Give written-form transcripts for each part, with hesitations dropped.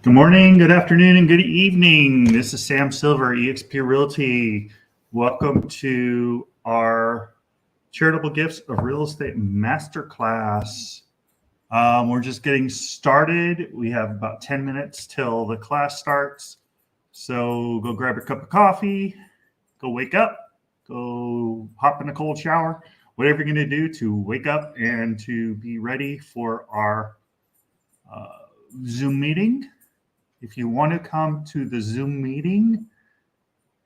Good morning, good afternoon, and good evening. This is Sam Silver, eXp Realty. Welcome to our Charitable Gifts of Real Estate Masterclass. We're just getting started. We have about 10 minutes till the class starts. So go grab a cup of coffee, go wake up, go hop in a cold shower, whatever you're going to do to wake up and to be ready for our Zoom meeting. If you want to come to the Zoom meeting,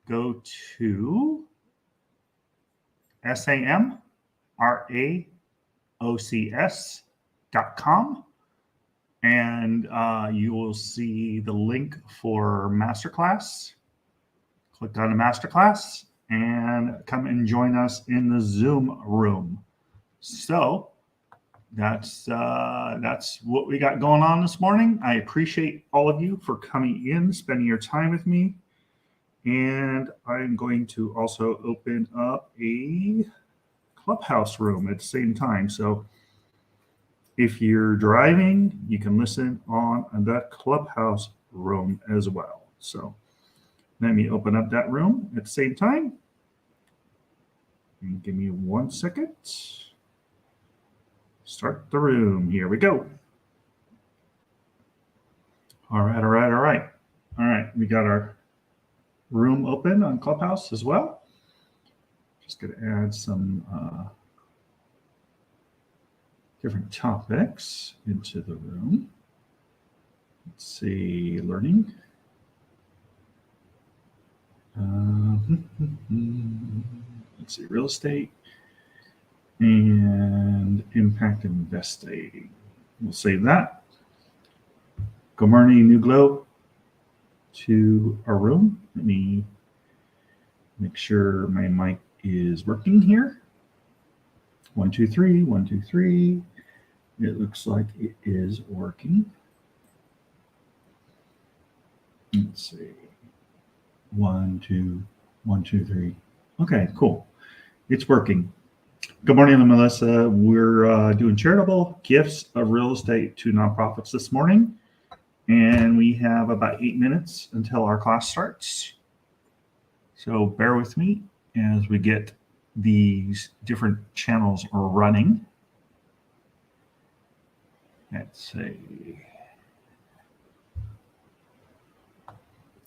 go to samraocs.com and you will see the link for Masterclass. Click on the Masterclass and come and join us in the Zoom room. So that's what we got going on this morning. I appreciate all of you for coming in, spending your time with me. And I'm going to also open up a clubhouse room at the same time. So if you're driving, you can listen on the clubhouse room as well. So let me open up that room at the same time. And give me 1 second. Start the room. Here we go. All right. We got our room open on Clubhouse as well. Just going to add some different topics into the room. Let's see, learning. Let's see, real estate. And impact investing. We'll save that. Good morning, New Glow, to our room. Let me make sure my mic is working here. 1, 2, 3, 1, 2, 3. It looks like it is working. Let's see. 1, 2, 1, 2, 3. Okay, cool. It's working. Good morning, I'm Melissa. We're doing charitable gifts of real estate to nonprofits this morning. And we have about 8 minutes until our class starts. So bear with me as we get these different channels running. Let's see.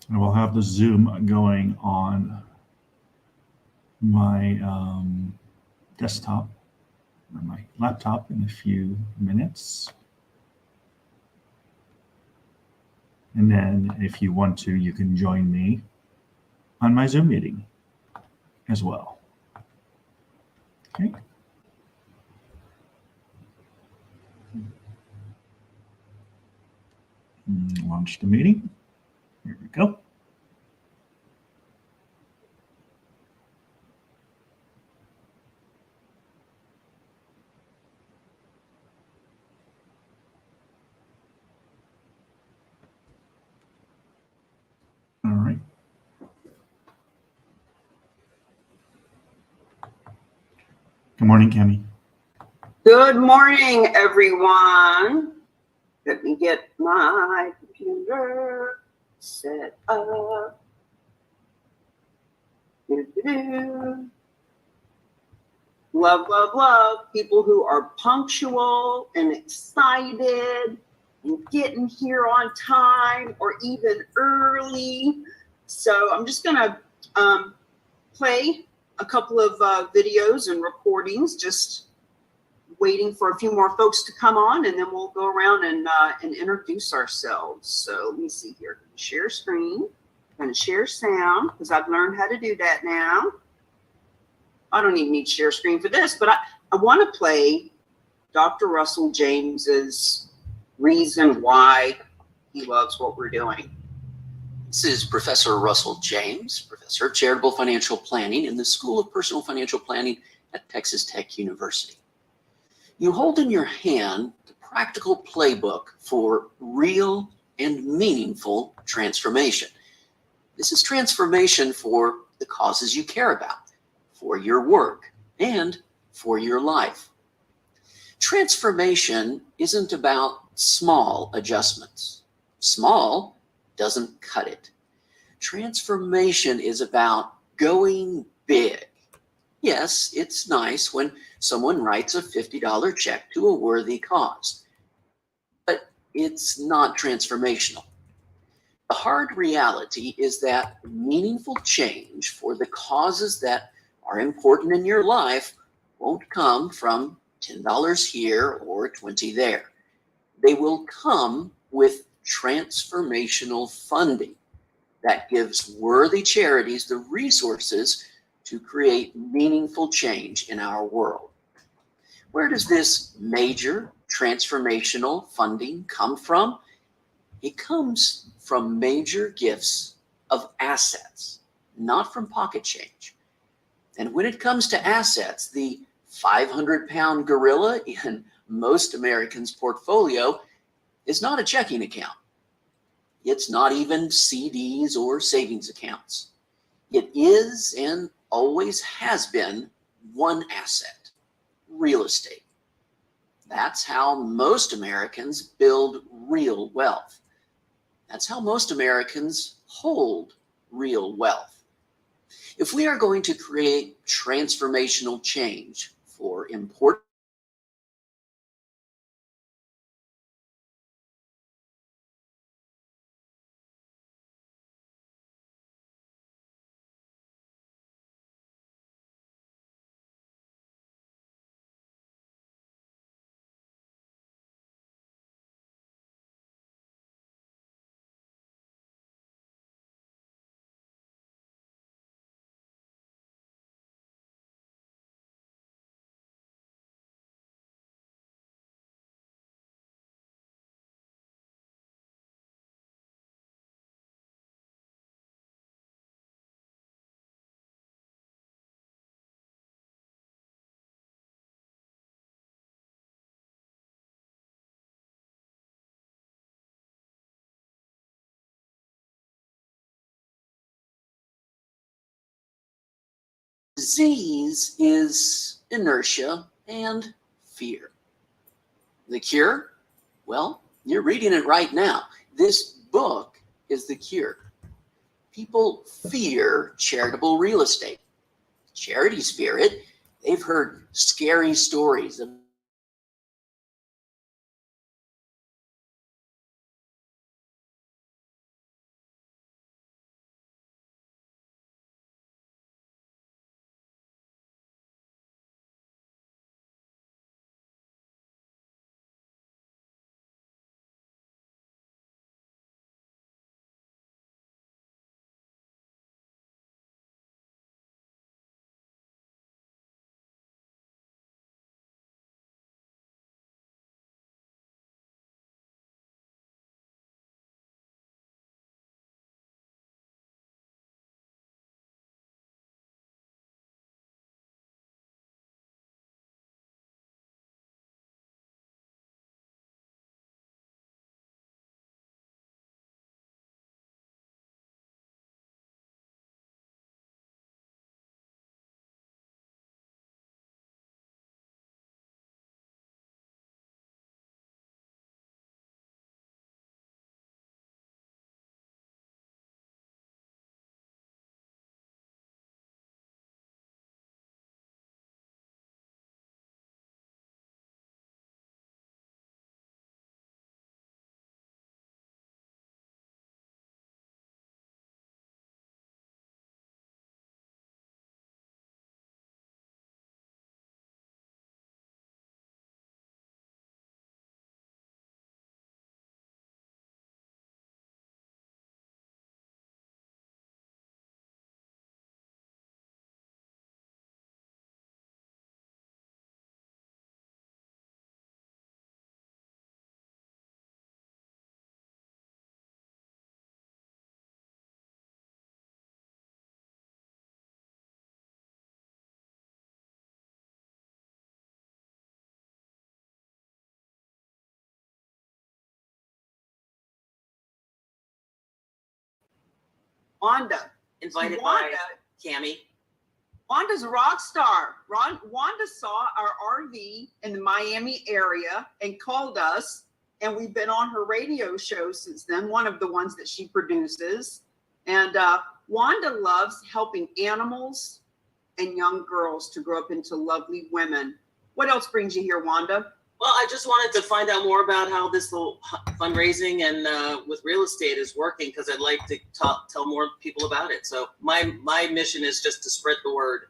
And we'll have the Zoom going on my desktop or my laptop in a few minutes. And then if you want to, you can join me on my Zoom meeting as well. Okay. Launch the meeting. Here we go. All right. Good morning, Cami. Good morning, everyone. Let me get my computer set up. Love people who are punctual and excited and getting here on time or even early. So I'm just gonna play a couple of videos and recordings, just waiting for a few more folks to come on, and then we'll go around and introduce ourselves. So let me see here. Share screen. I'm going to share sound because I've learned how to do that now. I don't even need share screen for this, but I want to play Dr. Russell James's reason why he loves what we're doing. This is Professor Russell James, Professor of Charitable Financial Planning in the School of Personal Financial Planning at Texas Tech University. You hold in your hand the practical playbook for real and meaningful transformation. This is transformation for the causes you care about, for your work, and for your life. Transformation isn't about small adjustments. Small doesn't cut it. Transformation is about going big. Yes, it's nice when someone writes a $50 check to a worthy cause, but it's not transformational. The hard reality is that meaningful change for the causes that are important in your life won't come from $10 here or $20 there. They will come with transformational funding that gives worthy charities the resources to create meaningful change in our world. Where does this major transformational funding come from? It comes from major gifts of assets, not from pocket change. And when it comes to assets, the 500-pound gorilla in most Americans' portfolio is not a checking account. It's not even CDs or savings accounts. It is and always has been one asset: real estate. That's how most Americans build real wealth. That's how most Americans hold real wealth. If we are going to create transformational change for important disease is inertia and fear. The cure? Well, you're reading it right now. This book is the cure. People fear charitable real estate. Charities fear it. They've heard scary stories of Wanda. Invited Wanda. by Cammie. Wanda's a rock star. Wanda saw our RV in the Miami area and called us and we've been on her radio show since then, one of the ones that she produces. And Wanda loves helping animals and young girls to grow up into lovely women. What else brings you here, Wanda? Well, I just wanted to find out more about how this little fundraising and with real estate is working, because I'd like to tell more people about it. So my mission is just to spread the word.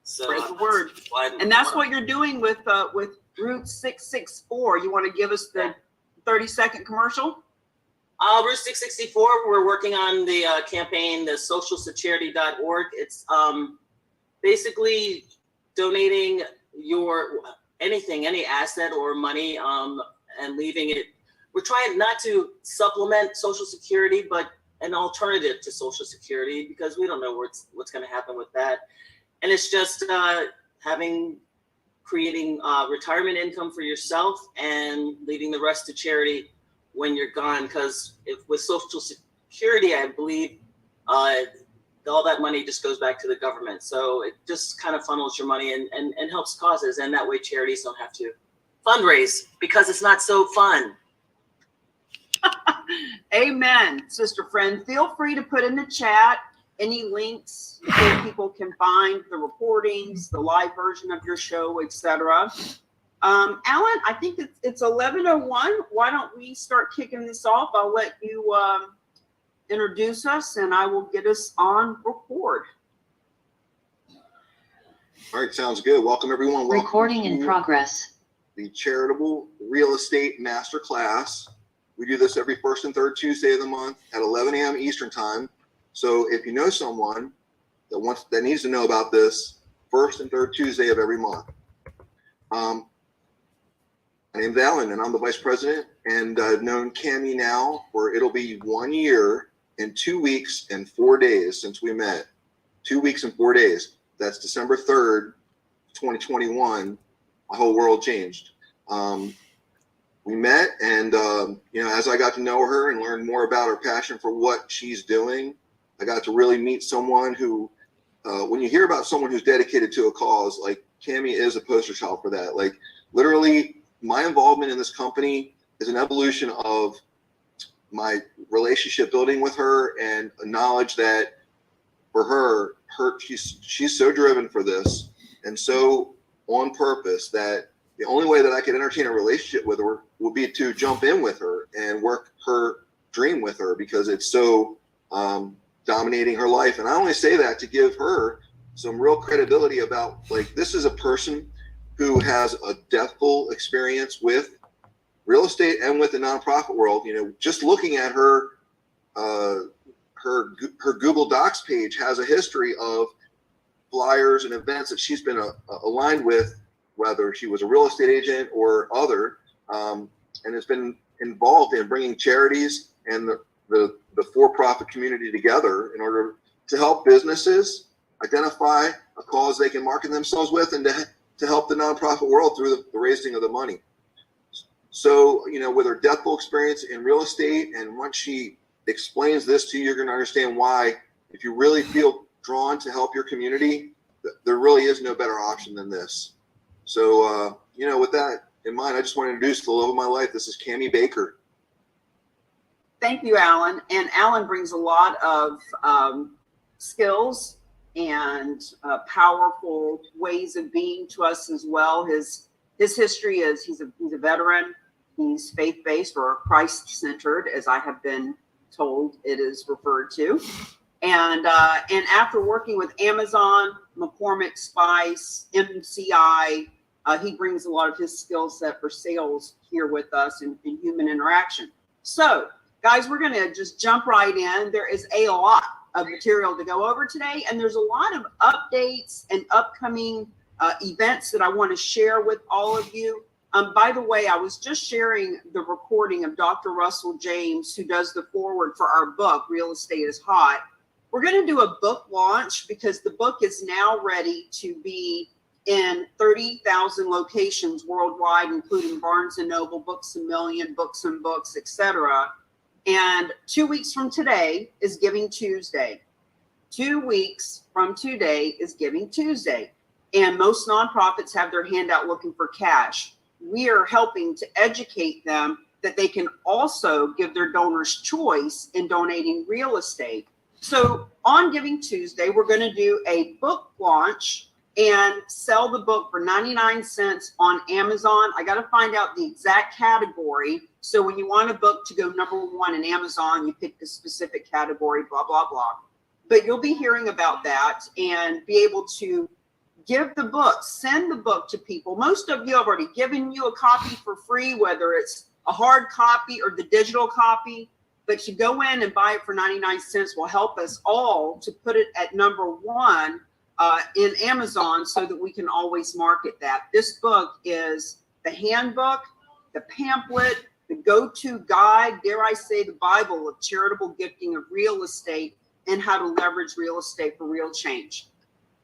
So Spread the word. And that's what you're doing with Route 664. You want to give us the 30-second commercial? Route 664, we're working on the campaign, the socialsecurity.org. It's basically donating your anything, any asset or money, and leaving it. We're trying not to supplement Social Security, but an alternative to Social Security, because we don't know what's going to happen with that. And it's just creating retirement income for yourself and leaving the rest to charity when you're gone. Because with Social Security, I believe all that money just goes back to the government. So it just kind of funnels your money and helps causes. And that way charities don't have to fundraise, because it's not so fun. Amen, sister friend. Feel free to put in the chat any links where people can find the recordings, the live version of your show, etc. Alan, I think it's 11:01. Why don't we start kicking this off? I'll let you introduce us, and I will get us on record. All right, sounds good. Welcome, everyone. Welcome Recording in progress. The Charitable Real Estate Masterclass. We do this every first and third Tuesday of the month at 11 a.m. Eastern Time. So if you know someone that needs to know about this, first and third Tuesday of every month. My name's Alan, and I'm the vice president, and I've known Cammie now for it'll be 1 year and 2 weeks and 4 days since we met. 2 weeks and 4 days. That's December 3rd, 2021. My whole world changed. We met, and as I got to know her and learn more about her passion for what she's doing, I got to really meet someone who, when you hear about someone who's dedicated to a cause, like Cammie is a poster child for that. Like literally, my involvement in this company is an evolution of my relationship building with her, and a knowledge that for her she's so driven for this and so on purpose that the only way that I could entertain a relationship with her would be to jump in with her and work her dream with her, because it's so dominating her life. And I only say that to give her some real credibility about, like, this is a person who has a deathful experience with real estate and with the nonprofit world. Just looking at her Google Docs page has a history of flyers and events that she's been aligned with, whether she was a real estate agent or other, and has been involved in bringing charities and the for-profit community together in order to help businesses identify a cause they can market themselves with, and to help the nonprofit world through the raising of the money. So, with her deathful experience in real estate, and once she explains this to you, you're going to understand why, if you really feel drawn to help your community, there really is no better option than this. So, with that in mind, I just want to introduce the love of my life. This is Cammie Baker. Thank you, Alan. And Alan brings a lot of skills and powerful ways of being to us as well. His history is he's a veteran. He's faith-based, or Christ-centered, as I have been told it is referred to. And after working with Amazon, McCormick Spice, MCI, he brings a lot of his skill set for sales here with us in human interaction. So, guys, we're going to just jump right in. There is a lot of material to go over today, and there's a lot of updates and upcoming events that I want to share with all of you. By the way, I was just sharing the recording of Dr. Russell James, who does the foreword for our book, Real Estate is Hot. We're going to do a book launch because the book is now ready to be in 30,000 locations worldwide, including Barnes & Noble, Books A Million, Books and Books, etc. And 2 weeks from today is Giving Tuesday. 2 weeks from today is Giving Tuesday. And most nonprofits have their hand out looking for cash. We are helping to educate them that they can also give their donors choice in donating real estate. So on Giving Tuesday, we're going to do a book launch and sell the book for 99 cents on Amazon. I got to find out the exact category. So when you want a book to go #1 in Amazon, you pick the specific category, blah, blah, blah. But you'll be hearing about that and be able to give the book, send the book to people. Most of you have already given you a copy for free, whether it's a hard copy or the digital copy. But to go in and buy it for 99 cents will help us all to put it at #1 in Amazon so that we can always market that. This book is the handbook, the pamphlet, the go-to guide, dare I say the Bible of charitable gifting of real estate and how to leverage real estate for real change.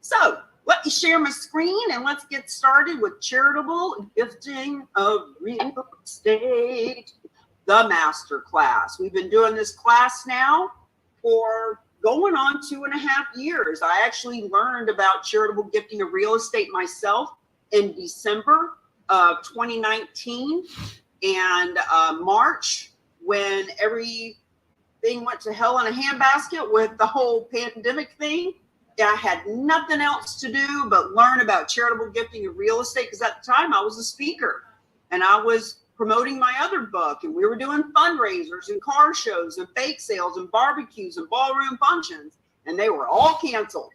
So let me share my screen and let's get started with charitable gifting of real estate, the master class. We've been doing this class now for going on 2.5 years. I actually learned about charitable gifting of real estate myself in December of 2019 and March, when everything went to hell in a handbasket with the whole pandemic thing. I had nothing else to do but learn about charitable gifting of real estate, because at the time I was a speaker and I was promoting my other book, and we were doing fundraisers and car shows and bake sales and barbecues and ballroom functions, and they were all canceled.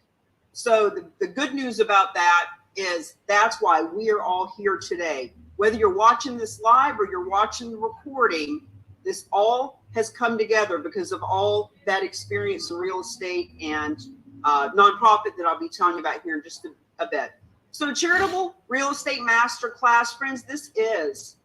So the good news about that is that's why we are all here today. Whether you're watching this live or you're watching the recording, this all has come together because of all that experience in real estate and nonprofit that I'll be telling you about here in just a bit. So charitable real estate masterclass, friends, this is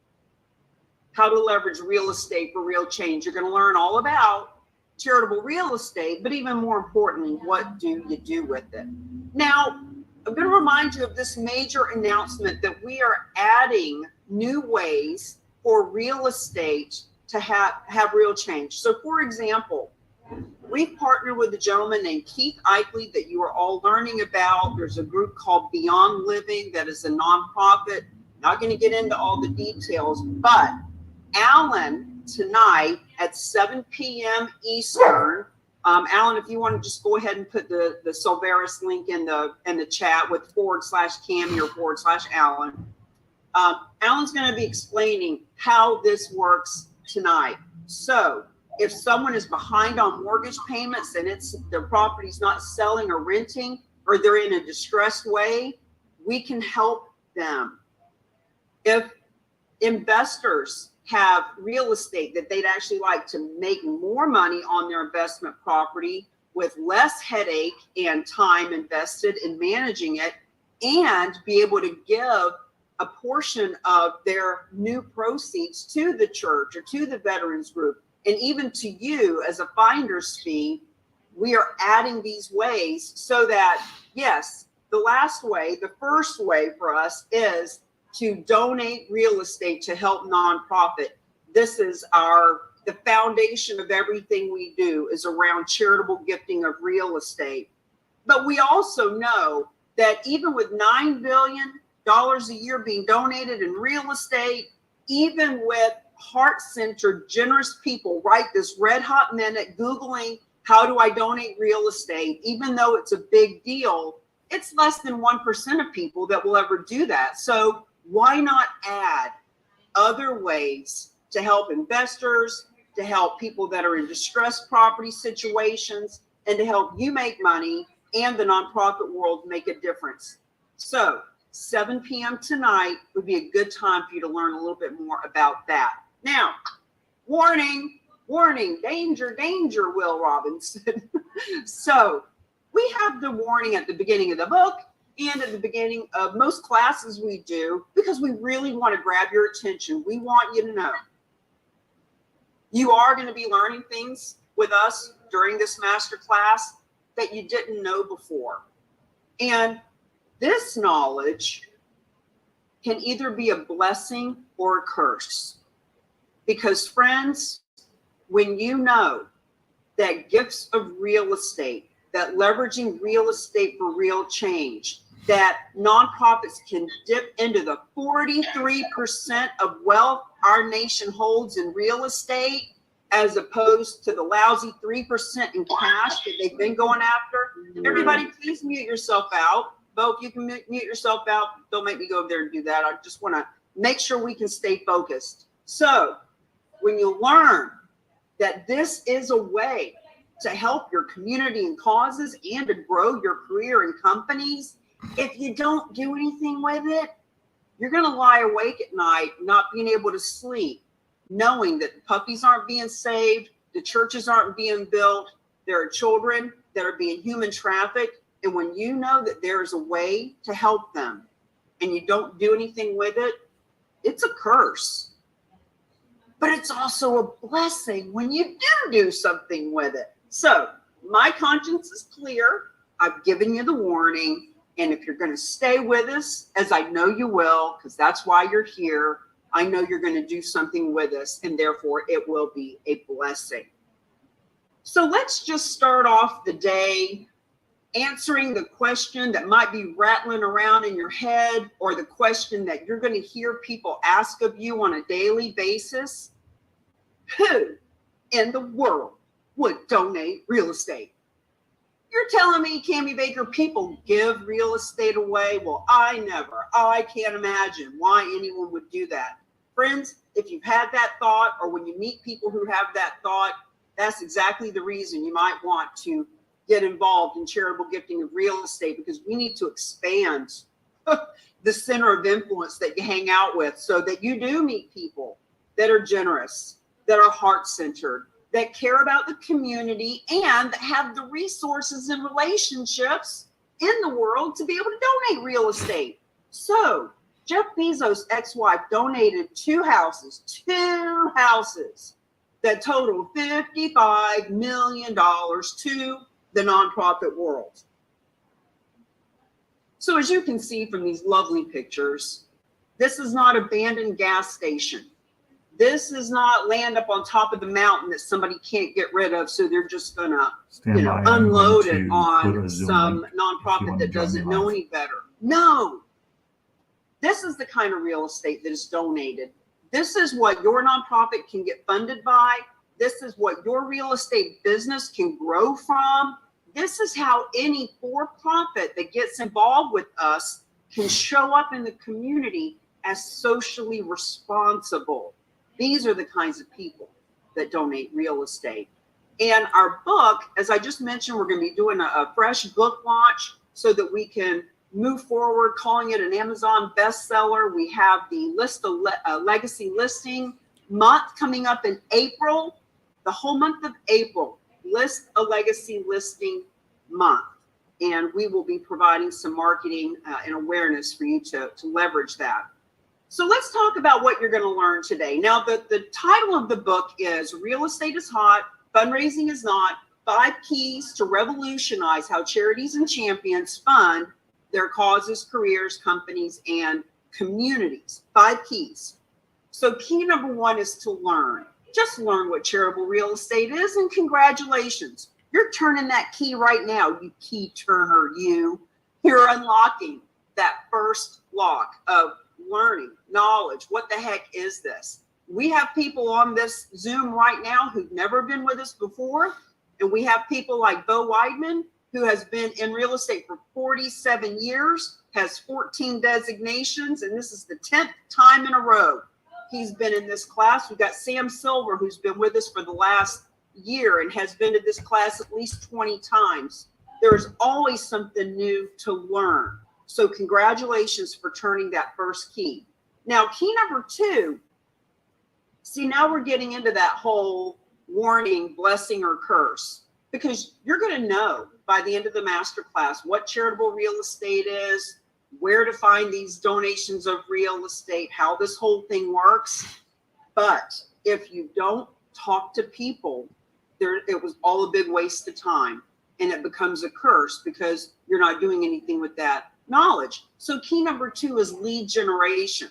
how to leverage real estate for real change. You're going to learn all about charitable real estate, but even more importantly, what do you do with it? Now, I'm going to remind you of this major announcement that we are adding new ways for real estate to have real change. So for example, we've partnered with a gentleman named Keith Eichley that you are all learning about. There's a group called Beyond Living that is a nonprofit. Not going to get into all the details, but Alan tonight at 7 p.m. Eastern. Alan, if you want to just go ahead and put the Silveris link in the chat with /Cami or /Alan. Alan's going to be explaining how this works tonight. So if someone is behind on mortgage payments and their property's not selling or renting, or they're in a distressed way, we can help them. If investors have real estate that they'd actually like to make more money on their investment property with less headache and time invested in managing it, and be able to give a portion of their new proceeds to the church or to the veterans group, and even to you as a finder's fee, we are adding these ways so that, yes, the first way for us is to donate real estate to help nonprofit. This is the foundation of everything we do is around charitable gifting of real estate. But we also know that even with $9 billion a year being donated in real estate, even with heart-centered, generous people right this red hot minute Googling, how do I donate real estate? Even though it's a big deal, it's less than 1% of people that will ever do that. So why not add other ways to help investors, to help people that are in distressed property situations, and to help you make money and the nonprofit world make a difference? So 7 p.m. tonight would be a good time for you to learn a little bit more about that. Now, warning, danger, danger, Will Robinson. So we have the warning at the beginning of the book and at the beginning of most classes we do, because we really want to grab your attention. We want you to know you are going to be learning things with us during this master class that you didn't know before. And this knowledge can either be a blessing or a curse. Because friends, when you know that gifts of real estate that leveraging real estate for real change, that nonprofits can dip into the 43% of wealth our nation holds in real estate, as opposed to the lousy 3% in cash that they've been going after. Everybody, please mute yourself out. Bo, if you can mute yourself out, don't make me go over there and do that. I just want to make sure we can stay focused. So when you learn that this is a way to help your community and causes and to grow your career and companies, if you don't do anything with it, you're going to lie awake at night not being able to sleep, knowing that the puppies aren't being saved, the churches aren't being built, there are children that are being human trafficked. And when you know that there's a way to help them and you don't do anything with it, it's a curse. But it's also a blessing when you do something with it. So my conscience is clear. I've given you the warning. And if you're going to stay with us, as I know you will, because that's why you're here, I know you're going to do something with us, and therefore it will be a blessing. So let's just start off the day answering the question that might be rattling around in your head, or the question that you're going to hear people ask of you on a daily basis. Who in the world would donate real estate? You're telling me, Cammie Baker, people give real estate away? Well, I can't imagine why anyone would do that. Friends, if you've had that thought, or when you meet people who have that thought, that's exactly the reason you might want to get involved in charitable gifting of real estate, because we need to expand the center of influence that you hang out with, so that you do meet people that are generous, that are heart-centered, that care about the community, and that have the resources and relationships in the world to be able to donate real estate. So Jeff Bezos' ex-wife donated two houses that total $55 million to the nonprofit world. So as you can see from these lovely pictures, this is not abandoned gas station. This is not land up on top of the mountain that somebody can't get rid of, so they're just gonna, unload it on some nonprofit that doesn't know any better. No, this is the kind of real estate that is donated. This is what your nonprofit can get funded by. This is what your real estate business can grow from. This is how any for-profit that gets involved with us can show up in the community as socially responsible. These are the kinds of people that donate real estate. And our book, as I just mentioned, we're going to be doing a fresh book launch so that we can move forward, calling it an Amazon bestseller. We have the list of legacy listing month coming up in April, the whole month of April, list a legacy listing month. And we will be providing some marketing and awareness for you to leverage that. So let's talk about what you're going to learn today. Now, the title of the book is Real Estate is Hot, Fundraising is Not, 5 Keys to Revolutionize How Charities and Champions Fund Their Causes, Careers, Companies, and Communities. 5 keys. So key number 1 is to learn. Just learn what charitable real estate is, and congratulations. You're turning that key right now, you key turner, you. You're unlocking that first lock of learning, knowledge. What the heck is this? We have people on this Zoom right now who've never been with us before. And we have people like Bo Weidman, who has been in real estate for 47 years, has 14 designations, and this is the 10th time in a row he's been in this class. We've got Sam Silver, who's been with us for the last year and has been to this class at least 20 times. There's always something new to learn. So congratulations for turning that first key. Now, key number 2, see, now we're getting into that whole warning, blessing or curse, because you're going to know by the end of the masterclass what charitable real estate is, where to find these donations of real estate, how this whole thing works. But if you don't talk to people, it was all a big waste of time, and it becomes a curse because you're not doing anything with that knowledge. So key number 2 is lead generation.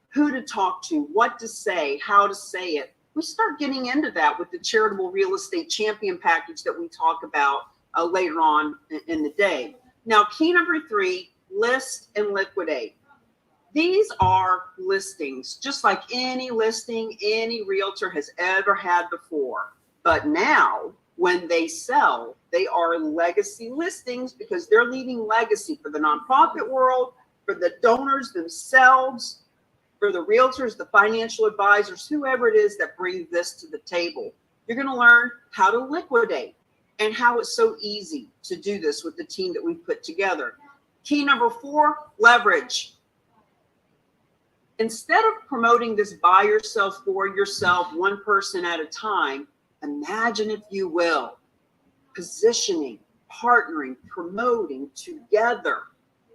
Who to talk to, what to say, how to say it. We start getting into that with the charitable real estate champion package that we talk about later on in the day. Now, key number 3, list and liquidate. These are listings, just like any listing any realtor has ever had before. But now, when they sell, they are legacy listings because they're leaving legacy for the nonprofit world, for the donors themselves, for the realtors, the financial advisors, whoever it is that brings this to the table. You're going to learn how to liquidate and how it's so easy to do this with the team that we've put together. Key number 4, leverage. Instead of promoting this buy yourself, for yourself, one person at a time, imagine, if you will, positioning, partnering, promoting together.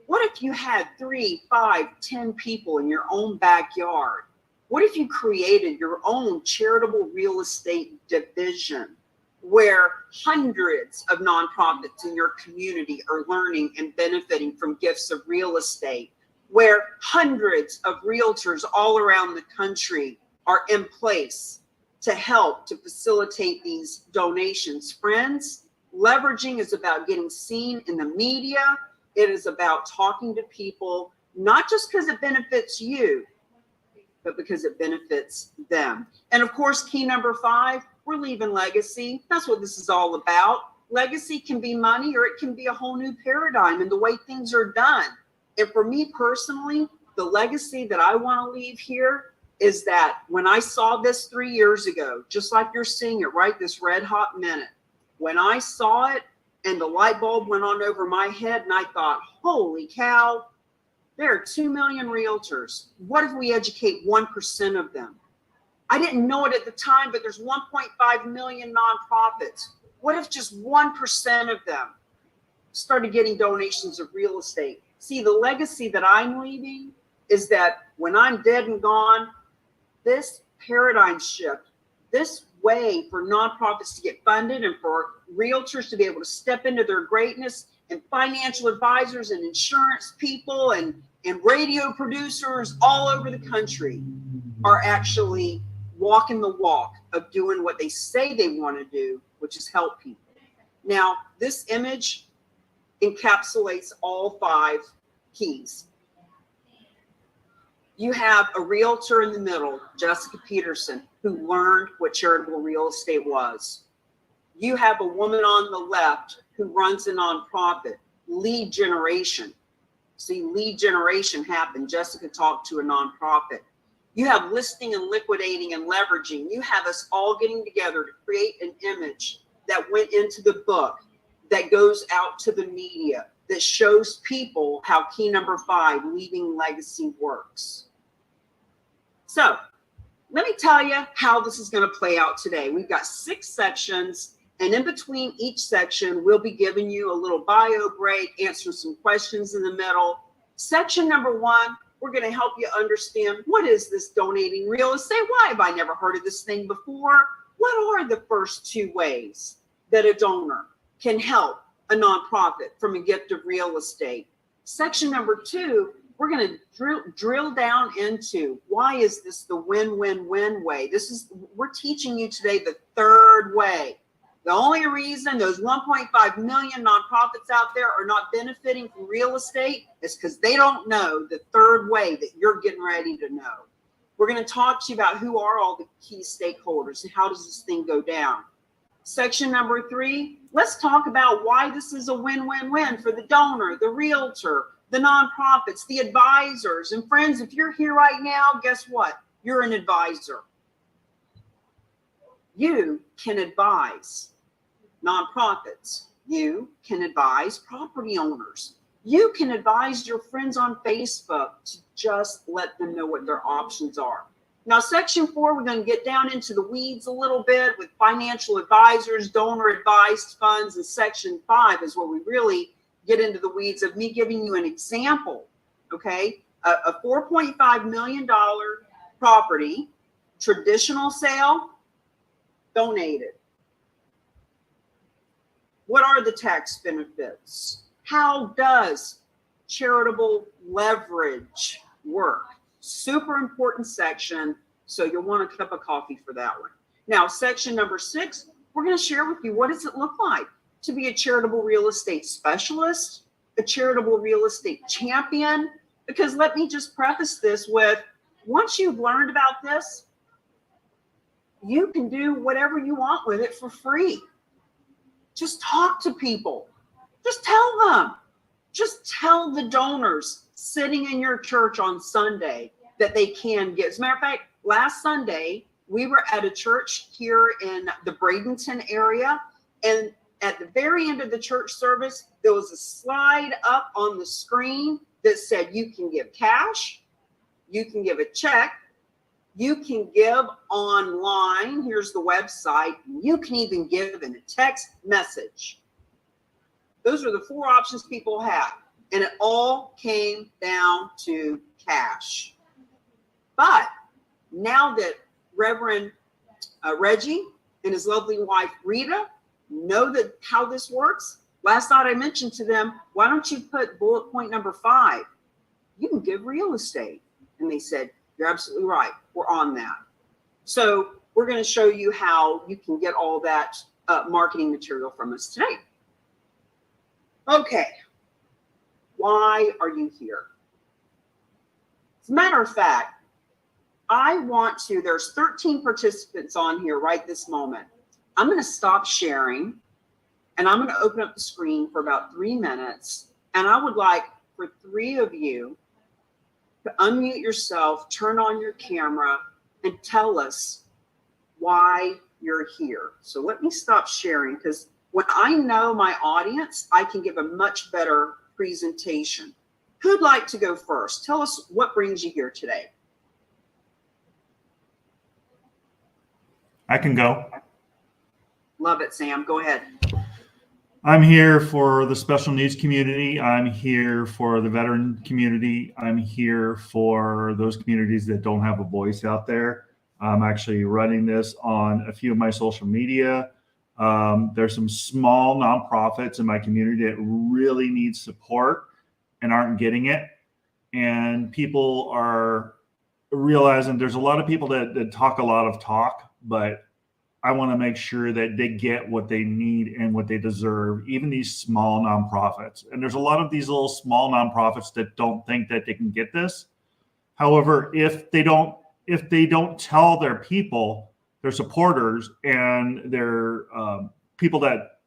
What if you had 3, 5, 10 people in your own backyard? What if you created your own charitable real estate division where hundreds of nonprofits in your community are learning and benefiting from gifts of real estate, where hundreds of realtors all around the country are in place to help to facilitate these donations? Friends, leveraging is about getting seen in the media. It is about talking to people, not just because it benefits you, but because it benefits them. And of course, key number 5, we're leaving legacy. That's what this is all about. Legacy can be money, or it can be a whole new paradigm in the way things are done. And for me personally, the legacy that I want to leave here is that when I saw this 3 years ago, just like you're seeing it right this red hot minute, when I saw it and the light bulb went on over my head and I thought, holy cow, there are 2 million realtors. What if we educate 1% of them? I didn't know it at the time, but there's 1.5 million nonprofits. What if just 1% of them started getting donations of real estate? See, the legacy that I'm leaving is that when I'm dead and gone, this paradigm shift, this way for nonprofits to get funded and for realtors to be able to step into their greatness, and financial advisors and insurance people and radio producers all over the country are actually walking the walk of doing what they say they want to do, which is help people. Now, this image encapsulates all 5 keys. You have a realtor in the middle, Jessica Peterson, who learned what charitable real estate was. You have a woman on the left who runs a nonprofit, lead generation. See, lead generation happened. Jessica talked to a nonprofit. You have listing and liquidating and leveraging. You have us all getting together to create an image that went into the book, that goes out to the media, that shows people how key number 5, leaving legacy, works. So let me tell you how this is going to play out today. We've got 6 sections, and in between each section, we'll be giving you a little bio break, answer some questions in the middle. Section number 1, we're going to help you understand, what is this donating real estate? Why have I never heard of this thing before? What are the first 2 ways that a donor can help a nonprofit from a gift of real estate? Section number 2, we're going to drill down into, why is this the win-win-win way? We're teaching you today the 3rd way. The only reason those 1.5 million nonprofits out there are not benefiting from real estate is because they don't know the 3rd way that you're getting ready to know. We're going to talk to you about who are all the key stakeholders and how does this thing go down. Section number 3, let's talk about why this is a win-win-win for the donor, the realtor, the nonprofits, the advisors. And friends, if you're here right now, guess what? You're an advisor. You can advise nonprofits. You can advise property owners. You can advise your friends on Facebook to just let them know what their options are. Now, section 4, we're going to get down into the weeds a little bit with financial advisors, donor advised funds, and section 5 is where we really get into the weeds of me giving you an example, okay? A $4.5 million property, traditional sale, donated. What are the tax benefits? How does charitable leverage work? Super important section, so you'll want a cup of coffee for that one. Now, section number 6, we're going to share with you, what does it look like to be a charitable real estate specialist, a charitable real estate champion, because let me just preface this with, once you've learned about this, you can do whatever you want with it for free. Just talk to people. Just tell them. Just tell the donors sitting in your church on Sunday that they can give. As a matter of fact, last Sunday, we were at a church here in the Bradenton area, and at the very end of the church service, there was a slide up on the screen that said you can give cash, you can give a check, you can give online. Here's the website. You can even give in a text message. Those are the 4 options people have. And it all came down to cash. But now that Reverend Reggie and his lovely wife, Rita, know that how this works, last night I mentioned to them, why don't you put bullet point number 5? You can give real estate. And they said, you're absolutely right. We're on that. So we're going to show you how you can get all that marketing material from us today. Okay. Why are you here? As a matter of fact, there's 13 participants on here right this moment. I'm going to stop sharing and I'm going to open up the screen for about 3 minutes. And I would like for 3 of you to unmute yourself, turn on your camera, and tell us why you're here. So let me stop sharing, because when I know my audience, I can give a much better presentation. Who'd like to go first? Tell us what brings you here today. I can go. Love it, Sam. Go ahead. I'm here for the special needs community. I'm here for the veteran community. I'm here for those communities that don't have a voice out there. I'm actually running this on a few of my social media. There's some small nonprofits in my community that really need support and aren't getting it. And people are realizing there's a lot of people that talk a lot of talk, but I want to make sure that they get what they need and what they deserve, even these small nonprofits. And there's a lot of these little small nonprofits that don't think that they can get this. However, if they don't tell their people, their supporters, and their people that,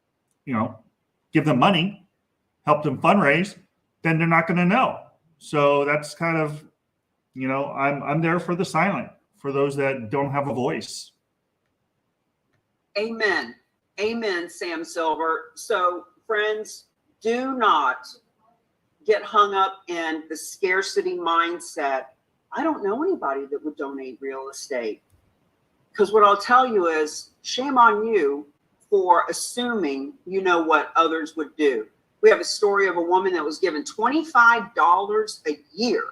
give them money, help them fundraise, then they're not going to know. So that's kind of, I'm there for the silent, for those that don't have a voice. Amen. Amen, Sam Silver. So, friends, do not get hung up in the scarcity mindset. I don't know anybody that would donate real estate. Because what I'll tell you is, shame on you for assuming you know what others would do. We have a story of a woman that was given $25 a year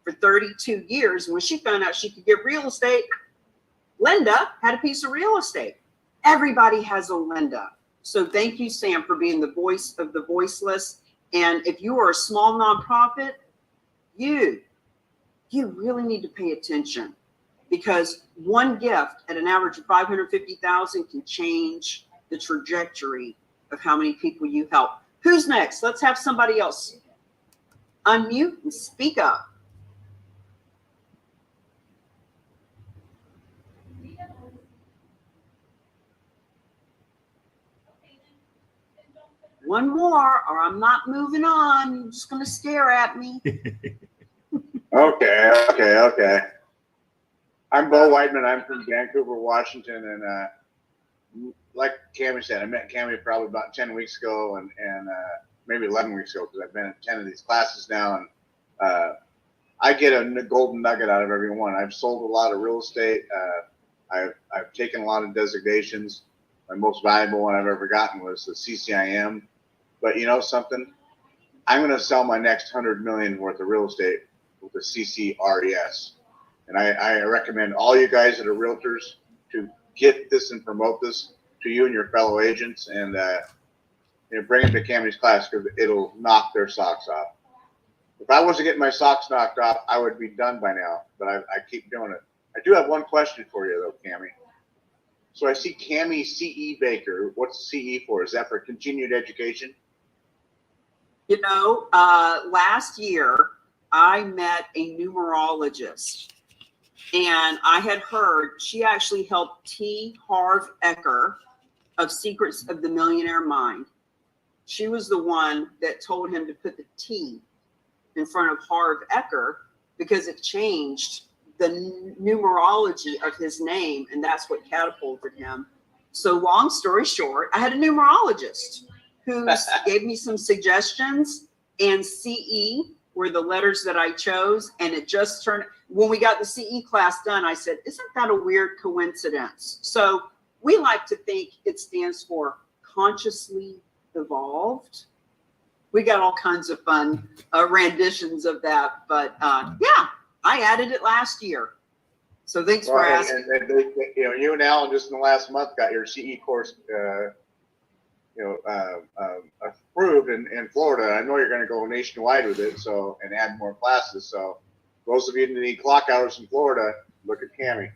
for 32 years. And when she found out she could get real estate, Linda had a piece of real estate. Everybody has a Linda. So thank you, Sam, for being the voice of the voiceless. And if you are a small nonprofit, you really need to pay attention, because one gift at an average of $550,000 can change the trajectory of how many people you help. Who's next? Let's have somebody else unmute and speak up. One more, or I'm not moving on. You're just going to stare at me. Okay. I'm Bo Whiteman. I'm from Vancouver, Washington, and like Cammie said, I met Cammie probably about 10 weeks ago, and maybe 11 weeks ago, because I've been at 10 of these classes now, and I get a golden nugget out of every one. I've sold a lot of real estate. I've taken a lot of designations. My most valuable one I've ever gotten was the CCIM. But you know something? I'm going to sell my next $100 million worth of real estate with the CCRES. And I recommend all you guys that are realtors to get this and promote this to you and your fellow agents, and bring them to Cammie's class, because it'll knock their socks off. If I wasn't getting my socks knocked off, I would be done by now, but I keep doing it. I do have one question for you, though, Cammie. So I see Cami CE Baker. What's CE for? Is that for continued education? You know, last year I met a numerologist, and I had heard she actually helped T. Harv Eker of Secrets of the Millionaire Mind. She was the one that told him to put the T in front of Harv Eker because it changed the numerology of his name, and that's what catapulted him. So long story short, I had a numerologist who gave me some suggestions, and CE were the letters that I chose, and it just turned, when we got the CE class done, I said, isn't that a weird coincidence? So we like to think it stands for consciously evolved. We got all kinds of fun renditions of that, but yeah, I added it last year. So thanks for asking. And you know, you and Alan just in the last month got your CE course, approved in Florida. I know you're going to go nationwide with it, so, and add more classes. So those of you that need clock hours in Florida, look at Cami.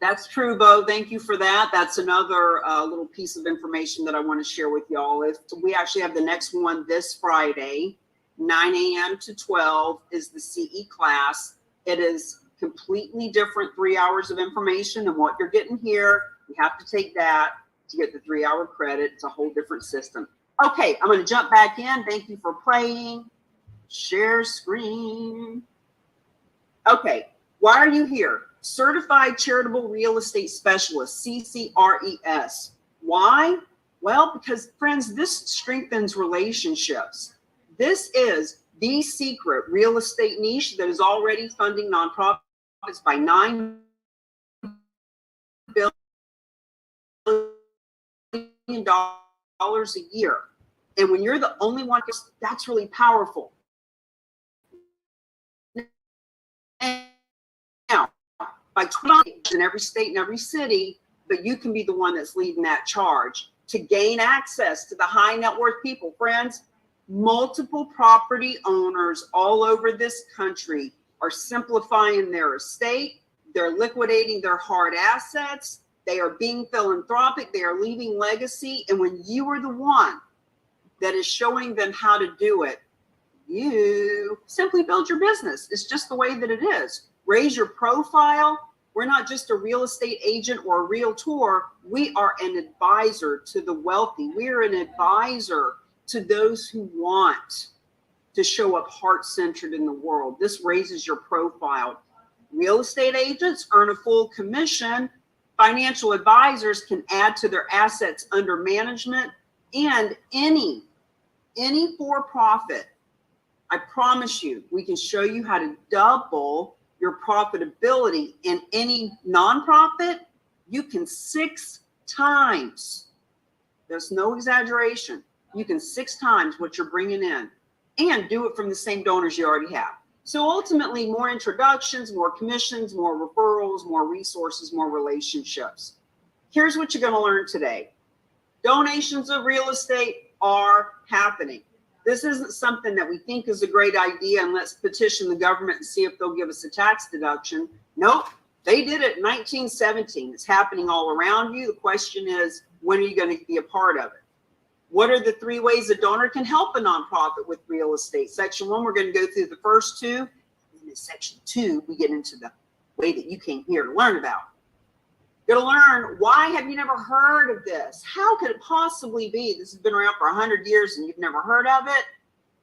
That's true, Bo. Thank you for that. That's another little piece of information that I want to share with y'all. If we actually have the next one this Friday, 9 a.m. to 12 is the CE class. It is completely different 3 hours of information than what you're getting here. You have to take that to get the 3 hour credit. It's a whole different system. Okay, I'm going to jump back in. Thank you for playing. Share screen. Okay, why are you here? Certified Charitable Real Estate Specialist, CCRES. Why? Well, because friends, this strengthens relationships. This is the secret real estate niche that is already funding nonprofits by $9 billion a year. And when you're the only one, that's really powerful. Now, by 20 in every state and every city, but you can be the one that's leading that charge to gain access to the high net worth people. Friends, multiple property owners all over this country are simplifying their estate. They're liquidating their hard assets. They are being philanthropic. They are leaving legacy. And when you are the one that is showing them how to do it, you simply build your business. It's just the way that it is. Raise your profile. We're not just a real estate agent or a realtor. We are an advisor to the wealthy. We are an advisor to those who want to show up heart-centered in the world. This raises your profile. Real estate agents earn a full commission. Financial advisors can add to their assets under management, and any for-profit, I promise you, we can show you how to double your profitability. In any nonprofit, you can 6 times. There's no exaggeration. You can 6 times what you're bringing in and do it from the same donors you already have. So ultimately, more introductions, more commissions, more referrals, more resources, more relationships. Here's what you're going to learn today. Donations of real estate are happening. This isn't something that we think is a great idea and let's petition the government and see if they'll give us a tax deduction. Nope, they did it in 1917. It's happening all around you. The question is, when are you going to be a part of it? What are the 3 ways a donor can help a nonprofit with real estate? Section 1, we're going to go through the first 2. And in section 2, we get into the way that you came here to learn about. You're going to learn, why have you never heard of this? How could it possibly be? This has been around for 100 years and you've never heard of it.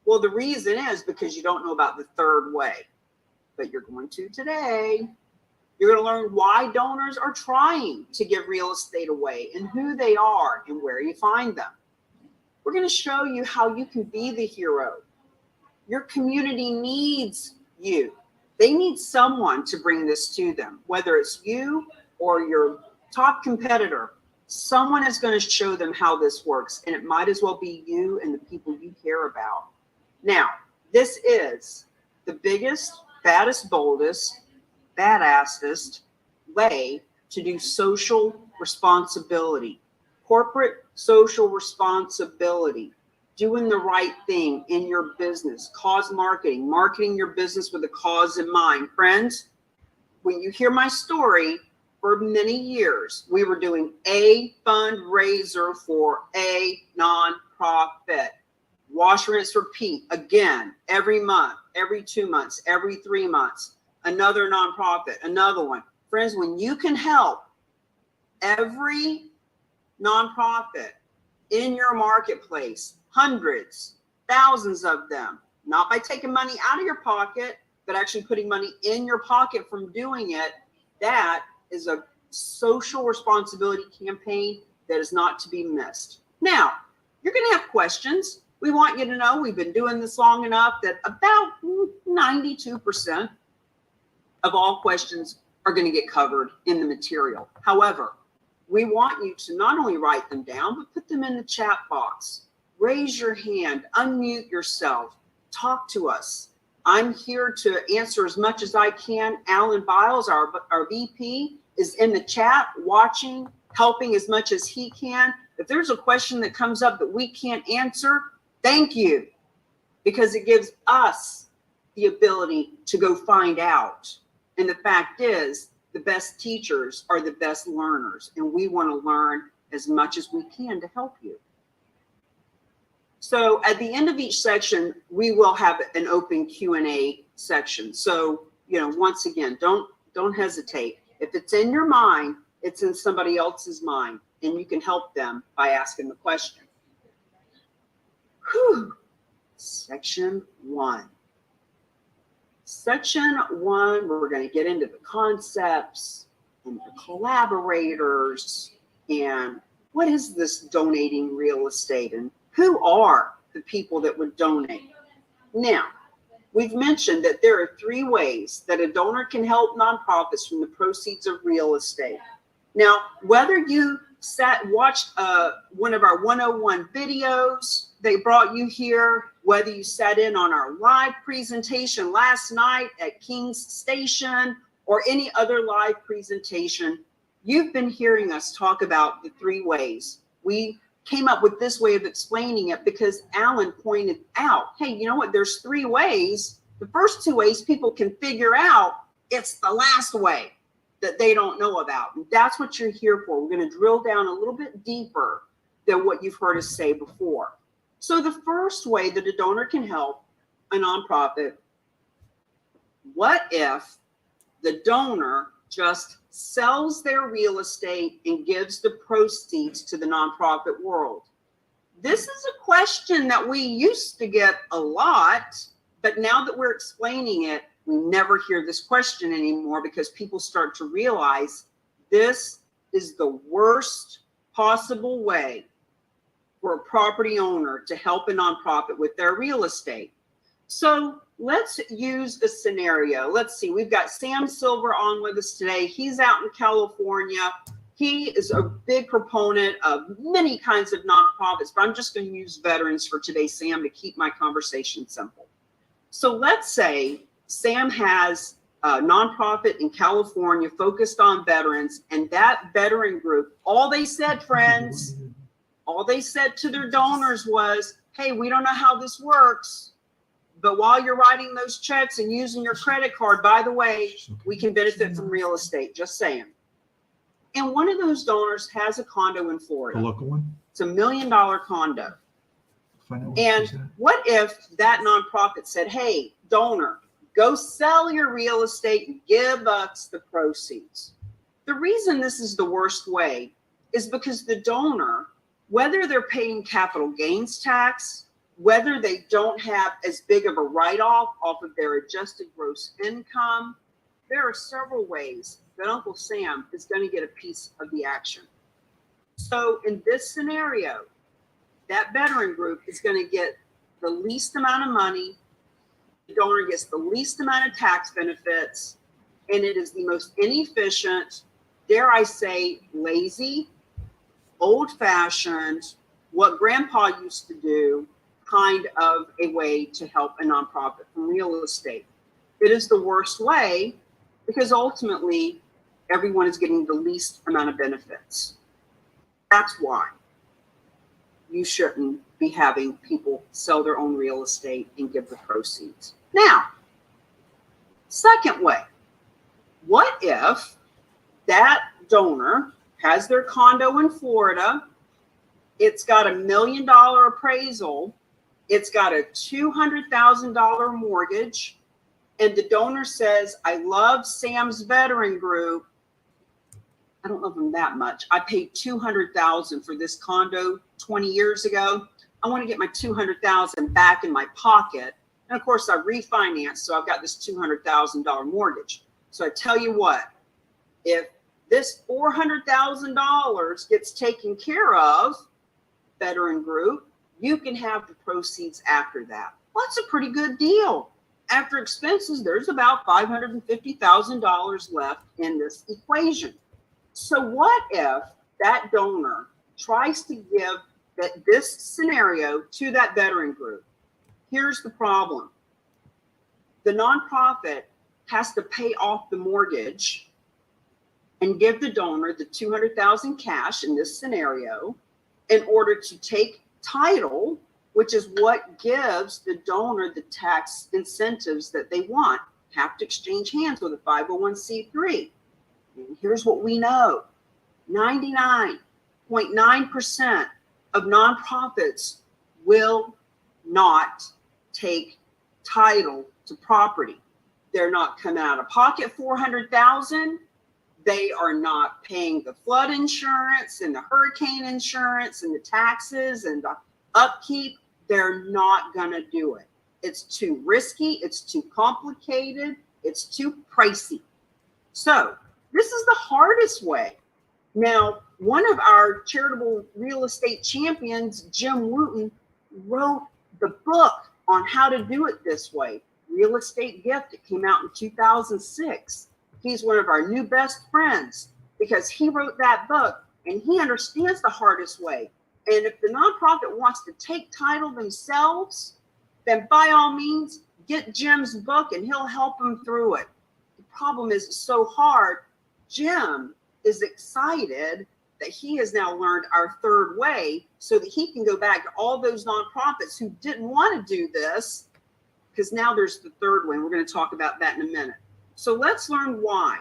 Well, the reason is because you don't know about the 3rd way, but you're going to today. You're going to learn why donors are trying to give real estate away and who they are and where you find them. We're going to show you how you can be the hero. Your community needs you. They need someone to bring this to them, whether it's you or your top competitor. Someone is going to show them how this works, and it might as well be you and the people you care about. Now, this is the biggest, baddest, boldest, badassest way to do social responsibility, corporate social responsibility, doing the right thing in your business, cause marketing, marketing your business with a cause in mind. Friends, when you hear my story, for many years, we were doing a fundraiser for a nonprofit. Wash, rinse, repeat again, every month, every 2 months, every 3 months, another nonprofit, another one. Friends, when you can help every nonprofit in your marketplace, hundreds, thousands of them, not by taking money out of your pocket, but actually putting money in your pocket from doing it, that is a social responsibility campaign that is not to be missed. Now, you're going to have questions. We want you to know we've been doing this long enough that about 92% of all questions are going to get covered in the material. However, we want you to not only write them down, but put them in the chat box. Raise your hand, unmute yourself, talk to us. I'm here to answer as much as I can. Alan Biles, our VP, is in the chat watching, helping as much as he can. If there's a question that comes up that we can't answer, thank you, because it gives us the ability to go find out. And the fact is, the best teachers are the best learners, and we want to learn as much as we can to help you. So at the end of each section, we will have an open Q&A section. So, once again, don't hesitate. If it's in your mind, it's in somebody else's mind, and you can help them by asking the question. Whew. Section 1. Section 1, we're going to get into the concepts and the collaborators and what is this donating real estate and who are the people that would donate. Now, we've mentioned that there are 3 ways that a donor can help nonprofits from the proceeds of real estate. Now, whether you watched one of our 101 videos, they brought you here, whether you sat in on our live presentation last night at King's Station or any other live presentation, you've been hearing us talk about the 3 ways. We came up with this way of explaining it because Alan pointed out, hey, you know what? There's 3 ways. The first 2 ways people can figure out. It's the last way that they don't know about. And that's what you're here for. We're going to drill down a little bit deeper than what you've heard us say before. So the first way that a donor can help a nonprofit, what if the donor just sells their real estate and gives the proceeds to the nonprofit world? This is a question that we used to get a lot, but now that we're explaining it, we never hear this question anymore because people start to realize this is the worst possible way for a property owner to help a nonprofit with their real estate. So let's use a scenario. Let's see, we've got Sam Silver on with us today. He's out in California. He is a big proponent of many kinds of nonprofits, but I'm just going to use veterans for today, Sam, to keep my conversation simple. So let's say Sam has a nonprofit in California focused on veterans, and that veteran group, all they said, friends, all they said to their donors was, hey, we don't know how this works, but while you're writing those checks and using your credit card, by the way, we can benefit from real estate, just saying. And one of those donors has a condo in Florida. The local one? It's $1 million condo. And what if that nonprofit said, hey, donor, go sell your real estate and give us the proceeds? The reason this is the worst way is because the donor, whether they're paying capital gains tax, whether they don't have as big of a write-off off of their adjusted gross income, there are several ways that Uncle Sam is going to get a piece of the action. So in this scenario, that veteran group is going to get the least amount of money, the donor gets the least amount of tax benefits, and it is the most inefficient, dare I say, lazy, old-fashioned, what grandpa used to do kind of a way to help a nonprofit from real estate. It is the worst way because ultimately everyone is getting the least amount of benefits. That's why you shouldn't be having people sell their own real estate and give the proceeds. Now, second way, what if that donor has their condo in Florida. It's got $1 million appraisal. It's got a $200,000 mortgage. And the donor says, I love Sam's veteran group. I don't love them that much. I paid $200,000 for this condo 20 years ago. I want to get my $200,000 back in my pocket. And of course I refinanced, so I've got this $200,000 mortgage. So I tell you what, if this $400,000 gets taken care of, veteran group, you can have the proceeds after that. Well, that's a pretty good deal. After expenses, there's about $550,000 left in this equation. So what if that donor tries to give this scenario to that veteran group? Here's the problem. The nonprofit has to pay off the mortgage and give the donor the $200,000 cash in this scenario in order to take title, which is what gives the donor the tax incentives that they want. Have to exchange hands with a 501c3. And here's what we know. 99.9% of nonprofits will not take title to property. They're not coming out of pocket $400,000. They are not paying the flood insurance and the hurricane insurance and the taxes and the upkeep. They're not going to do it. It's too risky. It's too complicated. It's too pricey. So this is the hardest way. Now, one of our charitable real estate champions, Jim Wooten, wrote the book on how to do it this way, Real Estate Gift. It came out in 2006. He's one of our new best friends because he wrote that book and he understands the hardest way. And if the nonprofit wants to take title themselves, then by all means, get Jim's book and he'll help them through it. The problem is it's so hard. Jim is excited that he has now learned our third way so that he can go back to all those nonprofits who didn't want to do this, because now there's the third way. And we're going to talk about that in a minute. So let's learn why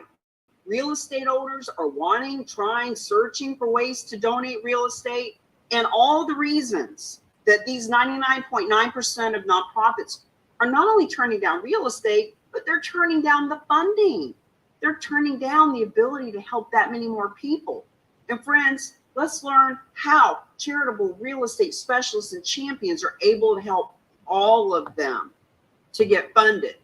real estate owners are wanting, trying, searching for ways to donate real estate, and all the reasons that these 99.9% of nonprofits are not only turning down real estate, but they're turning down the funding. They're turning down the ability to help that many more people. And friends, let's learn how charitable real estate specialists and champions are able to help all of them to get funded.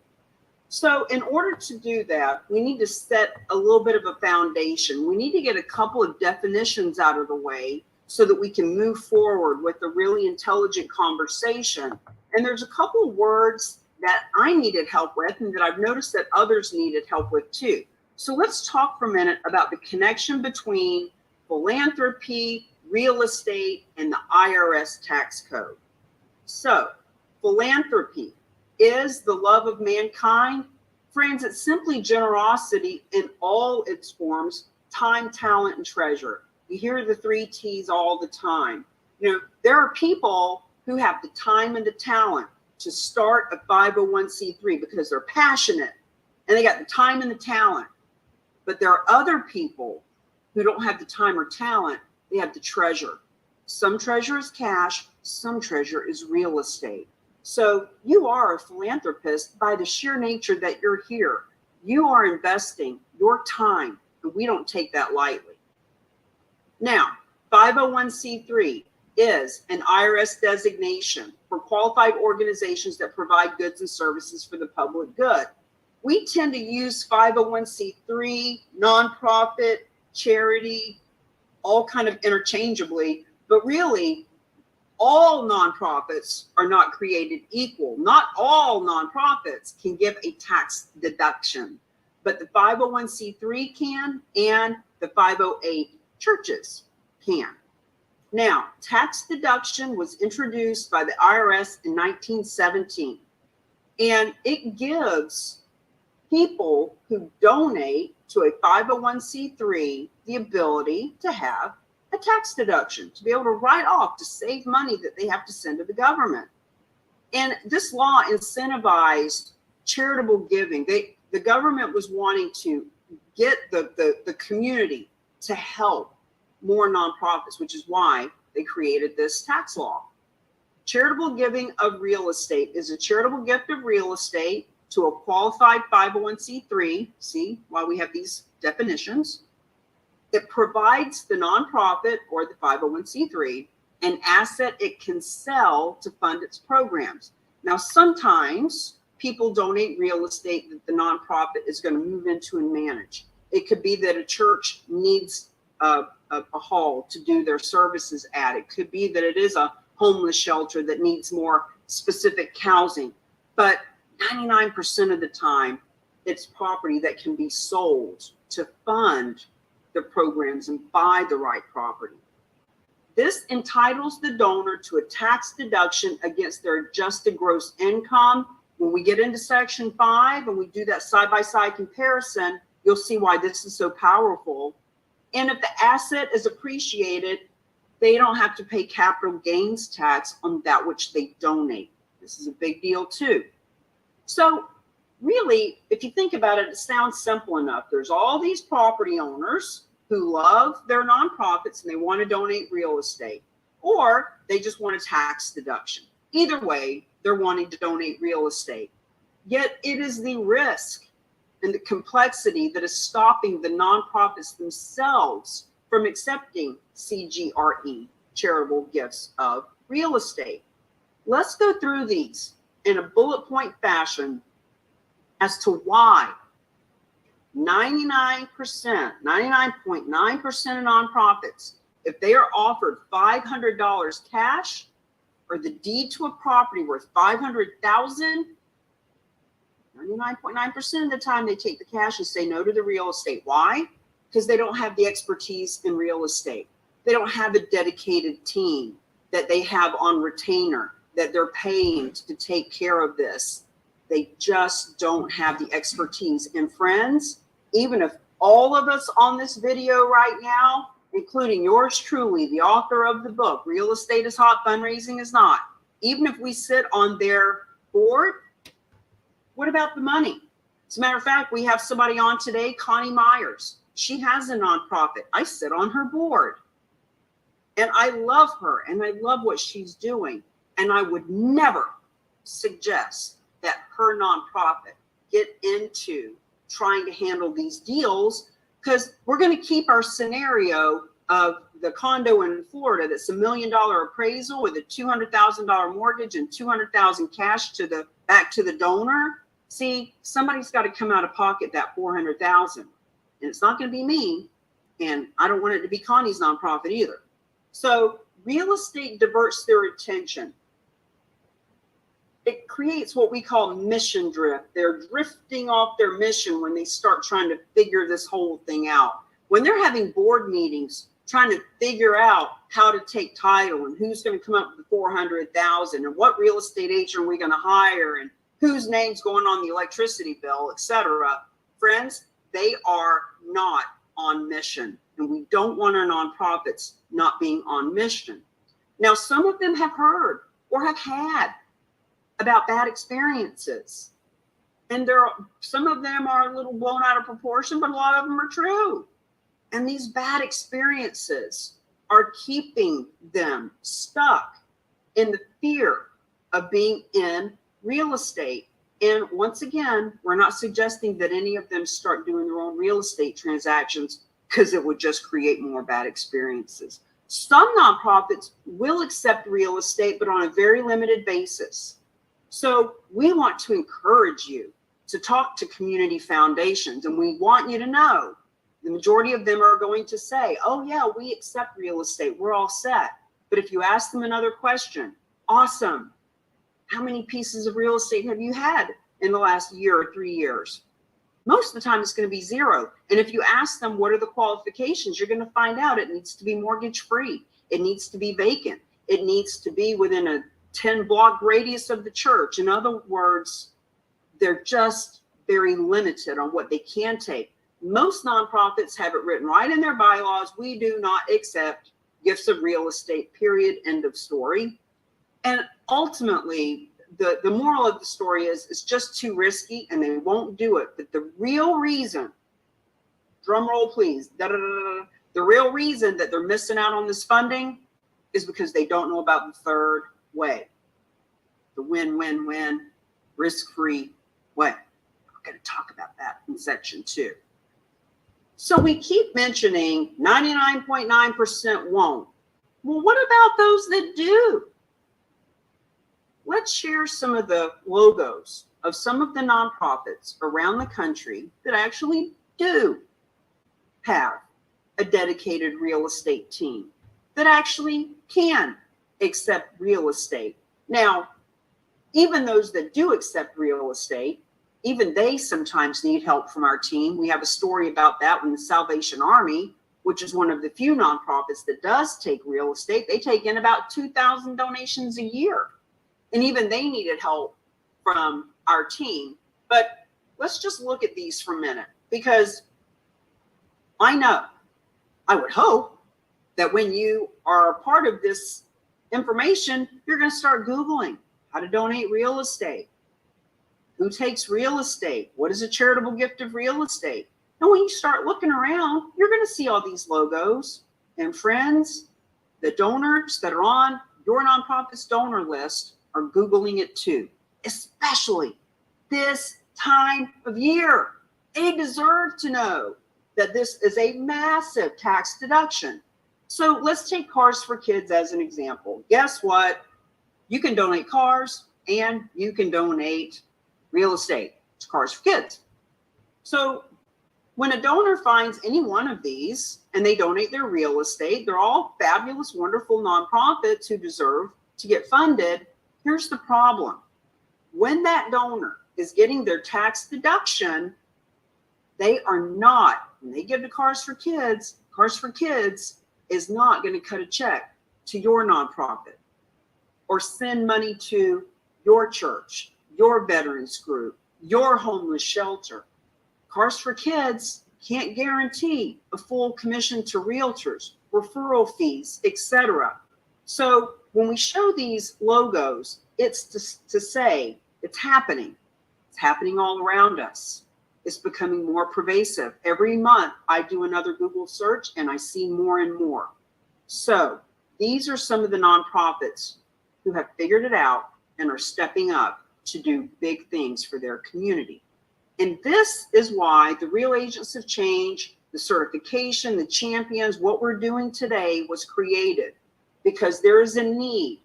So in order to do that, we need to set a little bit of a foundation. We need to get a couple of definitions out of the way so that we can move forward with a really intelligent conversation. And there's a couple of words that I needed help with and that I've noticed that others needed help with too. So let's talk for a minute about the connection between philanthropy, real estate, and the IRS tax code. So philanthropy is the love of mankind. Friends, it's simply generosity in all its forms: time, talent, and treasure. You hear the 3 T's all the time. You know, there are people who have the time and the talent to start a 501c3 because they're passionate and they got the time and the talent. But there are other people who don't have the time or talent. They have the treasure. Some treasure is cash, some treasure is real estate. So you are a philanthropist by the sheer nature that you're here. You are investing your time, and we don't take that lightly. Now, 501c3 is an IRS designation for qualified organizations that provide goods and services for the public good. We tend to use 501c3, nonprofit, charity, all kind of interchangeably, but really all nonprofits are not created equal. Not all nonprofits can give a tax deduction, but the 501c3 can, and the 508 churches can. Now, tax deduction was introduced by the IRS in 1917, and it gives people who donate to a 501c3 the ability to have a tax deduction, to be able to write off, to save money that they have to send to the government. And this law incentivized charitable giving. The government was wanting to get the community to help more nonprofits, which is why they created this tax law. Charitable giving of real estate is a charitable gift of real estate to a qualified 501c3. See why we have these definitions. It provides the nonprofit or the 501c3 an asset it can sell to fund its programs. Now, sometimes people donate real estate that the nonprofit is going to move into and manage. It could be that a church needs a hall to do their services at. It could be that it is a homeless shelter that needs more specific housing. But 99% of the time, it's property that can be sold to fund the programs and buy the right property. This entitles the donor to a tax deduction against their adjusted gross income. When we get into Section 5 and we do that side-by-side comparison, you'll see why this is so powerful. And if the asset is appreciated, they don't have to pay capital gains tax on that which they donate. This is a big deal too. So really, if you think about it, it sounds simple enough. There's all these property owners who love their nonprofits and they want to donate real estate, or they just want a tax deduction. Either way, they're wanting to donate real estate. Yet it is the risk and the complexity that is stopping the nonprofits themselves from accepting CGRE, charitable gifts of real estate. Let's go through these in a bullet point fashion as to why 99.9% of nonprofits, if they are offered $500 cash or the deed to a property worth $500,000, 99.9% of the time they take the cash and say no to the real estate. Why? Because they don't have the expertise in real estate. They don't have a dedicated team that they have on retainer that they're paying to take care of this. They just don't have the expertise. And friends, even if all of us on this video right now, including yours truly, the author of the book, Real Estate is Hot, Fundraising is Not, even if we sit on their board, what about the money? As a matter of fact, we have somebody on today, Connie Myers. She has a nonprofit. I sit on her board. And I love her and I love what she's doing. And I would never suggest that her nonprofit get into trying to handle these deals, because we're going to keep our scenario of the condo in Florida that's $1 million appraisal with a $200,000 mortgage and $200,000 cash back to the donor. See, somebody's got to come out of pocket that $400,000, and it's not going to be me, and I don't want it to be Connie's nonprofit either. So real estate diverts their attention. It creates what we call mission drift. They're drifting off their mission when they start trying to figure this whole thing out. When they're having board meetings, trying to figure out how to take title and who's going to come up with the $400,000 and what real estate agent are we going to hire and whose name's going on the electricity bill, etc. Friends, they are not on mission, and we don't want our nonprofits not being on mission. Now, some of them have heard or have had about bad experiences. And some of them are a little blown out of proportion, but a lot of them are true. And these bad experiences are keeping them stuck in the fear of being in real estate. And once again, we're not suggesting that any of them start doing their own real estate transactions, because it would just create more bad experiences. Some nonprofits will accept real estate, but on a very limited basis. So we want to encourage you to talk to community foundations, and we want you to know the majority of them are going to say, oh yeah, we accept real estate, we're all set. But if you ask them another question, awesome, how many pieces of real estate have you had in the last year or 3 years? Most of the time it's going to be zero. And if you ask them what are the qualifications, you're going to find out it needs to be mortgage free, it needs to be vacant, it needs to be within a 10-block radius of the church. In other words, they're just very limited on what they can take. Most nonprofits have it written right in their bylaws. We do not accept gifts of real estate, period, end of story. And ultimately, the moral of the story is it's just too risky and they won't do it. But the real reason, drum roll please, the The real reason that they're missing out on this funding is because they don't know about the third way, the win-win-win, risk-free way. We're going to talk about that in section 2. So we keep mentioning 99.9% won't. Well, what about those that do? Let's share some of the logos of some of the nonprofits around the country that actually do have a dedicated real estate team, that actually can accept real estate. Now, even those that do accept real estate, even they sometimes need help from our team. We have a story about that when the Salvation Army, which is one of the few nonprofits that does take real estate, they take in about 2,000 donations a year. And even they needed help from our team. But let's just look at these for a minute, because I know, I would hope that when you are a part of this information, you're going to start Googling how to donate real estate. Who takes real estate? What is a charitable gift of real estate? And when you start looking around, you're going to see all these logos. And friends, the donors that are on your nonprofit's donor list are Googling it too, especially this time of year. They deserve to know that this is a massive tax deduction. So let's take Cars for Kids as an example. Guess what? You can donate cars and you can donate real estate. It's Cars for Kids. So when a donor finds any one of these and they donate their real estate, they're all fabulous, wonderful nonprofits who deserve to get funded. Here's the problem. When that donor is getting their tax deduction, they are not, when they give to Cars for Kids is not going to cut a check to your nonprofit or send money to your church, your veterans group, your homeless shelter. Cars for Kids can't guarantee a full commission to realtors, referral fees, etc. So when we show these logos, it's to say it's happening. It's happening all around us. It's becoming more pervasive. Every month I do another Google search and I see more and more. So these are some of the nonprofits who have figured it out and are stepping up to do big things for their community. And this is why the Real Agents of Change, the certification, the champions, what we're doing today was created because there is a need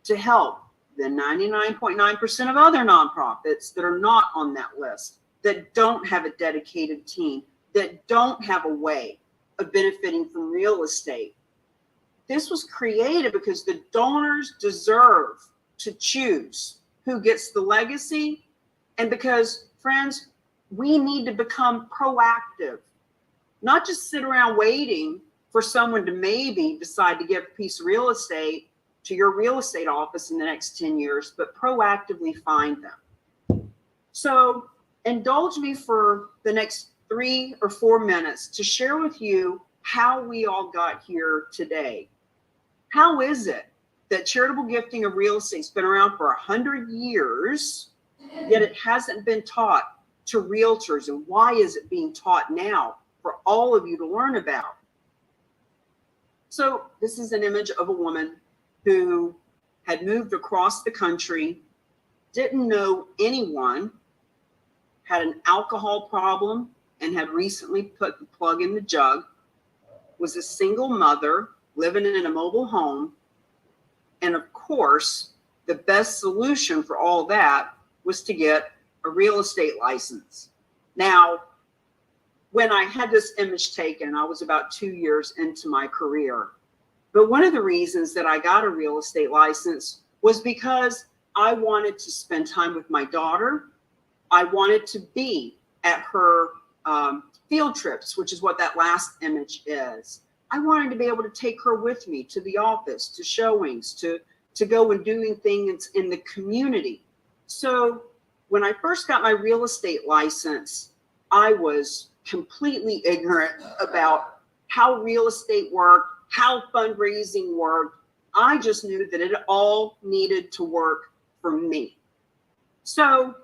to help the 99.9% of other nonprofits that are not on that list, that don't have a dedicated team, that don't have a way of benefiting from real estate. This was created because the donors deserve to choose who gets the legacy, and because, friends, we need to become proactive, not just sit around waiting for someone to maybe decide to give a piece of real estate to your real estate office in the next 10 years, but proactively find them. So indulge me for the next 3 or 4 minutes to share with you how we all got here today. How is it that charitable gifting of real estate has been around for 100 years, yet it hasn't been taught to realtors? And why is it being taught now for all of you to learn about? So this is an image of a woman who had moved across the country, didn't know anyone, had an alcohol problem, and had recently put the plug in the jug, was a single mother living in a mobile home. And of course, the best solution for all that was to get a real estate license. Now, when I had this image taken, I was about 2 years into my career. But one of the reasons that I got a real estate license was because I wanted to spend time with my daughter. I wanted to be at her field trips, which is what that last image is. I wanted to be able to take her with me to the office, to showings, to go and doing things in the community. So when I first got my real estate license, I was completely ignorant about how real estate worked, how fundraising worked. I just knew that it all needed to work for me. So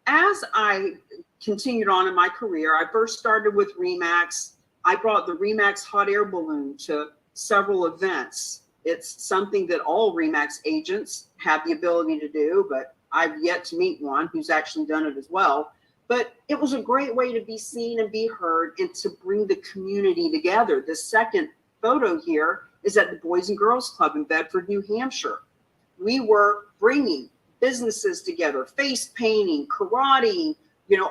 as I continued on in my career, I first started with RE/MAX, I brought the Remax hot air balloon to several events. It's something that all Remax agents have the ability to do, but I've yet to meet one who's actually done it as well. But it was a great way to be seen and be heard and to bring the community together. The second photo here is at the Boys and Girls Club in Bedford, New Hampshire. We were bringing businesses together, face painting, karate,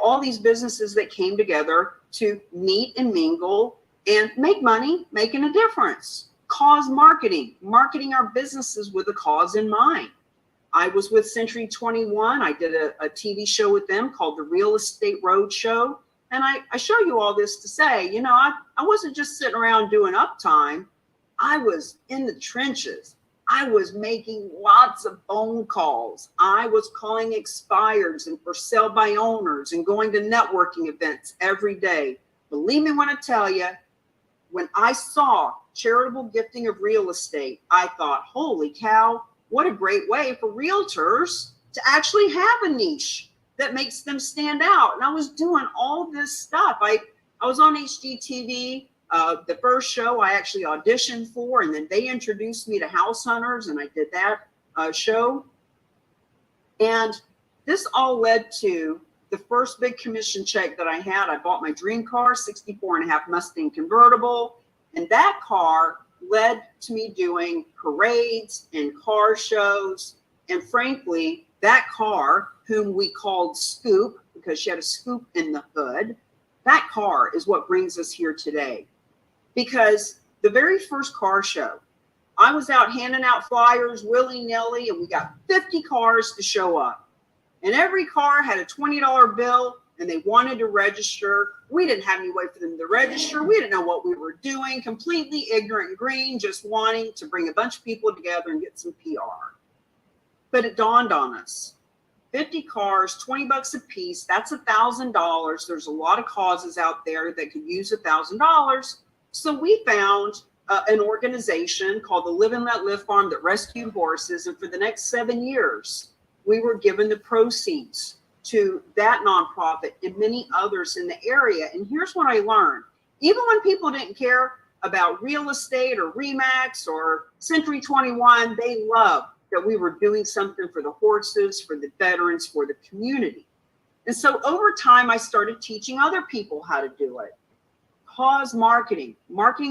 all these businesses that came together to meet and mingle and make money, making a difference. Cause marketing our businesses with a cause in mind. I was with Century 21. I did a TV show with them called The Real Estate Roadshow. And I show you all this to say, I wasn't just sitting around doing uptime. I was in the trenches. I was making lots of phone calls. I was calling expireds and for sale by owners and going to networking events every day. Believe me when I tell you, when I saw charitable gifting of real estate, I thought, holy cow, what a great way for realtors to actually have a niche that makes them stand out. And I was doing all this stuff. I was on HGTV. The first show I actually auditioned for, and then they introduced me to House Hunters, and I did that show. And this all led to the first big commission check that I had. I bought my dream car, 64.5 Mustang convertible, and that car led to me doing parades and car shows. And frankly, that car, whom we called Scoop, because she had a scoop in the hood, that car is what brings us here today. Because the very first car show, I was out handing out flyers willy-nilly, and we got 50 cars to show up. And every car had a $20 bill, and they wanted to register. We didn't have any way for them to register. We didn't know what we were doing, completely ignorant and green, just wanting to bring a bunch of people together and get some PR. But it dawned on us. 50 cars, 20 bucks a piece, that's $1,000. There's a lot of causes out there that could use $1,000. So we found an organization called the Live and Let Live Farm that rescued horses. And for the next 7 years, we were given the proceeds to that nonprofit and many others in the area. And here's what I learned. Even when people didn't care about real estate or Remax or Century 21, they loved that we were doing something for the horses, for the veterans, for the community. And so over time, I started teaching other people how to do it. Cause marketing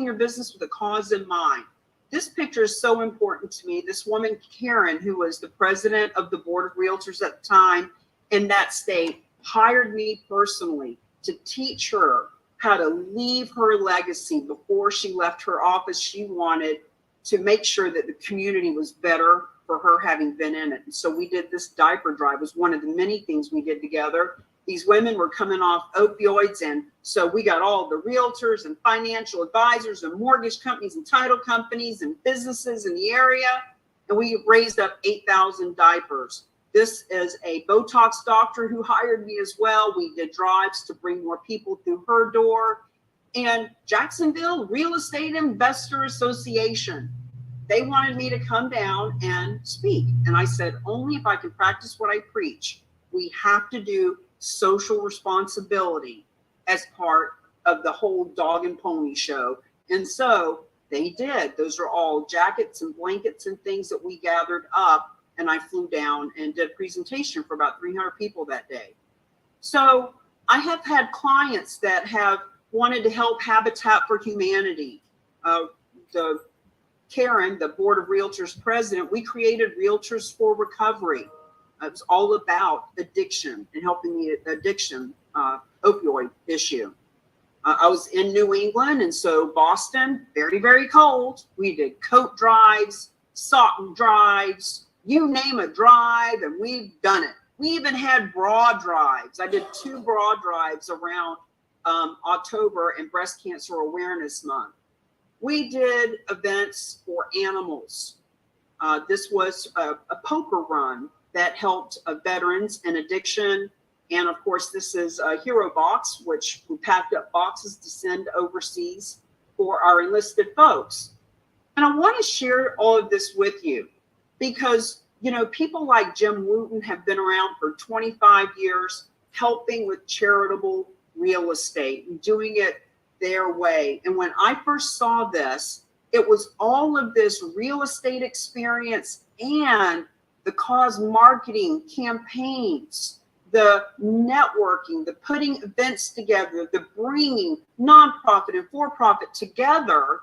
your business with a cause in mind. This picture is so important to me. This woman, Karen, who was the president of the Board of Realtors at the time in that state, hired me personally to teach her how to leave her legacy before she left her office. She wanted to make sure that the community was better for her having been in it. And so we did this diaper drive. It was one of the many things we did together. These women were coming off opioids, and so we got all the realtors and financial advisors and mortgage companies and title companies and businesses in the area, and we raised up 8,000 diapers. This is a Botox doctor who hired me as well. We did drives to bring more people through her door. And Jacksonville Real Estate Investor Association, they wanted me to come down and speak. And I said, only if I can practice what I preach. We have to do social responsibility as part of the whole dog and pony show. And so they did. Those are all jackets and blankets and things that we gathered up. And I flew down and did a presentation for about 300 people that day. So I have had clients that have wanted to help Habitat for Humanity. Karen, the Board of Realtors president, we created Realtors for Recovery. It was all about addiction and helping the addiction opioid issue. I was in New England, and so Boston, very, very cold. We did coat drives, sock drives, you name a drive, and we've done it. We even had bra drives. I did 2 bra drives around October and Breast Cancer Awareness Month. We did events for animals. This was a poker run that helped veterans and addiction. And of course, this is a Hero Box, which we packed up boxes to send overseas for our enlisted folks. And I want to share all of this with you because, people like Jim Wooten have been around for 25 years, helping with charitable real estate and doing it their way. And when I first saw this, it was all of this real estate experience and the cause marketing campaigns, the networking, the putting events together, the bringing nonprofit and for-profit together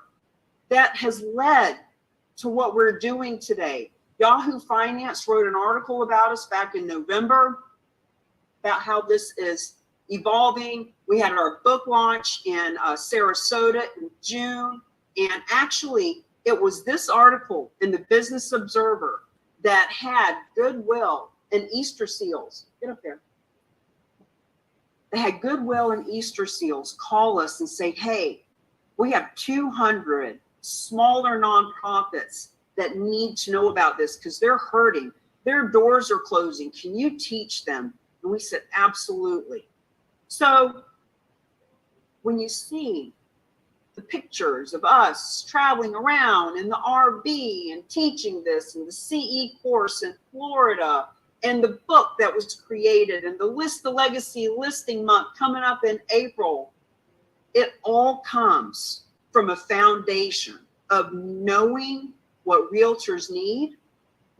that has led to what we're doing today. Yahoo Finance wrote an article about us back in November about how this is evolving. We had our book launch in Sarasota in June. And actually, it was this article in the Business Observer that had Goodwill and Easter Seals. Get up there. They had Goodwill and Easter Seals call us and say, hey, we have 200 smaller nonprofits that need to know about this because they're hurting. Their doors are closing. Can you teach them? And we said, absolutely. So when you see the pictures of us traveling around in the RV and teaching this and the CE course in Florida and the book that was created and the List the Legacy listing month coming up in April, it all comes from a foundation of knowing what realtors need,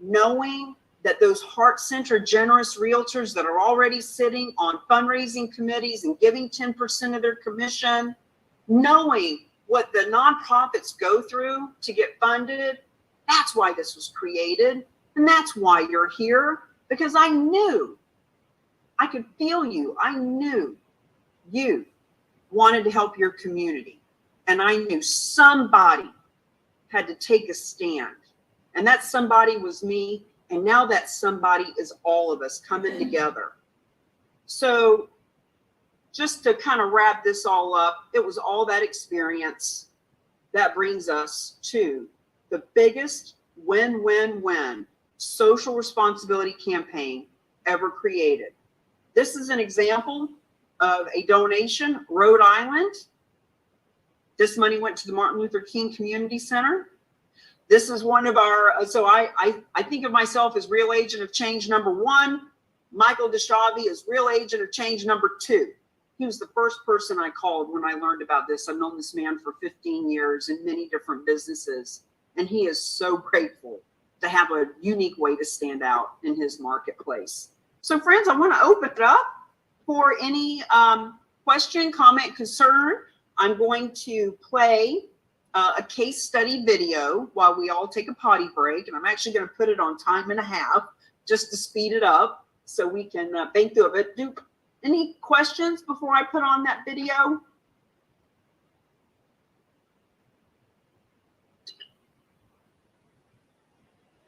knowing that those heart-centered, generous realtors that are already sitting on fundraising committees and giving 10% of their commission, knowing what the nonprofits go through to get funded, that's why this was created. And that's why you're here, because I knew, I could feel you. I knew you wanted to help your community. And I knew somebody had to take a stand. And that somebody was me. And now that somebody is all of us coming together. So just to kind of wrap this all up, it was all that experience that brings us to the biggest win-win-win social responsibility campaign ever created. This is an example of a donation, Rhode Island. This money went to the Martin Luther King Community Center. This is one of our, so I think of myself as real agent of change #1. Michael Deshavi is real agent of change #2. He was the first person I called when I learned about this. I've known this man for 15 years in many different businesses, and he is so grateful to have a unique way to stand out in his marketplace. So friends, I want to open it up for any question, comment, concern. I'm going to play a case study video while we all take a potty break, and I'm actually going to put it on 1.5 just to speed it up so we can bank through it. Do any questions before I put on that video?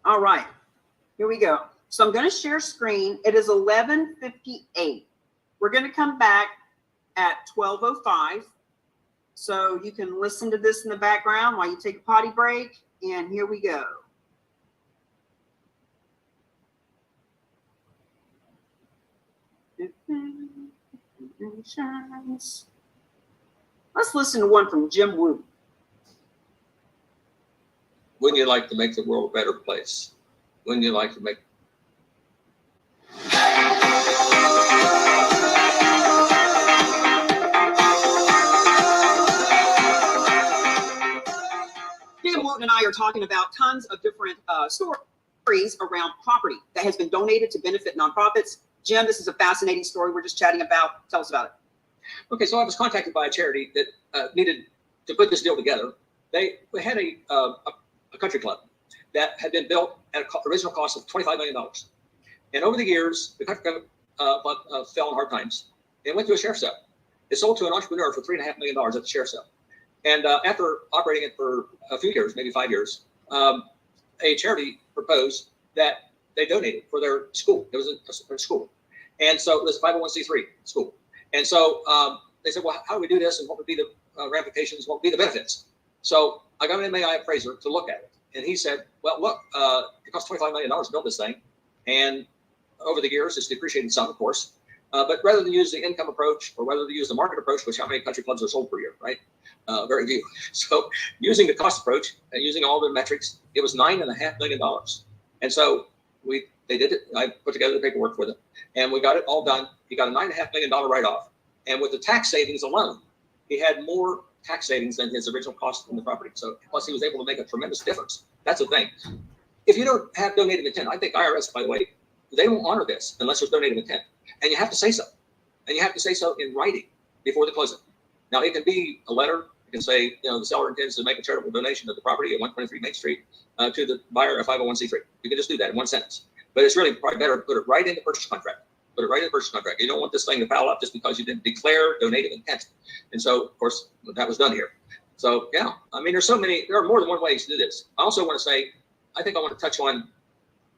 All right, here we go. So I'm going to share screen. It is 11:58. We're going to come back at 12:05. So you can listen to this in the background while you take a potty break. And here we go. Let's listen to one from Jim Wu. Wouldn't you like to make the world a better place? Wouldn't you like to make... Jim Wooten and I are talking about tons of different stories around property that has been donated to benefit nonprofits. Jim, this is a fascinating story we're just chatting about. Tell us about it. Okay, so I was contacted by a charity that needed to put this deal together. They had a country club that had been built at an original cost of $25 million. And over the years, the country club fell in hard times. It went to a sheriff sale. It sold to an entrepreneur for $3.5 million at the sheriff sale. And after operating it for a few years, maybe 5 years, a charity proposed that they donated for their school. It was a school. And so it was a 501c3 school. And so they said, well, how do we do this? And what would be the ramifications? What would be the benefits? So I got an MAI appraiser to look at it. And he said, well, look, it cost $25 million to build this thing. And over the years, it's depreciated some, of course. But rather than use the income approach or whether to use the market approach, which how many country clubs are sold per year, right? Very few. So using the cost approach and using all the metrics, it was $9.5 million. And so they did it. I put together the paperwork for them and we got it all done. He got a $9.5 million write-off. And with the tax savings alone, he had more tax savings than his original cost on the property. So plus he was able to make a tremendous difference. That's the thing. If you don't have donated intent, I think IRS, by the way, they won't honor this unless there's donated intent. And you have to say so. And you have to say so in writing before the closing. Now, it can be a letter. You can say, the seller intends to make a charitable donation of the property at 123 Main Street to the buyer of 501c3. You can just do that in one sentence. But it's really probably better to put it right in the purchase contract. Put it right in the purchase contract. You don't want this thing to foul up just because you didn't declare donated intent. And so, of course, that was done here. So, yeah, I mean, there are more than one way to do this. I also want to say, I think I want to touch on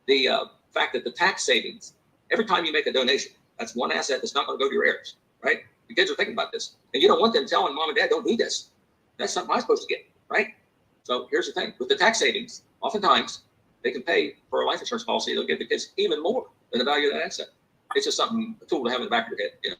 the fact that the tax savings, every time you make a donation, that's one asset that's not going to go to your heirs, right? The kids are thinking about this. And you don't want them telling mom and dad, don't do this. That's something I'm supposed to get, right? So here's the thing. With the tax savings, oftentimes, they can pay for a life insurance policy. They'll give the kids even more than the value of that asset. It's just something, a tool to have in the back of your head,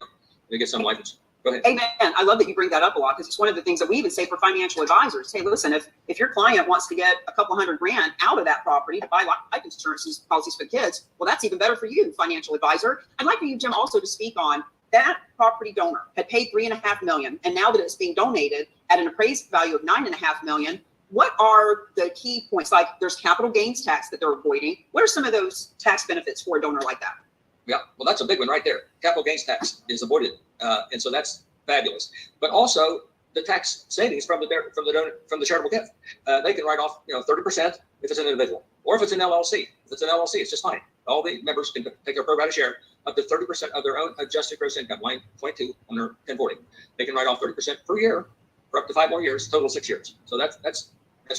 to get some life insurance. Go ahead. Amen. I love that you bring that up a lot because it's one of the things that we even say for financial advisors. Hey, listen, if your client wants to get a couple $100,000 out of that property to buy life insurance policies for kids, well, that's even better for you, financial advisor. I'd like for you, Jim, also to speak on that property donor had paid $3.5 million, and now that it's being donated at an appraised value of $9.5 million. What are the key points? Like there's capital gains tax that they're avoiding. What are some of those tax benefits for a donor like that? Yeah, well, that's a big one right there. Capital gains tax is avoided, and so that's fabulous. But also the tax savings from the charitable gift, they can write off 30% if it's an individual, or if it's an LLC. If it's an LLC, it's just fine. All the members can take their pro rata share up to 30% of their own adjusted gross income, line 22 on their 1040. They can write off 30% per year for up to 5 more years, total 6 years. So that's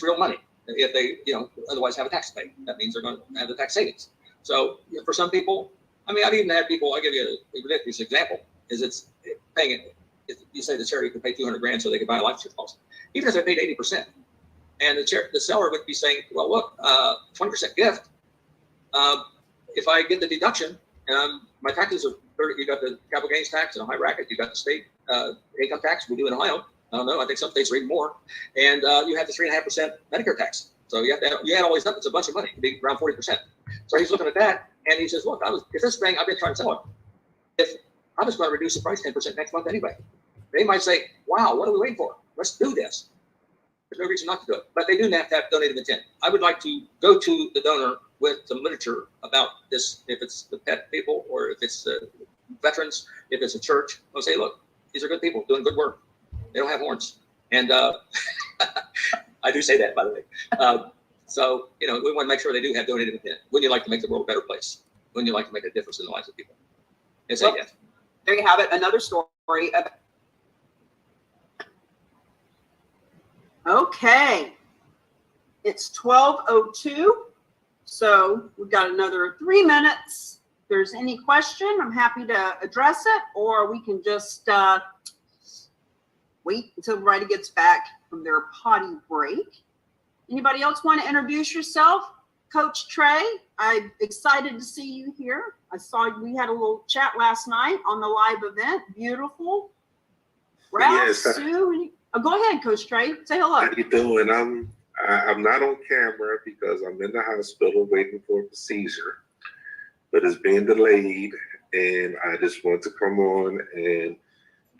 real money. If they otherwise have a tax to pay, that means they're going to have the tax savings. So for some people, I mean, I've even had people. I'll give you a ridiculous example. Is it's paying it. If you say the charity could pay $200,000 so they could buy a life insurance policy, even if they paid 80%, and the seller would be saying, well, look, 20% gift. If I get the deduction, my taxes are 30. You got the capital gains tax in a high bracket. You got the state income tax. We do in Ohio. I don't know. I think some states are even more. And you have the 3.5% Medicare tax. So you add all these up. It's a bunch of money. It'd be around 40%. So he's looking at that, and he says, look, if this thing I've been trying to sell it, if I was going to reduce the price 10% next month anyway. They might say, wow, what are we waiting for? Let's do this. There's no reason not to do it. But they do have to have donated intent. I would like to go to the donor with some literature about this, if it's the pet people or if it's the veterans, if it's a church. I'll say, look, these are good people doing good work. They don't have horns. And I do say that, by the way. So, we want to make sure they do have donated intent. Wouldn't you like to make the world a better place? Wouldn't you like to make a difference in the lives of people? And say yes. There you have it. Another story. Okay. It's 12:02. So we've got another 3 minutes. If there's any question, I'm happy to address it, or we can just wait until everybody gets back from their potty break. Anybody else want to introduce yourself? Coach Trey, I'm excited to see you here. I saw we had a little chat last night on the live event. Beautiful. Ralph, Yes. Sue, go ahead, Coach Trey. Say hello. How you doing? I'm not on camera because I'm in the hospital waiting for a procedure, but it's being delayed, and I just want to come on and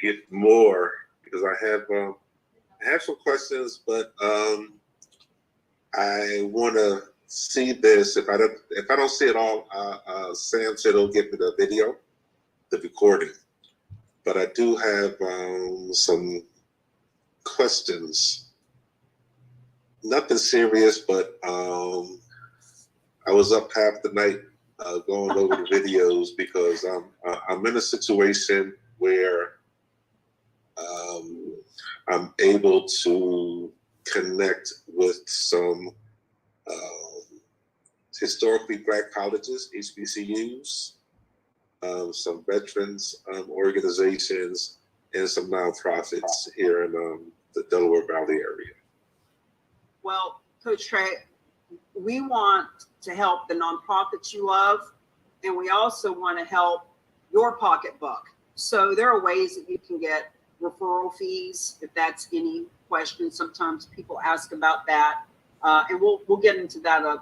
get more because I have some questions, but I want to see this. If I don't see it all, Sam said he'll give me the video, the recording. But I do have some questions. Nothing serious, but I was up half the night going over the videos because I'm in a situation where I'm able to connect with some historically Black colleges, HBCUs, some veterans organizations, and some nonprofits here in the Delaware Valley area. Well, Coach Trey, we want to help the nonprofits you love, and we also want to help your pocketbook. So there are ways that you can get referral fees, if that's any question. Sometimes people ask about that, and we'll get into that a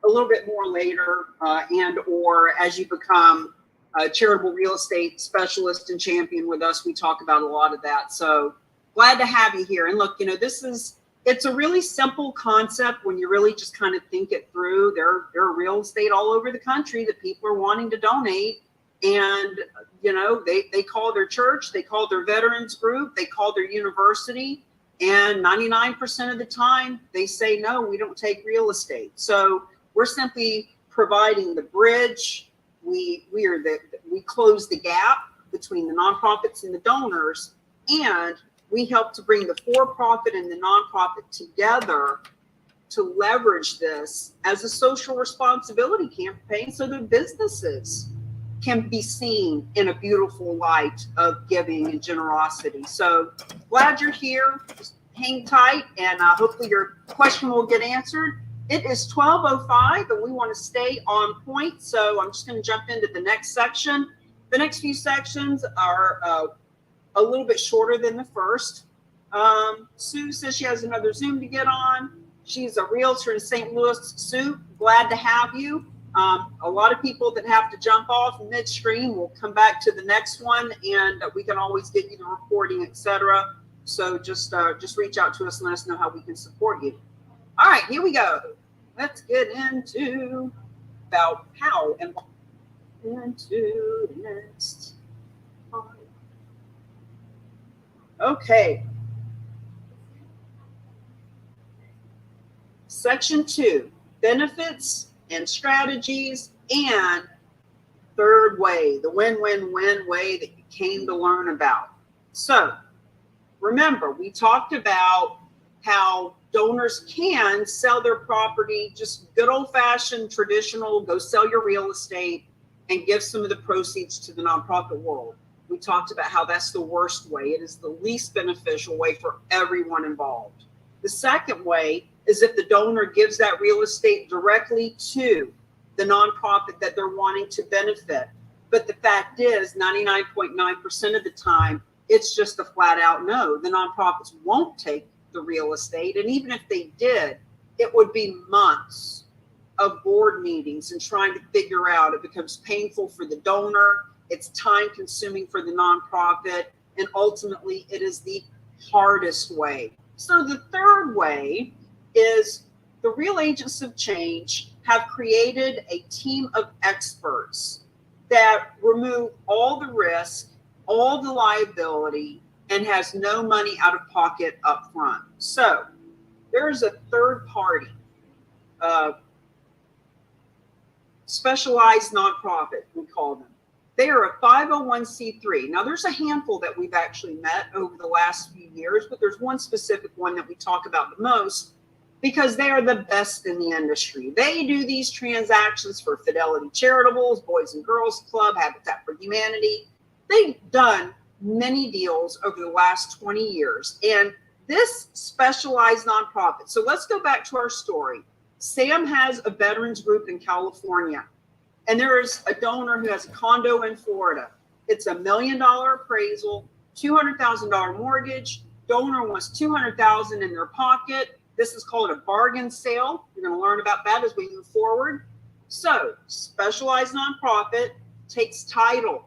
little bit more later, and or as you become a charitable real estate specialist and champion with us, we talk about a lot of that. So glad to have you here. And look, you know, it's a really simple concept when you really just kind of think it through. There are real estate all over the country that people are wanting to donate. And, you know, they call their church, they call their veterans group, they call their university. And 99% of the time they say, no, we don't take real estate. So we're simply providing the bridge. We close the gap between the nonprofits and the donors, and we help to bring the for-profit and the nonprofit together to leverage this as a social responsibility campaign so that businesses can be seen in a beautiful light of giving and generosity. So glad you're here. Just hang tight, and hopefully your question will get answered. It is 12:05, and we want to stay on point. So I'm just going to jump into the next section. The next few sections are a little bit shorter than the first. Sue says she has another Zoom to get on. She's a realtor in St. Louis. Sue, glad to have you. A lot of people that have to jump off midstream will come back to the next one, and we can always get you the recording, etc. So just reach out to us and let us know how we can support you. All right, here we go. Let's get into about how and into the next. Okay. Section 2, benefits and strategies, and third way, the win-win-win way that you came to learn about. So remember, we talked about how donors can sell their property, just good old-fashioned traditional, go sell your real estate and give some of the proceeds to the nonprofit world. We talked about how that's the worst way. It is the least beneficial way for everyone involved. The second way is if the donor gives that real estate directly to the nonprofit that they're wanting to benefit. But the fact is, 99.9% of the time, it's just a flat out no. The nonprofits won't take the real estate. And even if they did, it would be months of board meetings and trying to figure out. It becomes painful for the donor. It's time consuming for the nonprofit. And ultimately, it is the hardest way. So the third way is the real agents of change have created a team of experts that remove all the risk, all the liability, and has no money out of pocket up front. So there's a third party, specialized nonprofit, we call them. They are a 501c3. Now, there's a handful that we've actually met over the last few years, but there's one specific one that we talk about the most because they are the best in the industry. They do these transactions for Fidelity Charitables, Boys and Girls Club, Habitat for Humanity. They've done many deals over the last 20 years. And this specialized nonprofit, so let's go back to our story. Sam has a veterans group in California. And there is a donor who has a condo in Florida. It's $1 million appraisal, $200,000 mortgage. Donor wants $200,000 in their pocket. This is called a bargain sale. You're going to learn about that as we move forward. So, specialized nonprofit takes title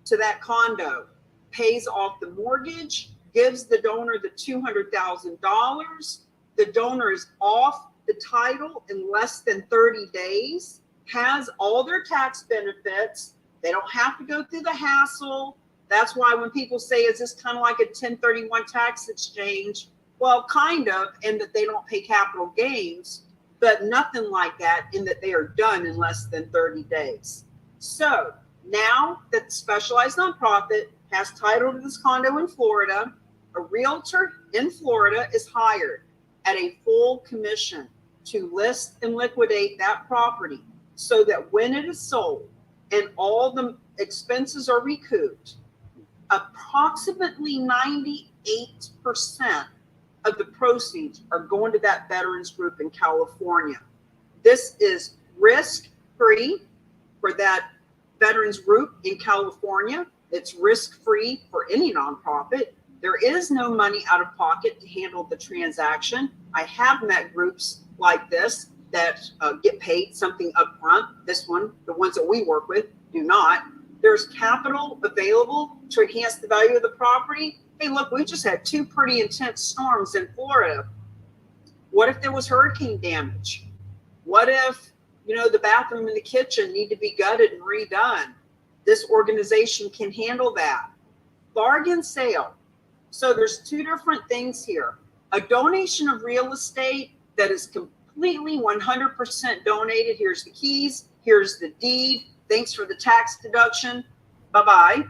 to that condo, pays off the mortgage, gives the donor the $200,000. The donor is off the title in less than 30 days. Has all their tax benefits. They don't have to go through the hassle. That's why when people say, is this kind of like a 1031 tax exchange? Well, kind of, in that they don't pay capital gains, but nothing like that in that they are done in less than 30 days. So now that the specialized nonprofit has title to this condo in Florida, a realtor in Florida is hired at a full commission to list and liquidate that property, so that when it is sold and all the expenses are recouped, approximately 98% of the proceeds are going to that veterans group in California. This is risk-free for that veterans group in California. It's risk-free for any nonprofit. There is no money out of pocket to handle the transaction. I have met groups like this that get paid something up front. This one, the ones that we work with, do not. There's capital available to enhance the value of the property. Hey, look, we just had 2 pretty intense storms in Florida. What if there was hurricane damage? What if, the bathroom and the kitchen need to be gutted and redone? This organization can handle that. Bargain sale. So there's 2 different things here. A donation of real estate that is completely 100% donated. Here's the keys. Here's the deed. Thanks for the tax deduction. Bye-bye.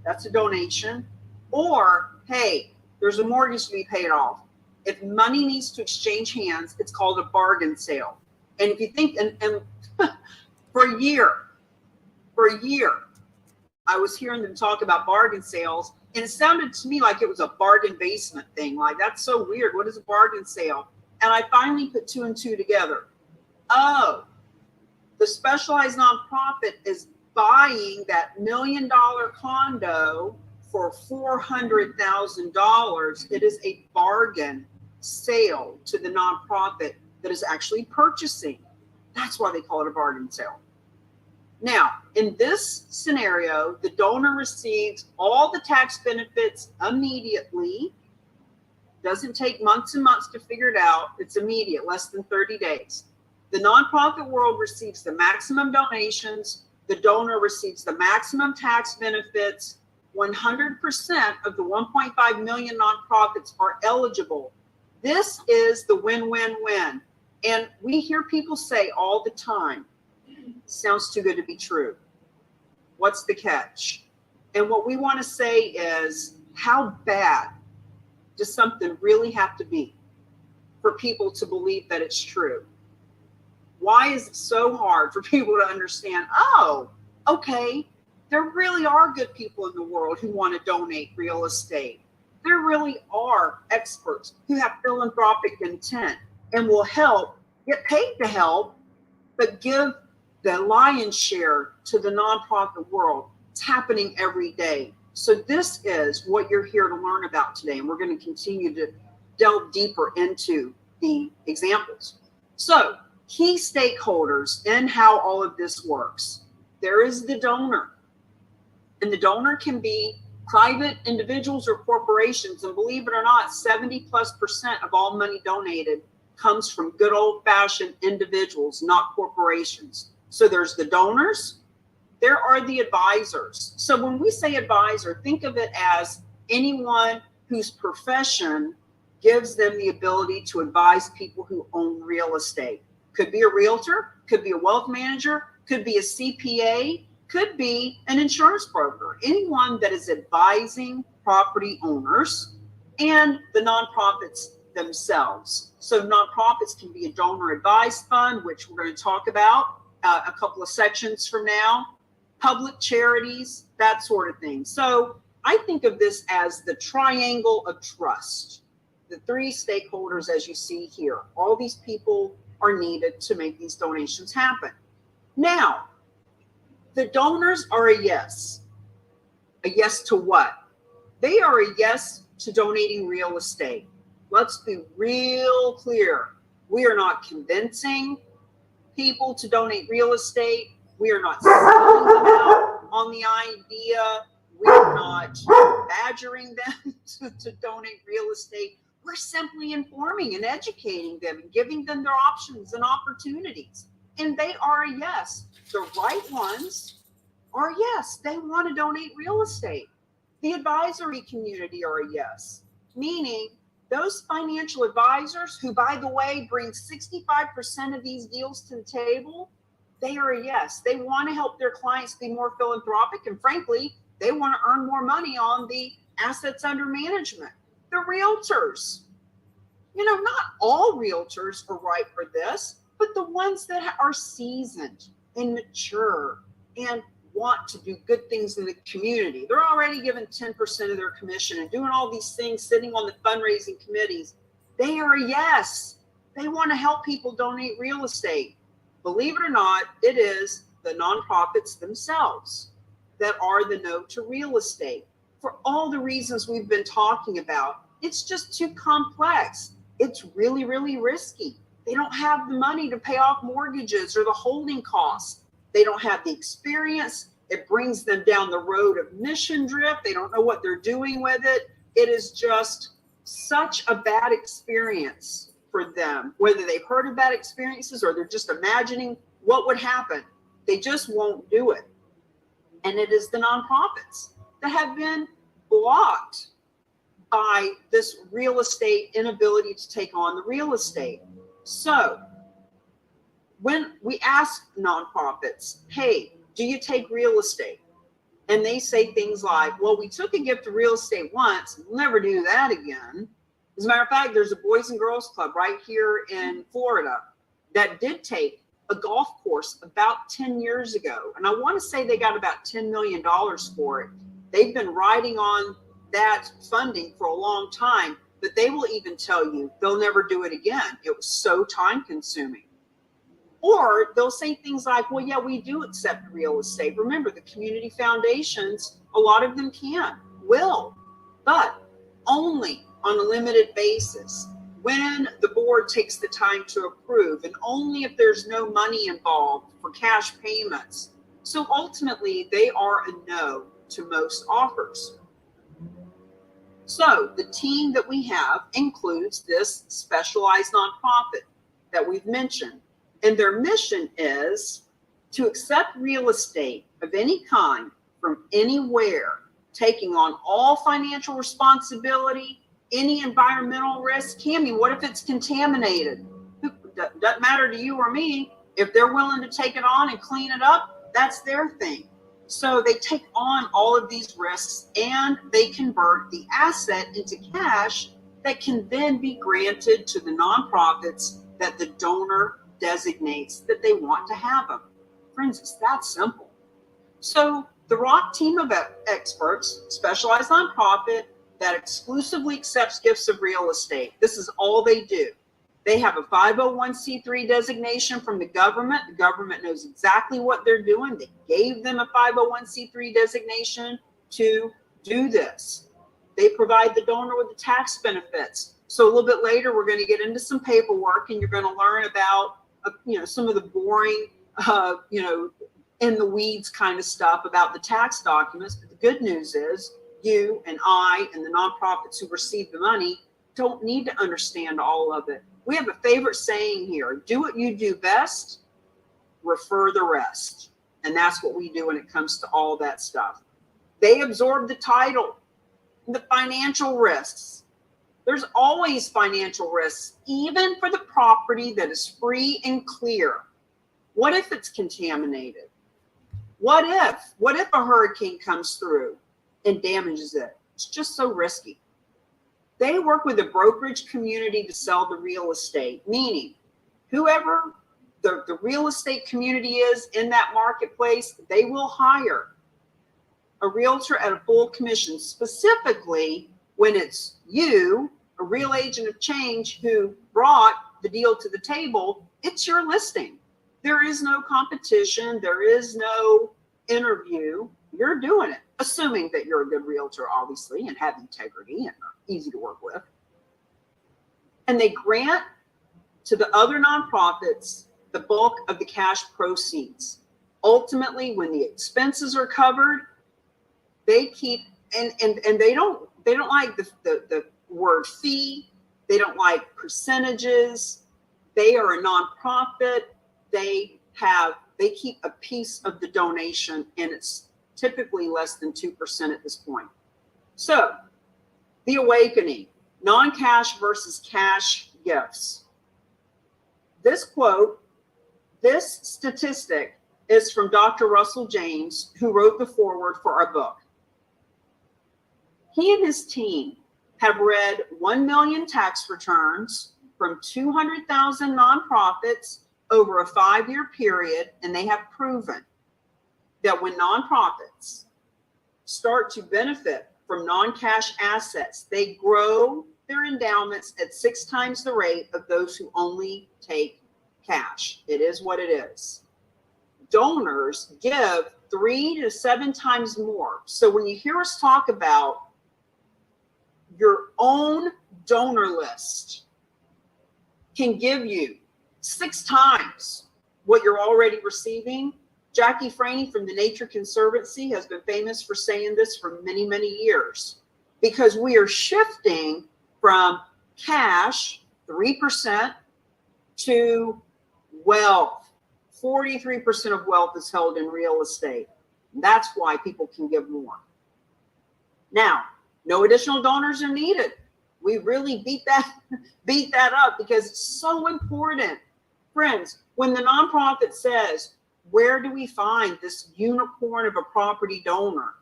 That's a donation. Or, hey, there's a mortgage to be paid off. If money needs to exchange hands, it's called a bargain sale. And if you think, and for a year, I was hearing them talk about bargain sales, and it sounded to me like it was a bargain basement thing. Like, that's so weird. What is a bargain sale? And I finally put 2 and 2 together. Oh, the specialized nonprofit is buying that $1 million condo for $400,000. It is a bargain sale to the nonprofit that is actually purchasing. That's why they call it a bargain sale. Now, in this scenario, the donor receives all the tax benefits immediately. Doesn't take months and months to figure it out. It's immediate, less than 30 days. The nonprofit world receives the maximum donations. The donor receives the maximum tax benefits. 100% of the 1.5 million nonprofits are eligible. This is the win-win-win. And we hear people say all the time, sounds too good to be true. What's the catch? And what we want to say is, how bad does something really have to be for people to believe that it's true? Why is it so hard for people to understand, oh, okay, there really are good people in the world who want to donate real estate. There really are experts who have philanthropic intent and will help, get paid to help, but give the lion's share to the nonprofit world. It's happening every day. So this is what you're here to learn about today. And we're going to continue to delve deeper into the examples. So key stakeholders in how all of this works. There is the donor. And the donor can be private individuals or corporations. And believe it or not, 70+% of all money donated comes from good old-fashioned individuals, not corporations. So there's the donors, there are the advisors. So when we say advisor, think of it as anyone whose profession gives them the ability to advise people who own real estate. Could be a realtor, could be a wealth manager, could be a CPA, could be an insurance broker, anyone that is advising property owners and the nonprofits themselves. So nonprofits can be a donor advised fund, which we're going to talk about a couple of sections from now, public charities, that sort of thing. So I think of this as the triangle of trust, the 3 stakeholders as you see here. All these people are needed to make these donations happen. Now, the donors are a yes. A yes to what? They are a yes to donating real estate. Let's be real clear. We are not convincing people to donate real estate. We are not selling them out on the idea. We are not badgering them to donate real estate. We're simply informing and educating them and giving them their options and opportunities. And they are a yes. The right ones are yes. They want to donate real estate. The advisory community are a yes, meaning those financial advisors who, by the way, bring 65% of these deals to the table, they are a yes. They want to help their clients be more philanthropic, and frankly, they want to earn more money on the assets under management. The realtors, not all realtors are right for this, but the ones that are seasoned and mature and want to do good things in the community. They're already given 10% of their commission and doing all these things, sitting on the fundraising committees. They are a yes. They want to help people donate real estate. Believe it or not, it is the nonprofits themselves that are the no to real estate. For all the reasons we've been talking about, it's just too complex. It's really, really risky. They don't have the money to pay off mortgages or the holding costs. They don't have the experience. It brings them down the road of mission drift. They don't know what they're doing with it. it is just such a bad experience for them, whether they've heard of bad experiences or they're just imagining what would happen. They just won't do it. And it is the nonprofits that have been blocked by this real estate inability to take on the real estate. So when we ask nonprofits, hey, do you take real estate? And they say things like, well, we took a gift of real estate once, we'll never do that again. As a matter of fact, there's a Boys and Girls Club right here in Florida that did take a golf course about 10 years ago. And I want to say they got about $10 million for it. They've been riding on that funding for a long time, but they will even tell you they'll never do it again. It was so time consuming. Or they'll say things like, well, yeah, we do accept real estate. Remember, the community foundations, a lot of them will, but only on a limited basis when the board takes the time to approve, and only if there's no money involved for cash payments. So ultimately, they are a no to most offers. So the team that we have includes this specialized nonprofit that we've mentioned. And their mission is to accept real estate of any kind from anywhere, taking on all financial responsibility, any environmental risk. Cammie, what if it's contaminated? Doesn't matter to you or me. If they're willing to take it on and clean it up, that's their thing. So they take on all of these risks and they convert the asset into cash that can then be granted to the nonprofits that the donor designates that they want to have them. Friends, it's that simple. So the ROC team of experts, specialized nonprofit that exclusively accepts gifts of real estate. This is all they do. They have a 501c3 designation from the government. The government knows exactly what they're doing. They gave them a 501c3 designation to do this. They provide the donor with the tax benefits. So a little bit later, we're going to get into some paperwork and you're going to learn about some of the boring, in the weeds kind of stuff about the tax documents. But the good news is you and I and the nonprofits who receive the money don't need to understand all of it. We have a favorite saying here: do what you do best, refer the rest. And that's what we do when it comes to all that stuff. They absorb the title, the financial risks. There's always financial risks, even for the property that is free and clear. What if it's contaminated? What if a hurricane comes through and damages it? It's just so risky. They work with the brokerage community to sell the real estate, meaning whoever the real estate community is in that marketplace, they will hire a realtor at a full commission, specifically when it's you, a real agent of change who brought the deal to the table. It's your listing. There is no competition. There is no interview. You're doing it, assuming that you're a good realtor, obviously, and have integrity and are easy to work with. And they grant to the other nonprofits the bulk of the cash proceeds. Ultimately, when the expenses are covered, they keep, and they don't like the word fee. They don't like percentages. They are a nonprofit. They keep a piece of the donation, and it's typically less than 2% at this point. So the awakening, non-cash versus cash gifts. This quote, this statistic is from Dr. Russell James, who wrote the foreword for our book. He and his team have read 1 million tax returns from 200,000 nonprofits over a 5-year period, and they have proven that when nonprofits start to benefit from non-cash assets, they grow their endowments at 6 times the rate of those who only take cash. It is what it is. Donors give 3 to 7 times more. So when you hear us talk about your own donor list can give you 6 times what you're already receiving. Jackie Franey from the Nature Conservancy has been famous for saying this for many, many years. because we are shifting from cash, 3%, to wealth. 43% of wealth is held in real estate. That's why people can give more. Now, no additional donors are needed. We really beat that up because it's so important. Friends, when the nonprofit says, where do we find this unicorn of a property donor?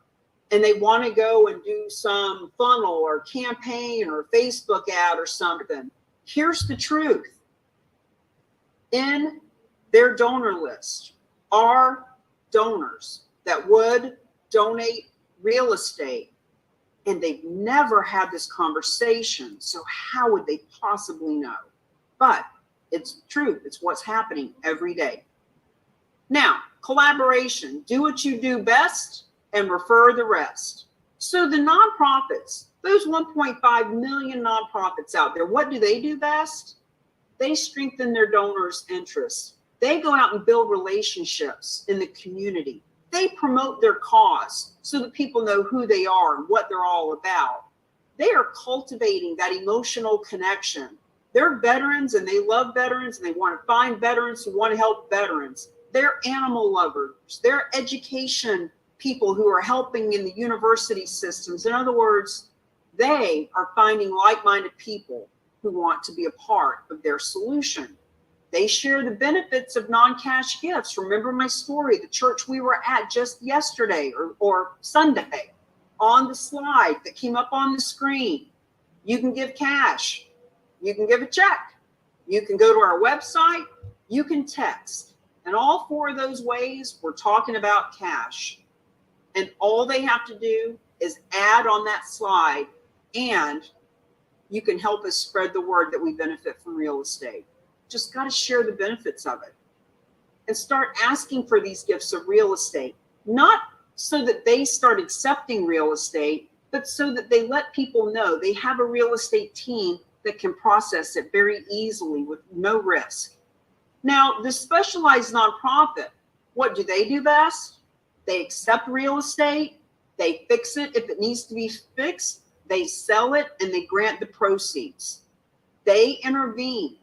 And they want to go and do some funnel or campaign or Facebook ad or something. Here's the truth. In their donor list are donors that would donate real estate, and they've never had this conversation. So how would they possibly know? But it's true. It's what's happening every day. Now, collaboration. Do what you do best and refer the rest. So the nonprofits, those 1.5 million nonprofits out there, what do they do best? They strengthen their donors' interests. They go out and build relationships in the community. They promote their cause so that people know who they are and what they're all about. They are cultivating that emotional connection. They're veterans and they love veterans and they want to find veterans who want to help veterans. They're animal lovers. They're education people who are helping in the university systems. In other words, they are finding like-minded people who want to be a part of their solution. They share the benefits of non-cash gifts. Remember my story, the church we were at just yesterday or Sunday, on the slide that came up on the screen. You can give cash. You can give a check. You can go to our website. You can text. And all four of those ways, we're talking about cash. And all they have to do is add on that slide, and you can help us spread the word that we benefit from real estate. Just got to share the benefits of it and start asking for these gifts of real estate, not so that they start accepting real estate, but so that they let people know they have a real estate team that can process it very easily with no risk. Now, the specialized nonprofit, what do they do best? They accept real estate, they fix it if it needs to be fixed, they sell it, and they grant the proceeds. They intervene.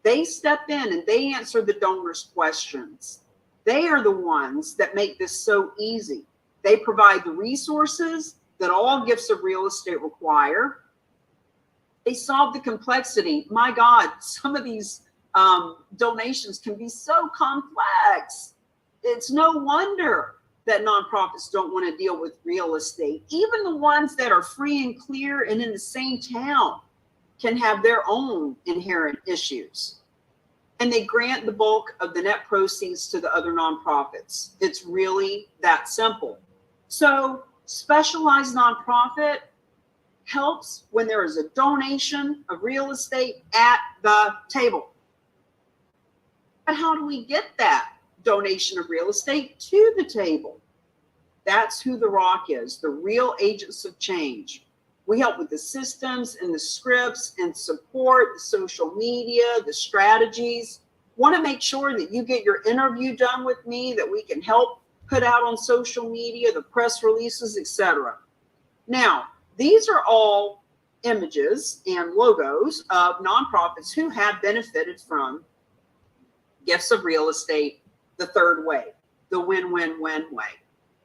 They step in and they answer the donors' questions. They are the ones that make this so easy. They provide the resources that all gifts of real estate require. They solve the complexity. My God, some of these donations can be so complex. It's no wonder that nonprofits don't want to deal with real estate. Even the ones that are free and clear and in the same town can have their own inherent issues. And they grant the bulk of the net proceeds to the other nonprofits. It's really that simple. So specialized nonprofit helps when there is a donation of real estate at the table. But how do we get that donation of real estate to the table? That's who the Rock is, the real agents of change. We help with the systems and the scripts and support the social media, the strategies. Want to make sure that you get your interview done with me, that we can help put out on social media, the press releases, etc. Now, these are all images and logos of nonprofits who have benefited from gifts of real estate the third way, the win-win-win way.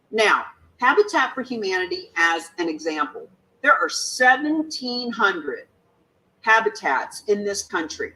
Now, Habitat for Humanity as an example. There are 1,700 habitats in this country.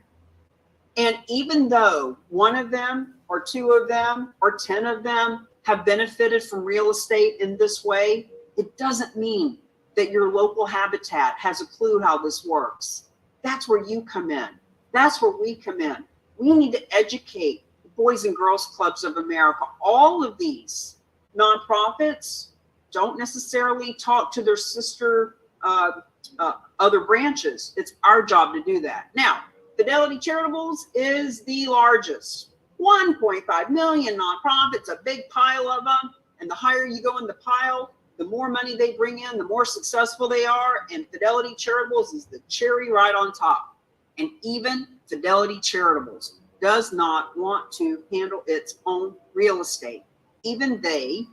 And even though one of them or two of them or 10 of them have benefited from real estate in this way, it doesn't mean that your local habitat has a clue how this works. That's where you come in. That's where we come in. We need to educate the Boys and Girls Clubs of America. All of these nonprofits don't necessarily talk to their sister other branches. It's our job to do that. Now, Fidelity Charitables is the largest. 1.5 million nonprofits, a big pile of them. And the higher you go in the pile, the more money they bring in, the more successful they are. And Fidelity Charitables is the cherry right on top. And even Fidelity Charitables does not want to handle its own real estate. Even they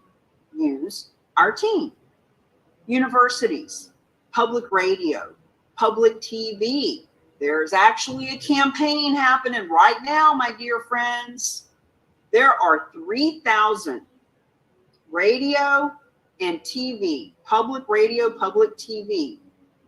use our team. Universities. public radio, public TV. There's actually a campaign happening right now, my dear friends. There are 3,000 radio and TV, public radio, public TV,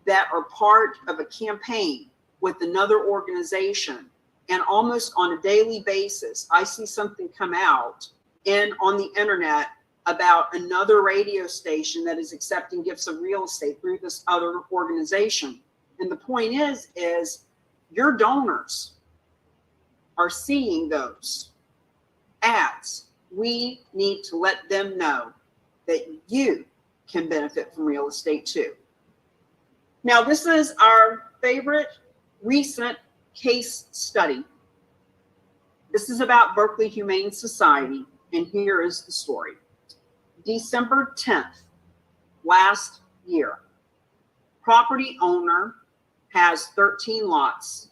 that are part of a campaign with another organization. And almost on a daily basis, I see something come out on the internet about another radio station that is accepting gifts of real estate through this other organization. And the point is your donors are seeing those ads. We need to let them know that you can benefit from real estate too. Now, this is our favorite recent case study. This is about Berkeley Humane Society, and here is the story. December 10th, last year, property owner has 13 lots.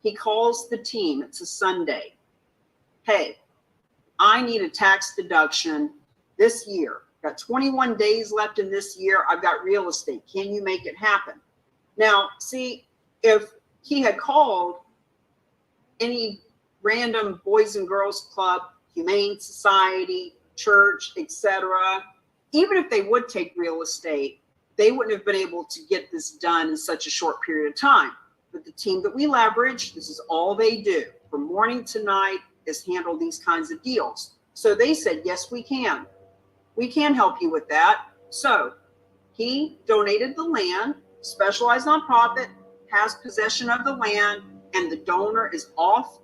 He calls the team, it's a Sunday. Hey, I need a tax deduction this year. Got 21 days left in this year. I've got real estate. Can you make it happen? Now, see, if he had called any random Boys and Girls Club, Humane Society, church, etc., even if they would take real estate, they wouldn't have been able to get this done in such a short period of time. But the team that we leverage, this is all they do from morning to night, is handle these kinds of deals. So they said, yes, we can. We can help you with that. So he donated the land, specialized nonprofit, has possession of the land, and the donor is off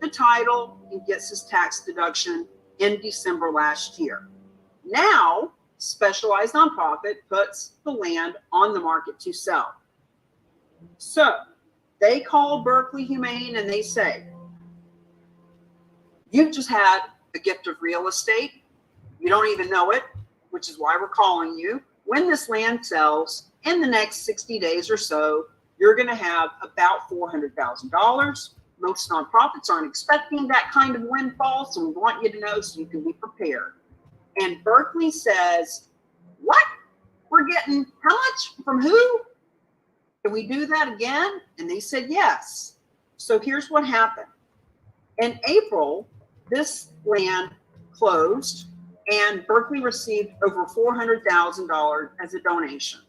the title and gets his tax deduction in December last year. Now, specialized nonprofit puts the land on the market to sell. So they call Berkeley Humane and they say, you've just had a gift of real estate. You don't even know it, which is why we're calling you. When this land sells in the next 60 days or so, you're going to have about $400,000. Most nonprofits aren't expecting that kind of windfall, so we want you to know so you can be prepared. And Berkeley says, what? We're getting how much from who? Can we do that again? And they said yes. So here's what happened. In April, this land closed and Berkeley received over $400,000 as a donation.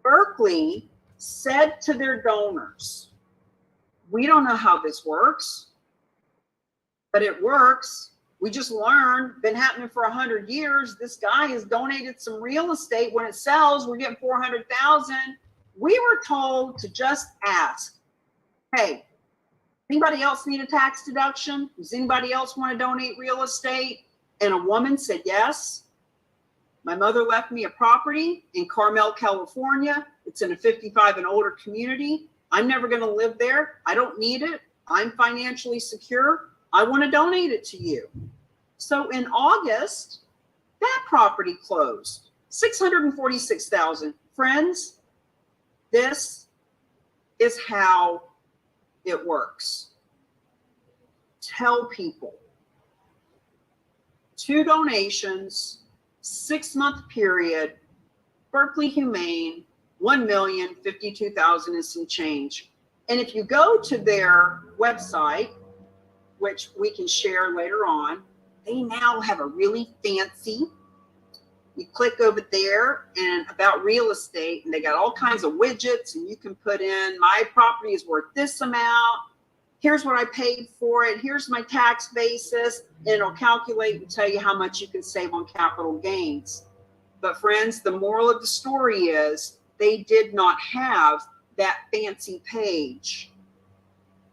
Berkeley said to their donors, we don't know how this works, but it works. We just learned, been happening for 100 years. This guy has donated some real estate. When it sells, we're getting $400,000. We were told to just ask, hey, anybody else need a tax deduction? Does anybody else want to donate real estate? And a woman said yes. My mother left me a property in Carmel, California. It's in a 55 and older community. I'm never going to live there. I don't need it. I'm financially secure. I want to donate it to you. So in August, that property closed. $646,000. Friends, this is how it works. Tell people. 2 donations, 6-month period, Berkeley Humane, $1,052,000 and some change. And if you go to their website, which we can share later on, they now have a really fancy, you click over there and about real estate, and they got all kinds of widgets, and you can put in, my property is worth this amount. Here's what I paid for it. Here's my tax basis. And it'll calculate and tell you how much you can save on capital gains. But friends, the moral of the story is they did not have that fancy page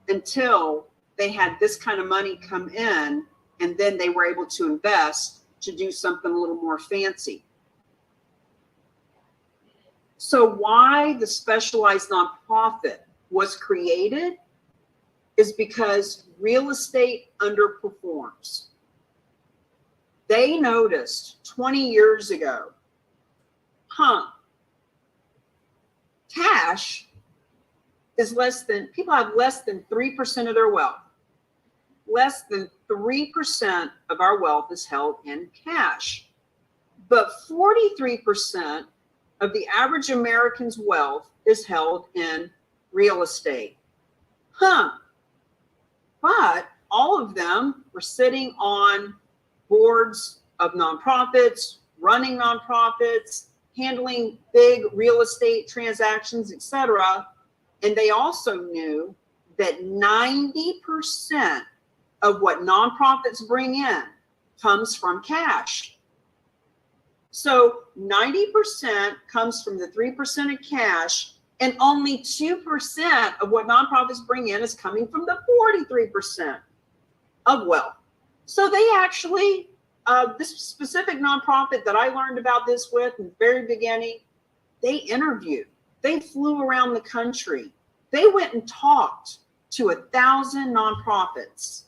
until they had this kind of money come in, and then they were able to invest to do something a little more fancy. So why the specialized nonprofit was created is because real estate underperforms. They noticed 20 years ago, cash is people have less than 3% of their wealth. Less than 3% of our wealth is held in cash. But 43% of the average American's wealth is held in real estate. But all of them were sitting on boards of nonprofits, running nonprofits, handling big real estate transactions, etc. And they also knew that 90% of what nonprofits bring in comes from cash. So 90% comes from the 3% of cash, and only 2% of what nonprofits bring in is coming from the 43% of wealth. So they actually, this specific nonprofit that I learned about this with in the very beginning, they interviewed, they flew around the country, they went and talked to 1,000 nonprofits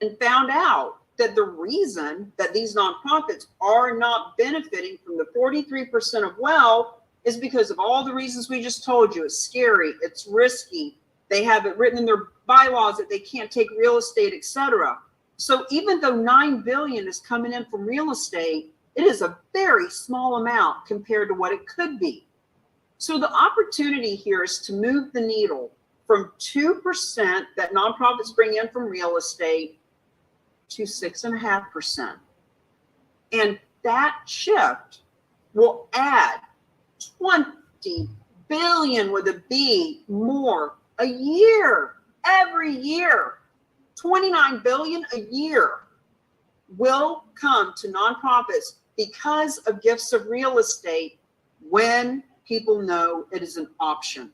and found out that the reason that these nonprofits are not benefiting from the 43% of wealth is because of all the reasons we just told you. It's scary, it's risky, they have it written in their bylaws that they can't take real estate, etc. So even though $9 billion is coming in from real estate, it is a very small amount compared to what it could be. So the opportunity here is to move the needle from 2% that nonprofits bring in from real estate to 6.5%. And that shift will add 20 billion with a B more a year, every year. 29 billion a year will come to nonprofits because of gifts of real estate when people know it is an option.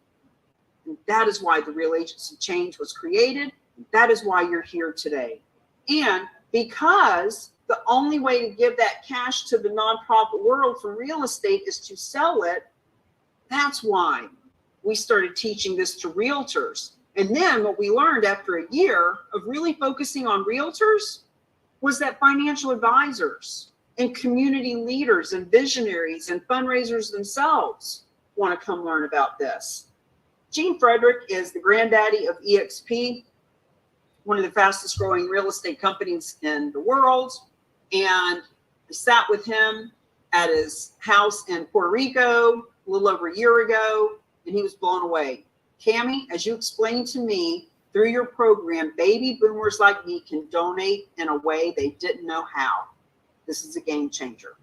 And that is why the Real Agency Change was created. That is why you're here today. And because the only way to give that cash to the nonprofit world from real estate is to sell it, that's why we started teaching this to realtors. And then what we learned after a year of really focusing on realtors was that financial advisors and community leaders and visionaries and fundraisers themselves want to come learn about this. Gene Frederick is the granddaddy of EXP, one of the fastest growing real estate companies in the world. And I sat with him at his house in Puerto Rico a little over a year ago, and he was blown away. Cammie, as you explained to me through your program, baby boomers like me can donate in a way they didn't know how. This is a game changer.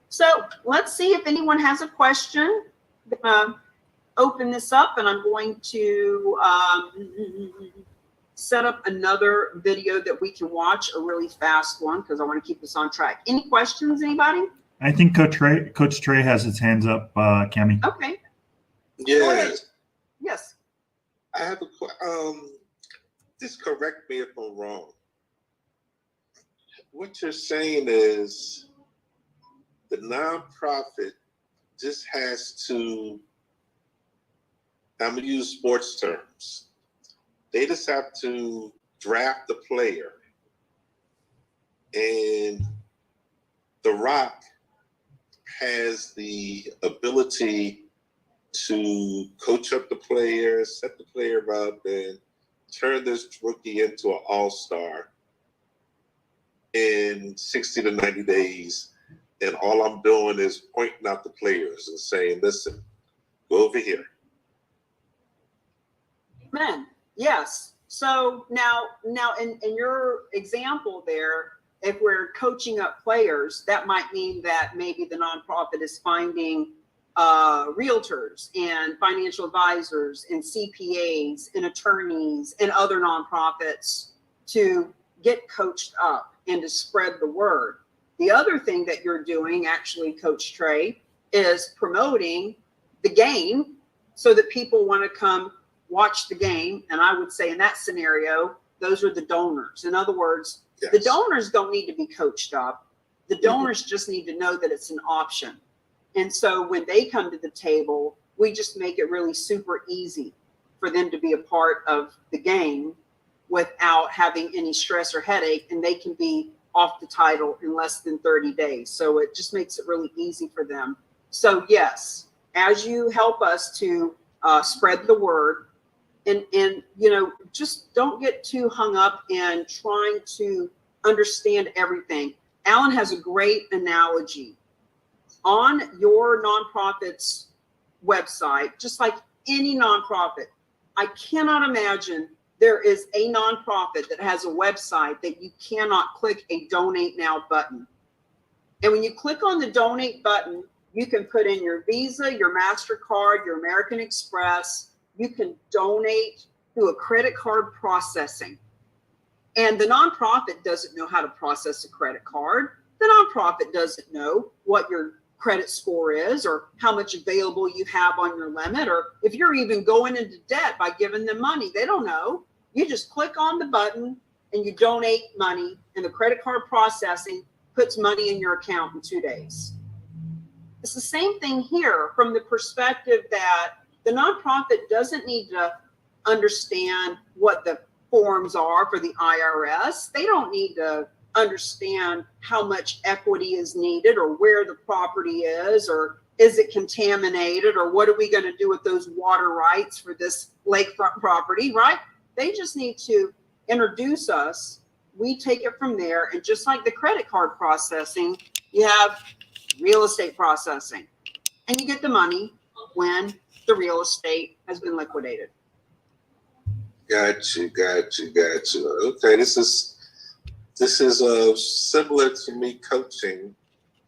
So let's see if anyone has a question. I'm gonna open this up, and I'm going to set up another video that we can watch, a really fast one, because I want to keep us on track. Any questions, anybody? I think Coach Trey has his hands up, Cammie. Okay. Yeah, Yes. I have a just correct me if I'm wrong. What you're saying is the nonprofit just has to, I'm going to use sports terms. They just have to draft the player, and The Rock has the ability to coach up the player, set the player up, and turn this rookie into an all-star in 60 to 90 days. And all I'm doing is pointing out the players and saying, listen, go over here. Amen. Yes. So now in your example there, if we're coaching up players, that might mean that maybe the nonprofit is finding realtors and financial advisors and CPAs and attorneys and other nonprofits to get coached up and to spread the word. The other thing that you're doing, actually, Coach Trey, is promoting the game so that people want to come watch the game. And I would say in that scenario, those are the donors. In other words, Yes. the donors don't need to be coached up. The donors just need to know that it's an option. And so when they come to the table, we just make it really super easy for them to be a part of the game without having any stress or headache, and they can be off the title in less than 30 days. So it just makes it really easy for them. So yes, as you help us to spread the word, and just don't get too hung up in trying to understand everything. Alan has a great analogy. on your nonprofit's website, just like any nonprofit. I cannot imagine there is a nonprofit that has a website that you cannot click a donate now button. And when you click on the donate button, you can put in your Visa, your MasterCard, your American Express. You can donate through a credit card processing. And the nonprofit doesn't know how to process a credit card. The nonprofit doesn't know what your credit score is or how much available you have on your limit, or if you're even going into debt by giving them money. They don't know. You just click on the button and you donate money, and the credit card processing puts money in your account in 2 days. It's the same thing here from the perspective that the nonprofit doesn't need to understand what the forms are for the IRS. They don't need to understand how much equity is needed or where the property is, or is it contaminated, or what are we going to do with those water rights for this lakefront property, right? They just need to introduce us. We take it from there. And just like the credit card processing, you have real estate processing, and you get the money when the real estate has been liquidated. Got you. Okay, this is similar to me coaching,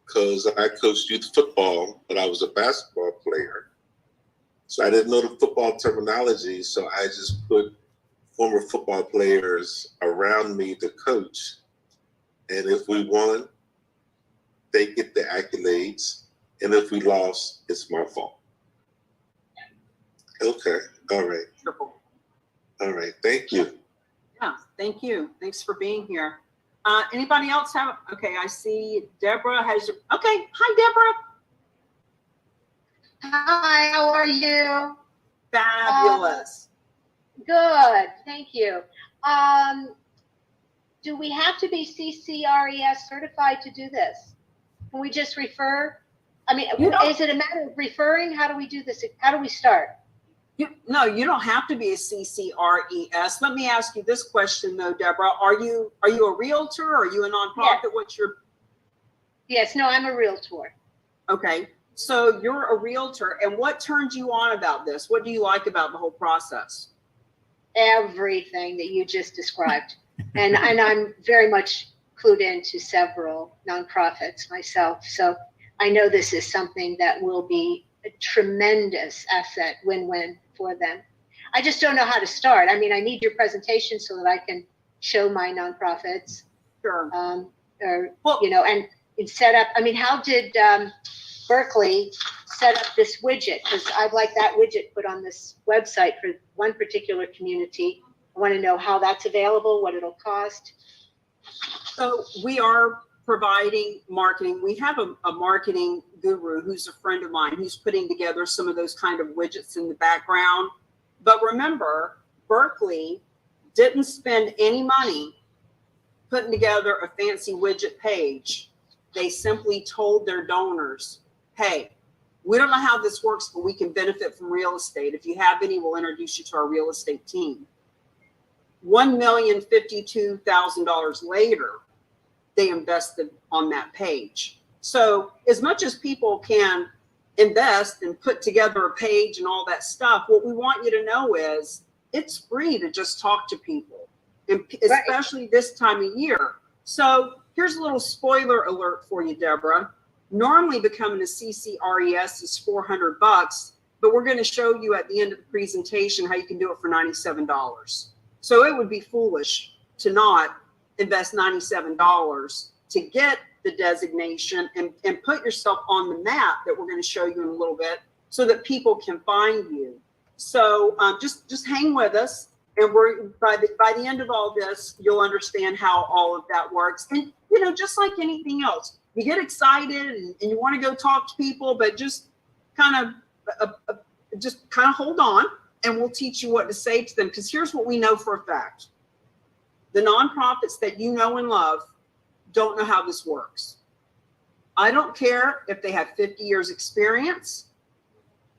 because I coached youth football, but I was a basketball player. So I didn't know the football terminology, so I just put former football players around me to coach. And if we won, they get the accolades. And if we lost, it's my fault. Okay, all right. All right, thank you. Yeah, thank you. Thanks for being here. Anybody else have? Okay, I see Deborah has. Okay, hi Deborah. Hi, how are you? Fabulous. Good, thank you. Do we have to be CCRES certified to do this? Can we just refer? I mean, is it a matter of referring? How do we do this? How do we start? No, you don't have to be a CCRES. Let me ask you this question though, Deborah. Are you a realtor? Are you a nonprofit? Yeah. What's your? Yes, no, I'm a realtor. Okay, so you're a realtor, and what turns you on about this? What do you like about the whole process? Everything that you just described. and I'm very much clued into several nonprofits myself. So I know this is something that will be a tremendous asset, win-win for them. I just don't know how to start. I mean, I need your presentation so that I can show my nonprofits. Sure. And set up. I mean, how did Berkeley set up this widget? Because I'd like that widget put on this website for one particular community. I want to know how that's available, what it'll cost. So we are providing marketing. We have a marketing guru who's a friend of mine who's putting together some of those kind of widgets in the background. But remember, Berkeley didn't spend any money putting together a fancy widget page. They simply told their donors, hey, we don't know how this works, but we can benefit from real estate. If you have any, we'll introduce you to our real estate team. $1,052,000 later, they invested on that page. So as much as people can invest and put together a page and all that stuff, what we want you to know is it's free to just talk to people, and especially this time of year. So here's a little spoiler alert for you, Deborah. Normally becoming a CCRES is $400, but we're going to show you at the end of the presentation how you can do it for $97. So it would be foolish to not invest $97 to get the designation and put yourself on the map that we're going to show you in a little bit so that people can find you. So just hang with us, and we're by the end of all this, you'll understand how all of that works. And just like anything else, you get excited and you want to go talk to people, but just kind of hold on, and we'll teach you what to say to them. Because here's what we know for a fact: the nonprofits that you know and love don't know how this works. I don't care if they have 50 years experience.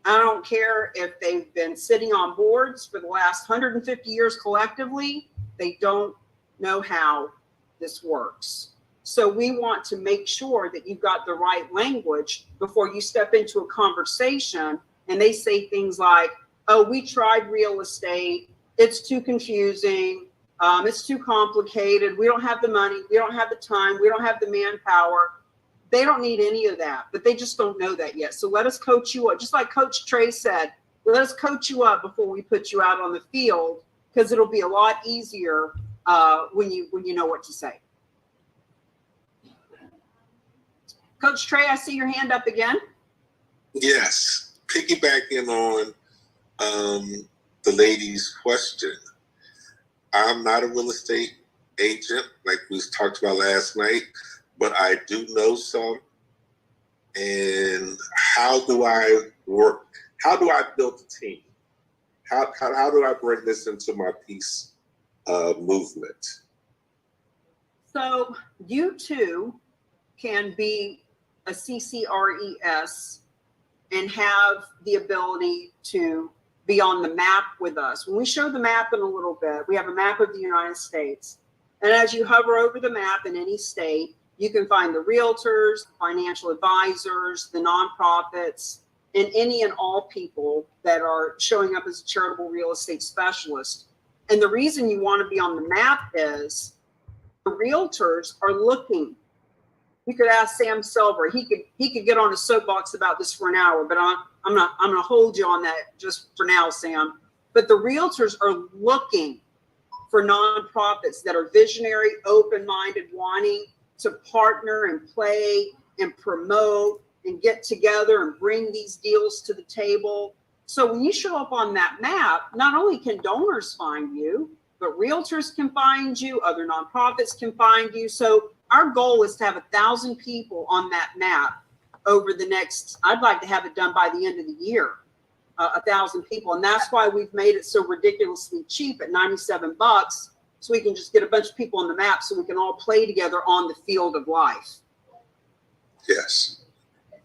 I don't care if they've been sitting on boards for the last 150 years collectively. They don't know how this works. So we want to make sure that you've got the right language before you step into a conversation and they say things like, oh, we tried real estate. It's too confusing. It's too complicated. We don't have the money. We don't have the time. We don't have the manpower. They don't need any of that, but they just don't know that yet. So let us coach you up. Just like Coach Trey said, let us coach you up before we put you out on the field, because it'll be a lot easier when you know what to say. Coach Trey, I see your hand up again. Yes, piggybacking on the lady's question. I'm not a real estate agent like we talked about last night, but I do know some. And how do I work? How do I build a team? How do I bring this into my peace movement? So you too can be a CCRES and have the ability to be on the map with us. When we show the map in a little bit, we have a map of the United States. And as you hover over the map in any state, you can find the realtors, the financial advisors, the nonprofits, and any and all people that are showing up as a charitable real estate specialist. And the reason you want to be on the map is the realtors are looking. You could ask Sam Silver. He could get on a soapbox about this for an hour, but I'm going to hold you on that just for now, Sam. But the realtors are looking for nonprofits that are visionary, open-minded, wanting to partner and play and promote and get together and bring these deals to the table. So when you show up on that map, not only can donors find you, but realtors can find you, other nonprofits can find you. So our goal is to have 1,000 people on that map over the next, I'd like to have it done by the end of the year, 1,000 people. And that's why we've made it so ridiculously cheap at $97, so we can just get a bunch of people on the map so we can all play together on the field of life. Yes.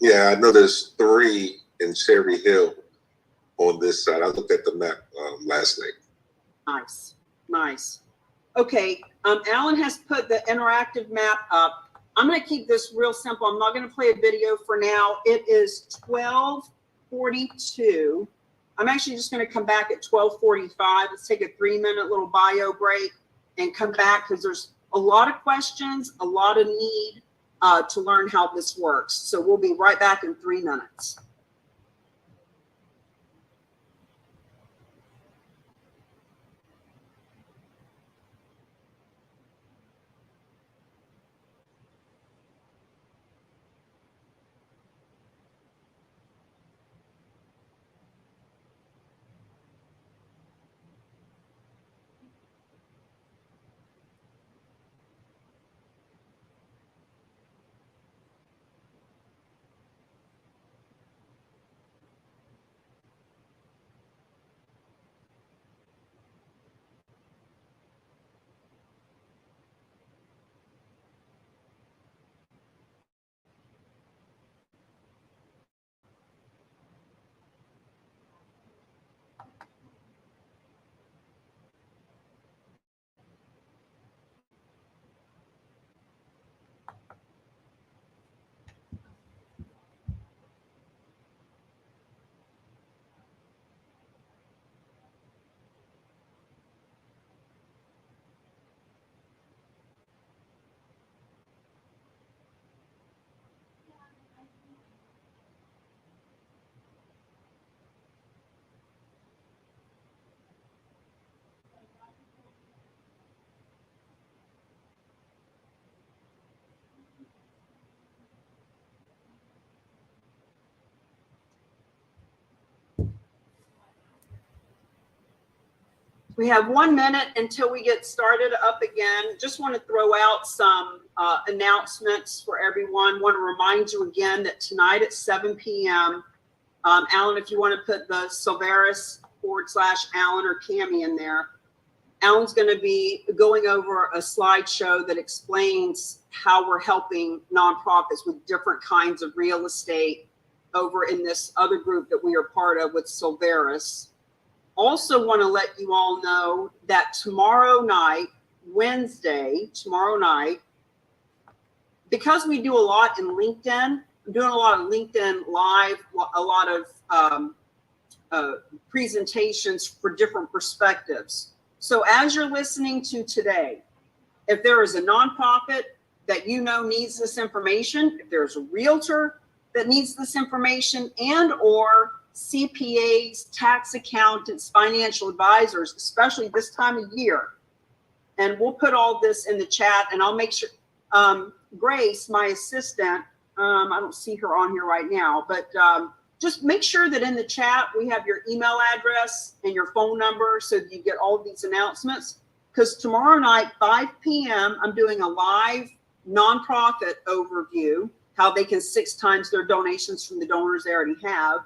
Yeah, I know there's 3 in Cherry Hill on this side. I looked at the map last night. Nice, nice. Okay, Alan has put the interactive map up. I'm going to keep this real simple. I'm not going to play a video for now. It is 12:42. I'm actually just going to come back at 12:45. Let's take a 3-minute little bio break and come back, because there's a lot of questions, a lot of need to learn how this works. So we'll be right back in 3 minutes. We have 1 minute until we get started up again. Just want to throw out some announcements for everyone. Want to remind you again that tonight at 7 p.m., Alan, if you want to put the Silveris/Alan or Cami in there, Alan's going to be going over a slideshow that explains how we're helping nonprofits with different kinds of real estate over in this other group that we are part of with Silveris. Also want to let you all know that tomorrow night, Wednesday, tomorrow night, because we do a lot in LinkedIn, I'm doing a lot of LinkedIn Live, a lot of presentations for different perspectives. So as you're listening to today, if there is a nonprofit that you know needs this information, if there's a realtor that needs this information, and or CPAs, tax accountants, financial advisors, especially this time of year, and we'll put all this in the chat, and I'll make sure, Grace, my assistant, I don't see her on here right now, but just make sure that in the chat we have your email address and your phone number so that you get all of these announcements. Because tomorrow night, 5 p.m., I'm doing a live nonprofit overview, how they can 6 times their donations from the donors they already have.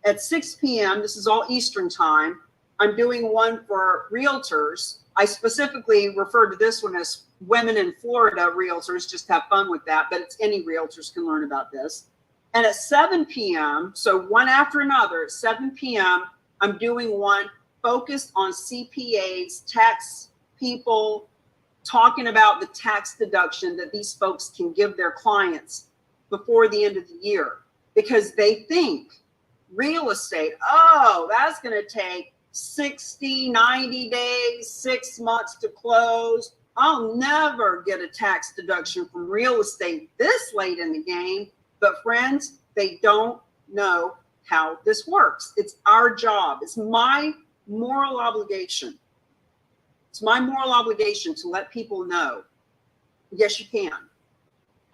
At 6 p.m., this is all Eastern time, I'm doing one for realtors. I specifically referred to this one as Women in Florida Realtors, just have fun with that, but it's any realtors can learn about this. And at 7 p.m., so one after another, at 7 p.m., I'm doing one focused on CPAs, tax people, talking about the tax deduction that these folks can give their clients before the end of the year, because they think real estate, oh, that's going to take 60, 90 days, 6 months to close. I'll never get a tax deduction from real estate this late in the game. But friends, they don't know how this works. It's our job. It's my moral obligation. It's my moral obligation to let people know, yes, you can.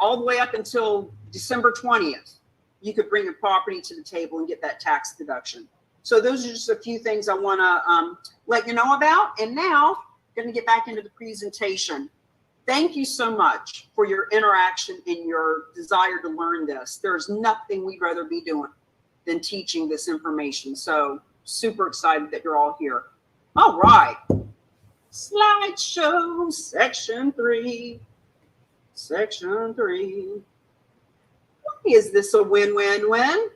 All the way up until December 20th, you could bring a property to the table and get that tax deduction. So those are just a few things I want to let you know about. And now, I'm going to get back into the presentation. Thank you so much for your interaction and your desire to learn this. There's nothing we'd rather be doing than teaching this information. So super excited that you're all here. All right. Slideshow section 3. Section 3. Why is this a win-win-win?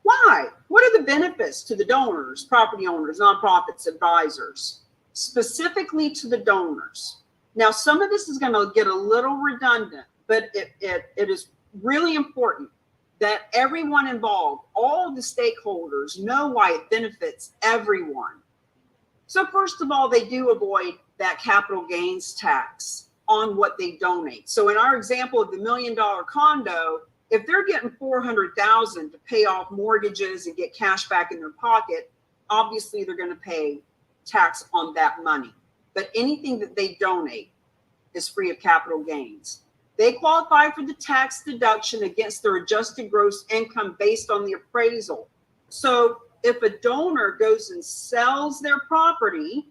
Why? What are the benefits to the donors, property owners, nonprofits, advisors, specifically to the donors? Now, some of this is going to get a little redundant, but it is really important that everyone involved, all the stakeholders, know why it benefits everyone. So first of all, they do avoid that capital gains tax on what they donate. So in our example of the $1 million condo, if they're getting $400,000 to pay off mortgages and get cash back in their pocket, obviously they're going to pay tax on that money. But anything that they donate is free of capital gains. They qualify for the tax deduction against their adjusted gross income based on the appraisal. So if a donor goes and sells their property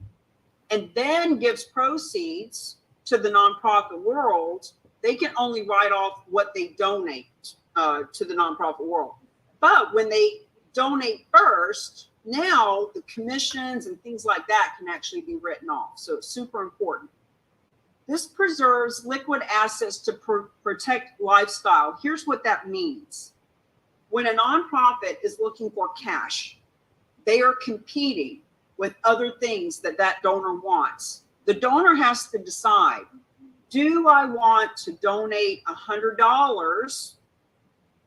and then gives proceeds to the nonprofit world, they can only write off what they donate to the nonprofit world. But when they donate first, now the commissions and things like that can actually be written off. So it's super important. This preserves liquid assets to protect lifestyle. Here's what that means. When a nonprofit is looking for cash, they are competing with other things that that donor wants. The donor has to decide, do I want to donate $100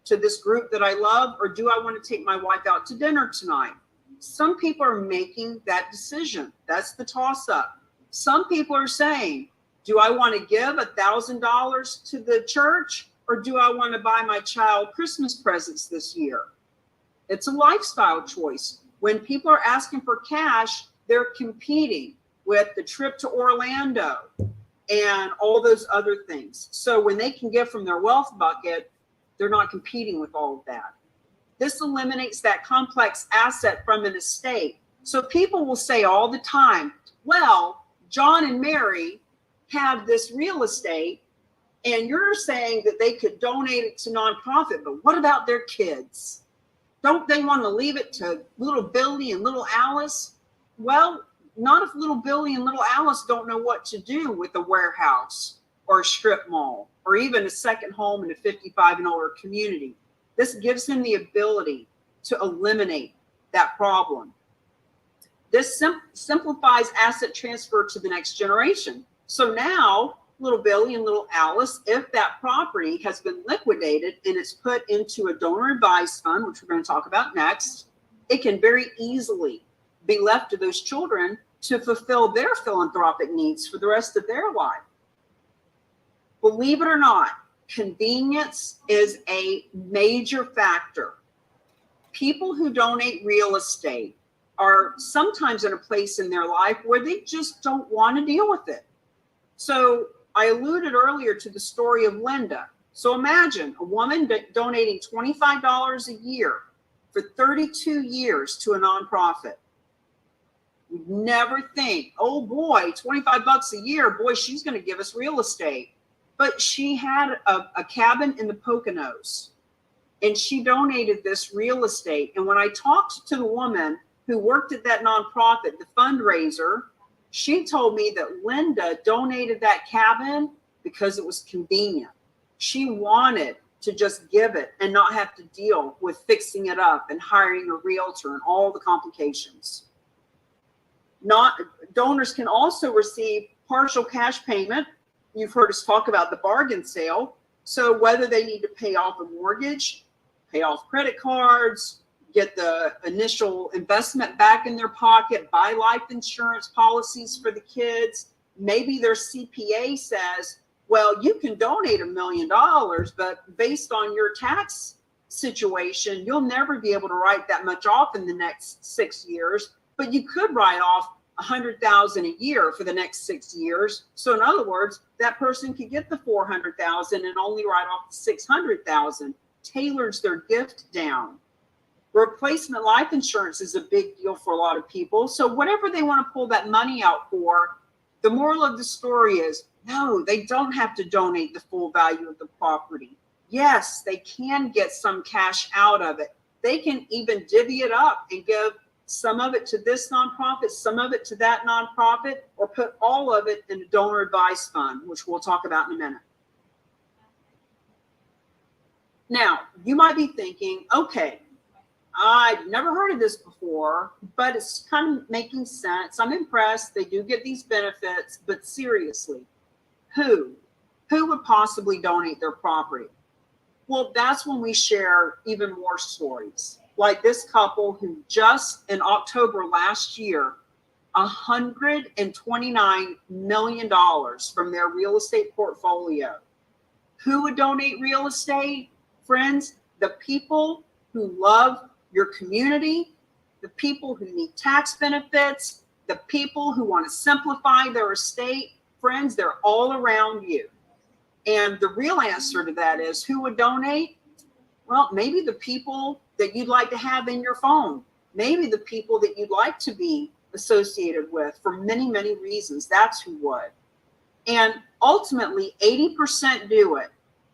to this group that I love, or do I want to take my wife out to dinner tonight? Some people are making that decision. That's the toss-up. Some people are saying, do I want to give $1,000 to the church, or do I want to buy my child Christmas presents this year? It's a lifestyle choice. When people are asking for cash, they're competing with the trip to Orlando and all those other things. So when they can give from their wealth bucket, they're not competing with all of that. This eliminates that complex asset from an estate. So people will say all the time, well, John and Mary have this real estate, and you're saying that they could donate it to nonprofit, but what about their kids? Don't they want to leave it to little Billy and little Alice? Well, not if little Billy and little Alice don't know what to do with a warehouse or a strip mall or even a second home in a 55 and older community. This gives them the ability to eliminate that problem. This simplifies asset transfer to the next generation. So now little Billy and little Alice, if that property has been liquidated and it's put into a donor advised fund, which we're going to talk about next, it can very easily be left to those children to fulfill their philanthropic needs for the rest of their life. Believe it or not, convenience is a major factor. People who donate real estate are sometimes in a place in their life where they just don't want to deal with it. So I alluded earlier to the story of Linda. So imagine a woman donating $25 a year for 32 years to a nonprofit. We'd never think, oh boy, 25 bucks a year, boy, she's going to give us real estate. But she had a cabin in the Poconos, and she donated this real estate. And when I talked to the woman who worked at that nonprofit, the fundraiser, she told me that Linda donated that cabin because it was convenient. She wanted to just give it and not have to deal with fixing it up and hiring a realtor and all the complications. Donors can also receive partial cash payment. You've heard us talk about the bargain sale. So whether they need to pay off a mortgage, pay off credit cards, get the initial investment back in their pocket, buy life insurance policies for the kids. Maybe their CPA says, well, you can donate $1 million, but based on your tax situation, you'll never be able to write that much off in the next 6 years, but you could write off $100,000 a year for the next 6 years. So in other words, that person could get the $400,000 and only write off the $600,000, tailors their gift down. Replacement life insurance is a big deal for a lot of people. So whatever they want to pull that money out for, the moral of the story is, no, they don't have to donate the full value of the property. Yes, they can get some cash out of it. They can even divvy it up and give some of it to this nonprofit, some of it to that nonprofit, or put all of it in a donor advised fund, which we'll talk about in a minute. Now, you might be thinking, okay, I've never heard of this before, but it's kind of making sense. I'm impressed. They do get these benefits, but seriously, who would possibly donate their property? Well, that's when we share even more stories. Like this couple who just in October last year, $129 million from their real estate portfolio. Who would donate real estate? Friends, the people who love your community, the people who need tax benefits, the people who want to simplify their estate. Friends, they're all around you. And the real answer to that is, who would donate? Well, maybe the people that you'd like to have in your phone, maybe the people that you'd like to be associated with for many, many reasons. That's who would. And ultimately, 80% do it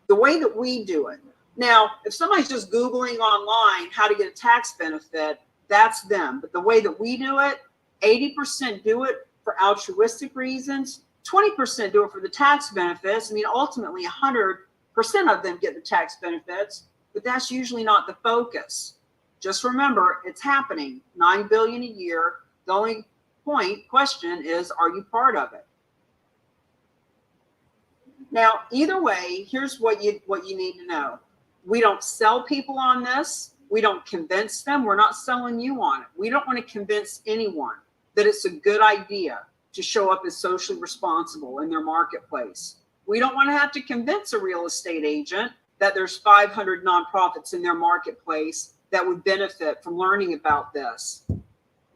the way that we do it. Now, if somebody's just Googling online how to get a tax benefit, that's them. But the way that we do it, 80% do it for altruistic reasons. 20% do it for the tax benefits. I mean, ultimately, 100% of them get the tax benefits, but that's usually not the focus. Just remember, it's happening. $9 billion a year. The only question is, are you part of it? Now, either way, here's what you need to know. We don't sell people on this. We don't convince them. We're not selling you on it. We don't want to convince anyone that it's a good idea to show up as socially responsible in their marketplace. We don't want to have to convince a real estate agent that there's 500 nonprofits in their marketplace that would benefit from learning about this.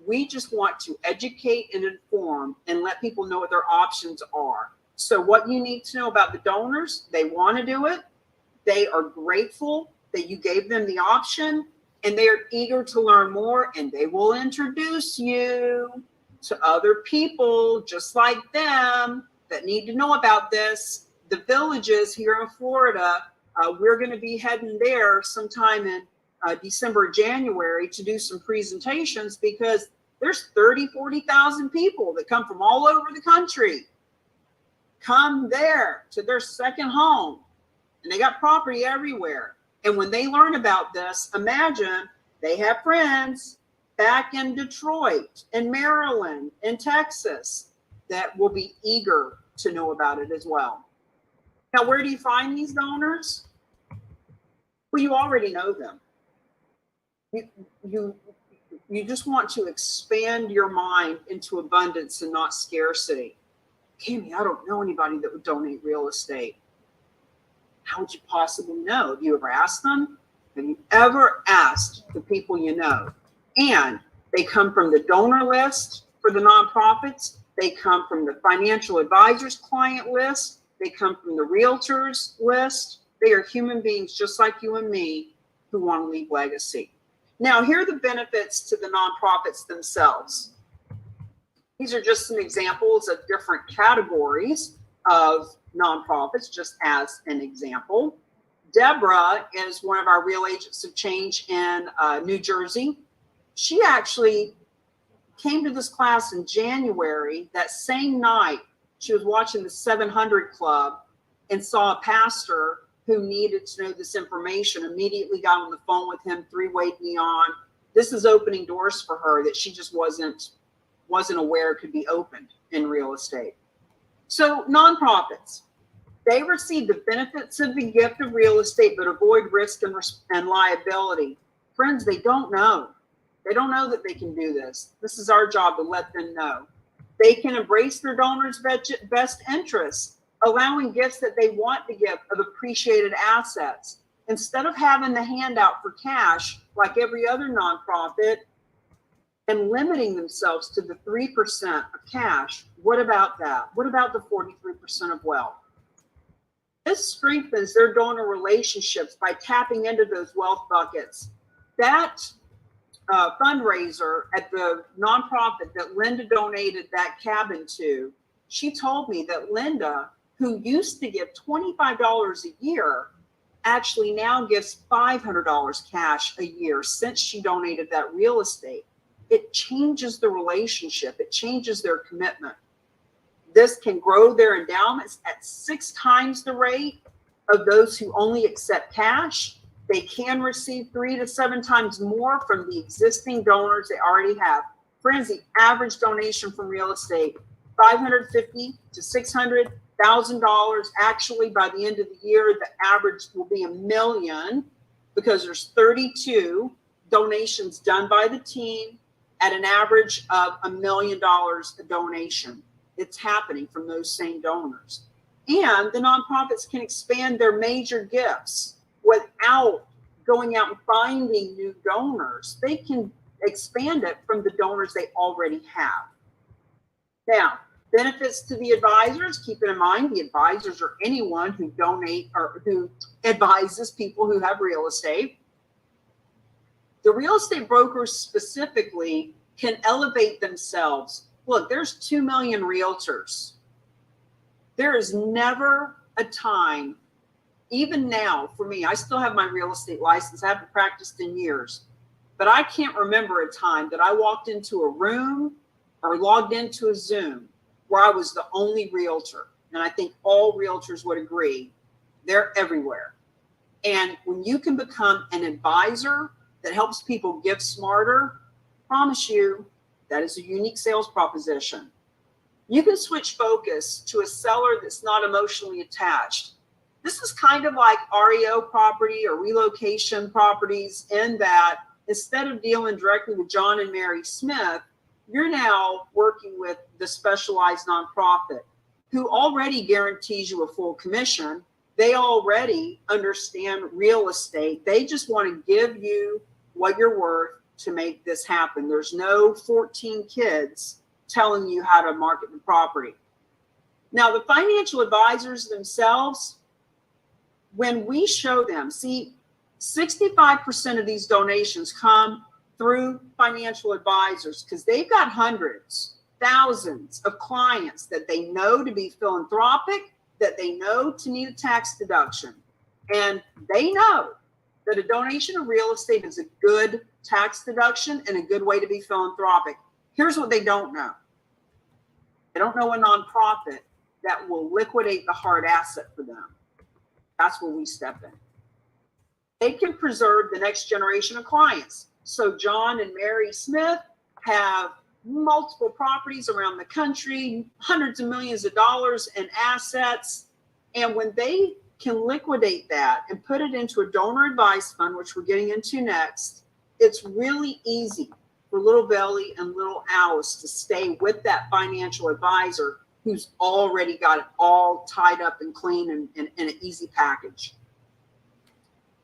We just want to educate and inform and let people know what their options are. So what you need to know about the donors, they want to do it. They are grateful that you gave them the option, and they are eager to learn more, and they will introduce you to other people just like them that need to know about this. The Villages here in Florida, we're going to be heading there sometime in December, January to do some presentations, because there's 30, 40,000 people that come from all over the country, come there to their second home, and they got property everywhere. And when they learn about this, imagine they have friends back in Detroit and Maryland and Texas that will be eager to know about it as well. Now, where do you find these donors? Well, you already know them. You just want to expand your mind into abundance and not scarcity. Cami, I don't know anybody that would donate real estate. How would you possibly know? Have you ever asked them? Have you ever asked the people you know? And they come from the donor list for the nonprofits. They come from the financial advisors client list. They come from the realtors list. They are human beings just like you and me who want to leave legacy. Now, here are the benefits to the nonprofits themselves. These are just some examples of different categories of nonprofits, just as an example. Deborah is one of our real agents of change in New Jersey. She actually came to this class in January. That same night, she was watching the 700 Club and saw a pastor who needed to know this information, immediately got on the phone with him, three-wayed me on. This is opening doors for her that she just wasn't aware could be opened in real estate. So nonprofits, they receive the benefits of the gift of real estate, but avoid risk and liability. Friends, they don't know. They don't know that they can do this. This is our job to let them know. They can embrace their donors' best interests, allowing gifts that they want to give of appreciated assets. Instead of having the handout for cash like every other nonprofit and limiting themselves to the 3% of cash, what about that? What about the 43% of wealth? This strengthens their donor relationships by tapping into those wealth buckets. That fundraiser at the nonprofit that Linda donated that cabin to, she told me that Linda, who used to give $25 a year, actually now gives $500 cash a year since she donated that real estate. It changes the relationship. It changes their commitment. This can grow their endowments at 6 times the rate of those who only accept cash. They can receive 3 to 7 times more from the existing donors they already have. Friends, the average donation from real estate, $550 to $600,000. Actually, by the end of the year, the average will be $1 million because there's 32 donations done by the team at an average of $1 million a donation. It's happening from those same donors. And the nonprofits can expand their major gifts without going out and finding new donors. They can expand it from the donors they already have. Now, benefits to the advisors, keeping in mind the advisors are anyone who donate or who advises people who have real estate. The real estate brokers specifically can elevate themselves. Look, there's 2 million realtors. There is never a time, even now for me, I still have my real estate license. I haven't practiced in years, but I can't remember a time that I walked into a room or logged into a Zoom where I was the only realtor. And I think all realtors would agree, they're everywhere. And when you can become an advisor that helps people give smarter, I promise you, that is a unique sales proposition. You can switch focus to a seller that's not emotionally attached. This is kind of like REO property or relocation properties in that instead of dealing directly with John and Mary Smith, you're now working with the specialized nonprofit who already guarantees you a full commission. They already understand real estate. They just want to give you what you're worth to make this happen. There's no 14 kids telling you how to market the property. Now, the financial advisors themselves, when we show them, see, 65% of these donations come through financial advisors because they've got hundreds, thousands of clients that they know to be philanthropic, that they know to need a tax deduction. And they know that a donation of real estate is a good tax deduction and a good way to be philanthropic. Here's what they don't know. They don't know a nonprofit that will liquidate the hard asset for them. That's where we step in. They can preserve the next generation of clients. So John and Mary Smith have multiple properties around the country, hundreds of millions of dollars in assets. And when they can liquidate that and put it into a donor advised fund, which we're getting into next, it's really easy for little Belly and little Alice to stay with that financial advisor who's already got it all tied up and clean and in an easy package.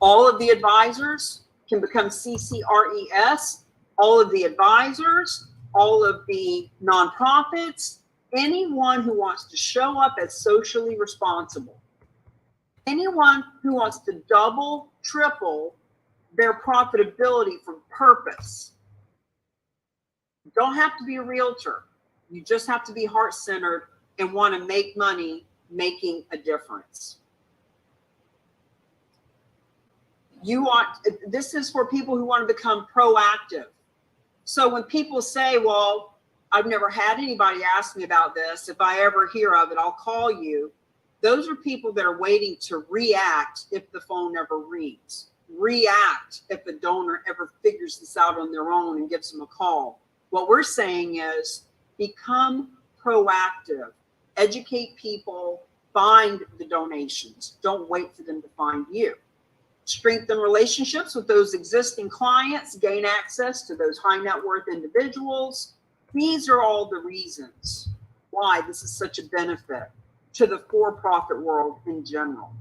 All of the advisors can become CCRES, all of the advisors, all of the nonprofits, anyone who wants to show up as socially responsible, anyone who wants to double, triple their profitability from purpose. You don't have to be a realtor. You just have to be heart-centered and want to make money making a difference. This is for people who want to become proactive. So when people say, well, I've never had anybody ask me about this, if I ever hear of it, I'll call you. Those are people that are waiting to react if the phone ever rings. React if a donor ever figures this out on their own and gives them a call. What we're saying is become proactive, educate people, find the donations. Don't wait for them to find you. Strengthen relationships with those existing clients, gain access to those high net worth individuals. These are all the reasons why this is such a benefit to the for-profit world in general.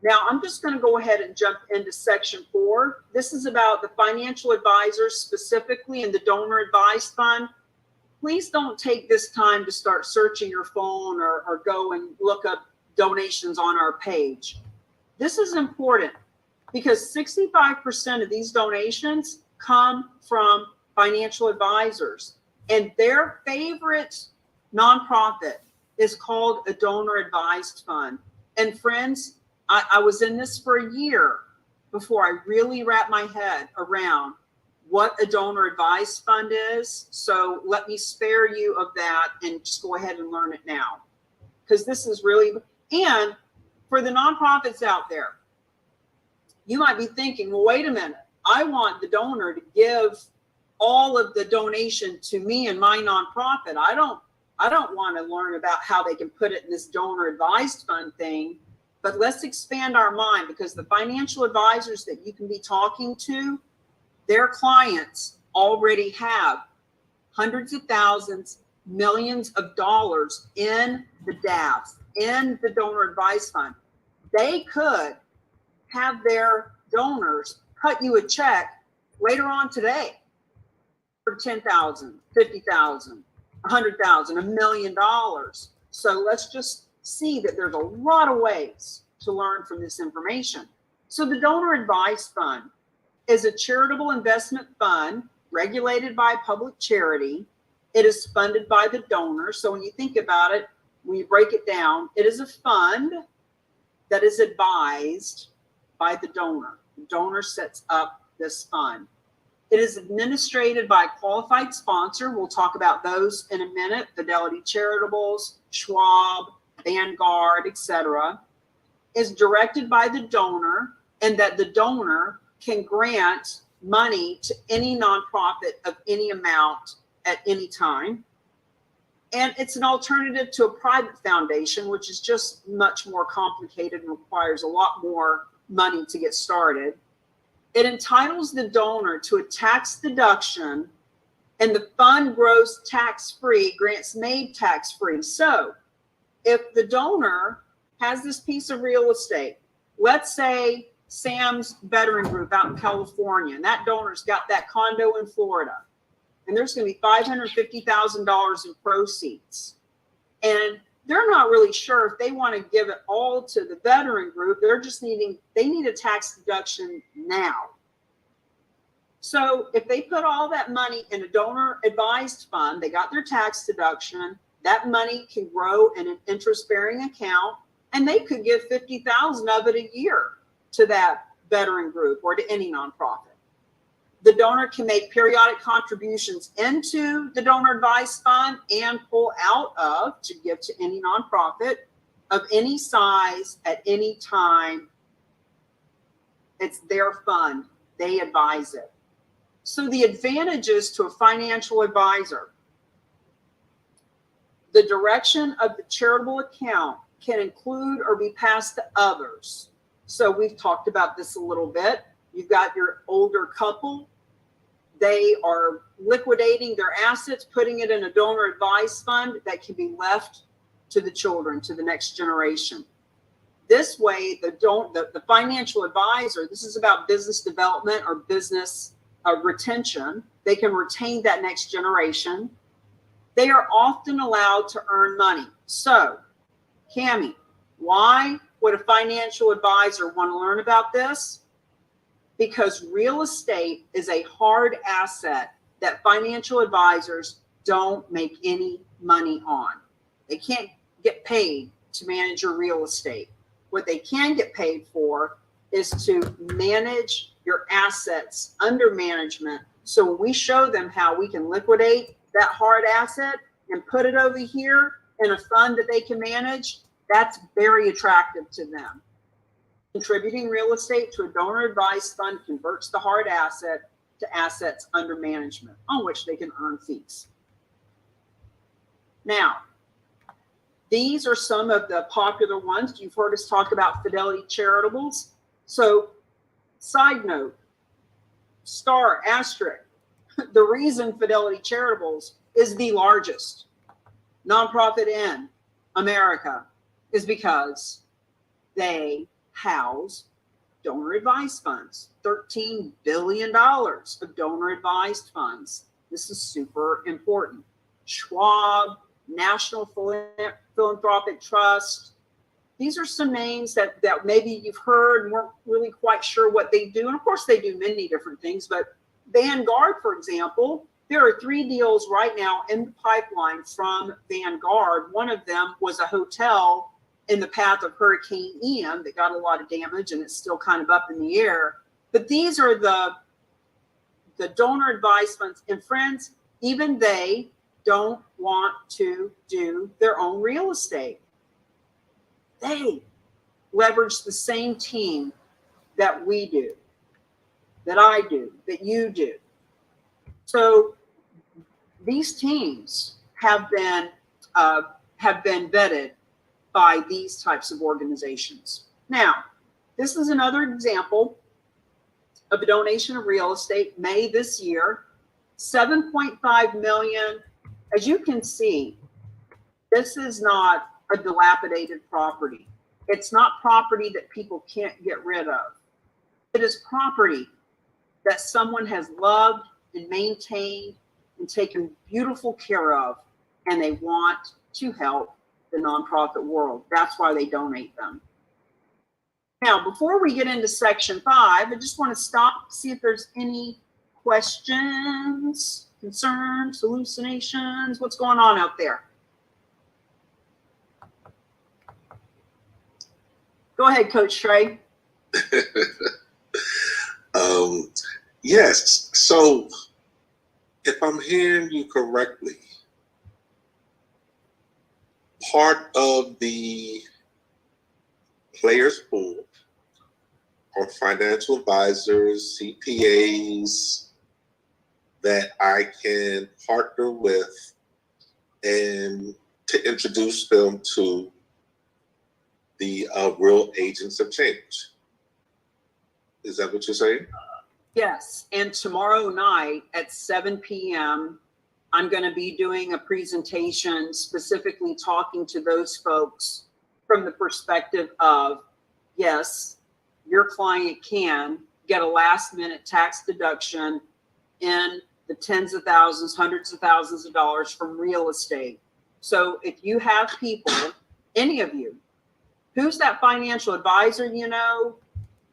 Now, I'm just going to go ahead and jump into section 4. This is about the financial advisors specifically in the donor advised fund. Please don't take this time to start searching your phone or go and look up donations on our page. This is important because 65% of these donations come from financial advisors, and their favorite nonprofit is called a donor advised fund. And friends, I was in this for a year before I really wrapped my head around what a donor advised fund is. So let me spare you of that and just go ahead and learn it now. Because this is really, and for the nonprofits out there, you might be thinking, well, wait a minute, I want the donor to give all of the donation to me and my nonprofit. I don't want to learn about how they can put it in this donor advised fund thing. But let's expand our mind, because the financial advisors that you can be talking to, their clients already have hundreds of thousands, millions of dollars in the DAF, in the donor advised fund. They could have their donors cut you a check later on today for $10,000, $50,000, $100,000, $1 million. So let's just see that there's a lot of ways to learn from this information. So the donor advised fund is a charitable investment fund regulated by public charity. It is funded by the donor. So when you think about it, when you break it down, it is a fund that is advised by the donor. The donor sets up this fund. It is administered by a qualified sponsor. We'll talk about those in a minute. Fidelity Charitables, Schwab, Vanguard, etc. Is directed by the donor, and that the donor can grant money to any nonprofit of any amount at any time. And it's an alternative to a private foundation, which is just much more complicated and requires a lot more money to get started. It entitles the donor to a tax deduction, and the fund grows tax-free, grants made tax-free. So if the donor has this piece of real estate, let's say Sam's Veteran Group out in California, and that donor's got that condo in Florida, and there's going to be $550,000 in proceeds. And they're not really sure if they want to give it all to the veteran group. They need a tax deduction now. So if they put all that money in a donor advised fund, they got their tax deduction, that money can grow in an interest bearing account, and they could give $50,000 of it a year to that veteran group or to any nonprofit. The donor can make periodic contributions into the donor advised fund and pull out of to give to any nonprofit of any size at any time. It's their fund. They advise it. So the advantages to a financial advisor: the direction of the charitable account can include or be passed to others. So we've talked about this a little bit. You've got your older couple. They are liquidating their assets, putting it in a donor advised fund that can be left to the children, to the next generation. This way, the financial advisor, this is about business development or business retention. They can retain that next generation. They are often allowed to earn money. So, Cammie, why would a financial advisor want to learn about this? Because real estate is a hard asset that financial advisors don't make any money on. They can't get paid to manage your real estate. What they can get paid for is to manage your assets under management. So when we show them how we can liquidate that hard asset and put it over here in a fund that they can manage, that's very attractive to them. Contributing real estate to a donor advised fund converts the hard asset to assets under management on which they can earn fees. Now, these are some of the popular ones. You've heard us talk about Fidelity Charitables. So, side note, star, asterisk, the reason Fidelity Charitables is the largest nonprofit in America is because they house donor advised funds, $13 billion of donor advised funds. This is super important. Schwab, National Philanthropic Trust. These are some names that maybe you've heard and weren't really quite sure what they do. And of course, they do many different things. But Vanguard, for example, there are 3 deals right now in the pipeline from Vanguard. One of them was a hotel in the path of Hurricane Ian that got a lot of damage, and it's still kind of up in the air. But these are the donor advised funds. And friends, even they don't want to do their own real estate. They leverage the same team that we do, that I do, that you do. So these teams have been vetted by these types of organizations. Now, this is another example of a donation of real estate May this year, $7.5 million. As you can see, this is not a dilapidated property. It's not property that people can't get rid of. It is property that someone has loved and maintained and taken beautiful care of, and they want to help the nonprofit world. That's why they donate them. Now, before we get into section 5, I just want to stop, see if there's any questions, concerns, hallucinations. What's going on out there? Go ahead, Coach Trey. Yes. So if I'm hearing you correctly, part of the players pool are financial advisors, CPAs that I can partner with and to introduce them to the real agents of change. Is that what you're saying? Yes, and tomorrow night at 7 p.m., I'm going to be doing a presentation specifically talking to those folks from the perspective of, yes, your client can get a last-minute tax deduction in the tens of thousands, hundreds of thousands of dollars from real estate. So if you have people, any of you, who's that financial advisor you know?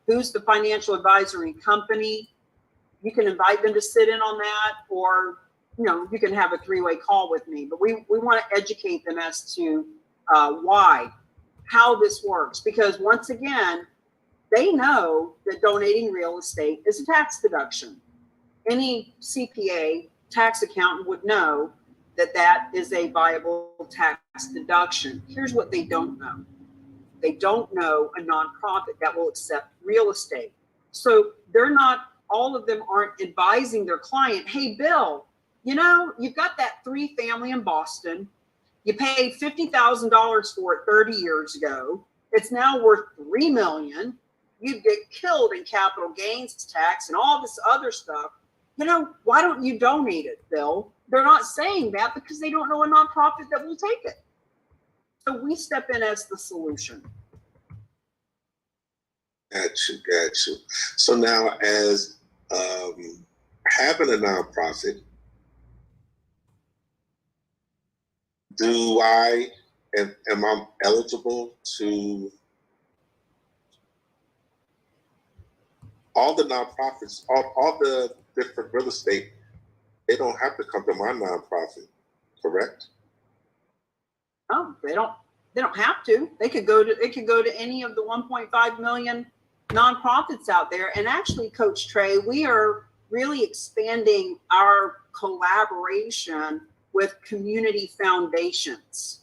Who's the financial advisory company? You can invite them to sit in on that, or you can have a 3-way call with me. But we want to educate them as to why, how this works. Because once again, they know that donating real estate is a tax deduction. Any CPA, tax accountant would know that that is a viable tax deduction. Here's what they don't know. They don't know a nonprofit that will accept real estate. So they're not all of them aren't advising their client, hey, Bill, you know, you've got that 3-family in Boston. You paid $50,000 for it 30 years ago. It's now worth $3 million. You'd get killed in capital gains tax and all this other stuff. You know, why don't you donate it, Bill? They're not saying that because they don't know a nonprofit that will take it. So we step in as the solution. Got you. So now, as having a nonprofit, am I eligible to all the nonprofits, all the different real estate? They don't have to come to my nonprofit, correct? No, they don't have to. It could go to any of the 1.5 million nonprofits out there. And actually, Coach Trey, we are really expanding our collaboration with community foundations.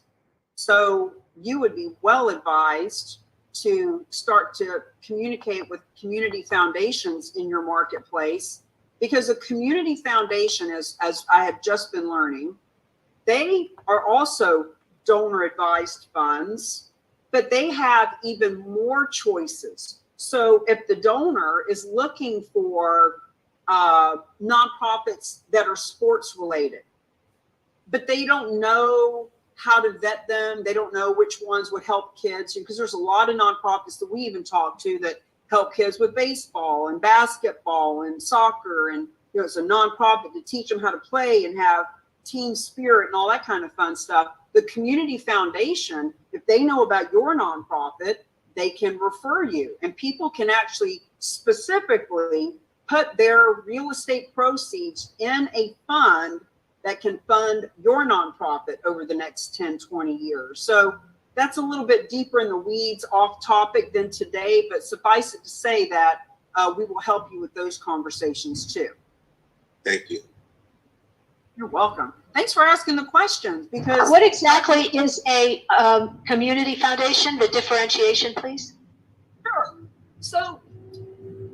So you would be well advised to start to communicate with community foundations in your marketplace, because a community foundation, as I have just been learning, they are also donor advised funds, but they have even more choices. So if the donor is looking for nonprofits that are sports related, but they don't know how to vet them, they don't know which ones would help kids, because there's a lot of nonprofits that we even talk to that help kids with baseball and basketball and soccer, and you know, it's a nonprofit to teach them how to play and have team spirit and all that kind of fun stuff. The community foundation, if they know about your nonprofit, they can refer you, and people can actually specifically put their real estate proceeds in a fund that can fund your nonprofit over the next 10, 20 years. So that's a little bit deeper in the weeds, off topic than today, but suffice it to say that we will help you with those conversations too. Thank you. You're welcome. Thanks for asking the questions. Because what exactly is a community foundation? The differentiation, please. Sure. So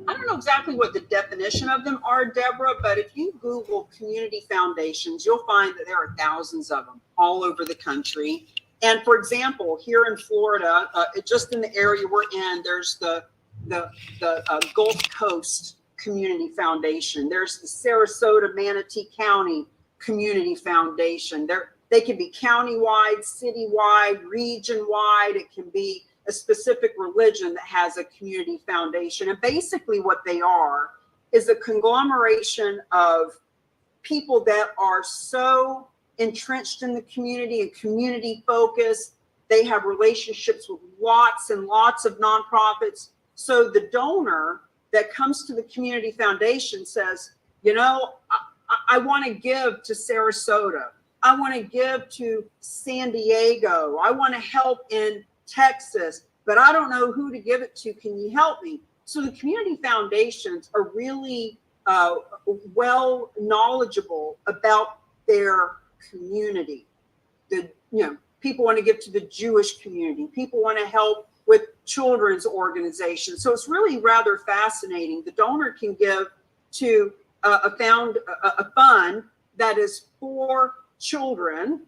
I don't know exactly what the definition of them are, Deborah, but if you Google community foundations, you'll find that there are thousands of them all over the country. And for example, here in Florida, just in the area we're in, there's the Gulf Coast Community Foundation. There's the Sarasota Manatee County Community Foundation. They can be countywide, citywide, region-wide. It can be a specific religion that has a community foundation. And basically what they are is a conglomeration of people that are so entrenched in the community and community focused. They have relationships with lots and lots of nonprofits. So the donor that comes to the community foundation says, you know, I want to give to Sarasota. I want to give to San Diego. I want to help in Texas, but I don't know who to give it to. Can you help me? So the community foundations are really well knowledgeable about their community. People want to give to the Jewish community. People want to help with children's organizations. So it's really rather fascinating. The donor can give to a fund that is for children,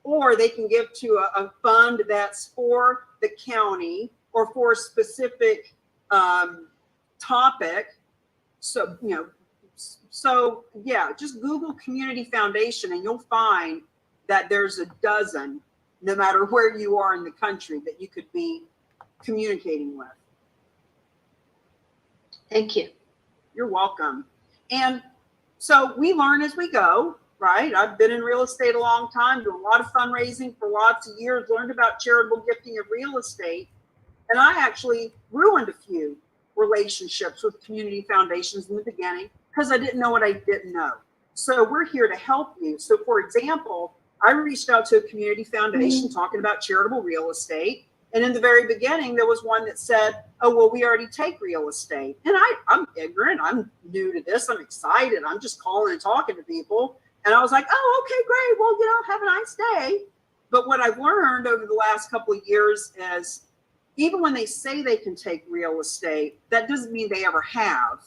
or they can give to a fund that's for the county or for a specific topic. So, just Google community foundation and you'll find that there's a dozen, no matter where you are in the country, that you could be communicating with. Thank you. You're welcome. And so we learn as we go. Right. I've been in real estate a long time, doing a lot of fundraising for lots of years, learned about charitable gifting of real estate. And I actually ruined a few relationships with community foundations in the beginning because I didn't know what I didn't know. So we're here to help you. So for example, I reached out to a community foundation talking about charitable real estate. And in the very beginning, there was one that said, oh, well, we already take real estate. And I'm ignorant. I'm new to this. I'm excited. I'm just calling and talking to people. And I was like, oh, okay, great. Well, have a nice day. But what I've learned over the last couple of years is even when they say they can take real estate, that doesn't mean they ever have.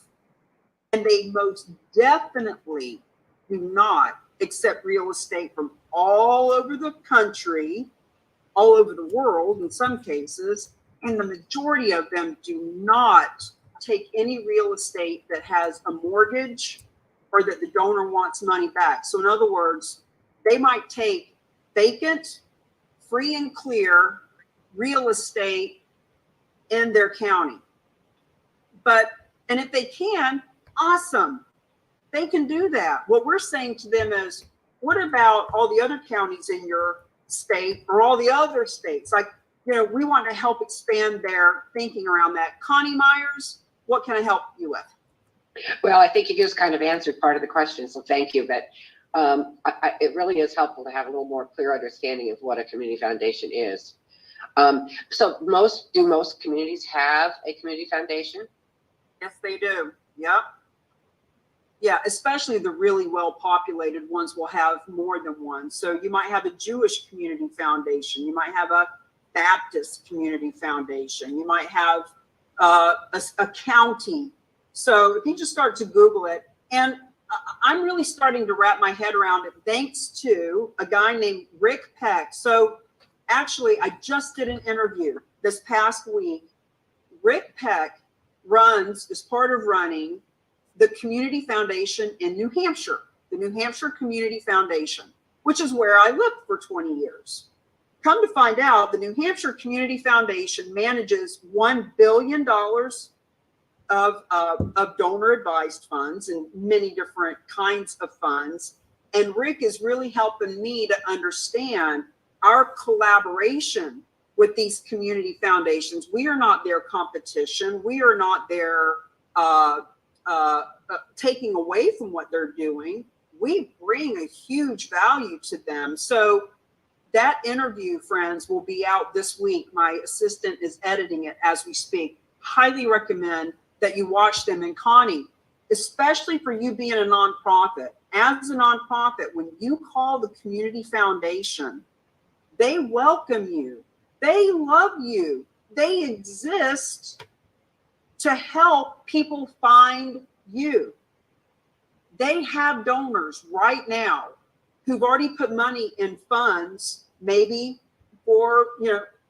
And they most definitely do not accept real estate from all over the country, all over the world in some cases, and the majority of them do not take any real estate that has a mortgage or that the donor wants money back. So in other words, they might take vacant, free and clear real estate in their county. And if they can, awesome, they can do that. What we're saying to them is, what about all the other counties in your state or all the other states? Like, you know, we want to help expand their thinking around that. Connie Myers, what can I help you with? Well, I think you just kind of answered part of the question, so thank you. But it really is helpful to have a little more clear understanding of what a community foundation is. So most communities have a community foundation? Yes, they do. Yep. Yeah, especially the really well-populated ones will have more than one. So you might have a Jewish community foundation. You might have a Baptist community foundation. You might have a county. So if you just start to Google it, and I'm really starting to wrap my head around it thanks to a guy named Rick Peck. So actually, I just did an interview this past week. Rick Peck is part of running the community foundation in New Hampshire, the New Hampshire Community Foundation, which is where I lived for 20 years. Come to find out, the New Hampshire Community Foundation manages $1 billion of donor advised funds and many different kinds of funds. And Rick is really helping me to understand our collaboration with these community foundations. We are not their competition. We are not their taking away from what they're doing. We bring a huge value to them. So that interview, friends, will be out this week. My assistant is editing it as we speak. Highly recommend that you watch them. And Connie, especially for you being a nonprofit, as a nonprofit, when you call the community foundation, they welcome you. They love you. They exist to help people find you. They have donors right now who've already put money in funds, maybe for,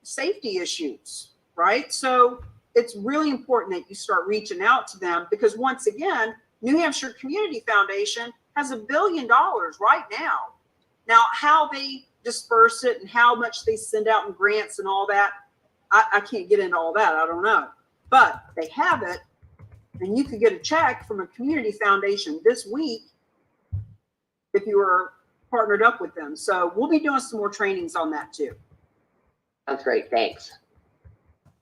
safety issues, right? So it's really important that you start reaching out to them, because once again, New Hampshire Community Foundation has $1 billion right now. Now, how they disperse it and how much they send out in grants and all that, I can't get into all that. I don't know. But they have it, and you could get a check from a community foundation this week if you were partnered up with them. So we'll be doing some more trainings on that too. Sounds great. Thanks.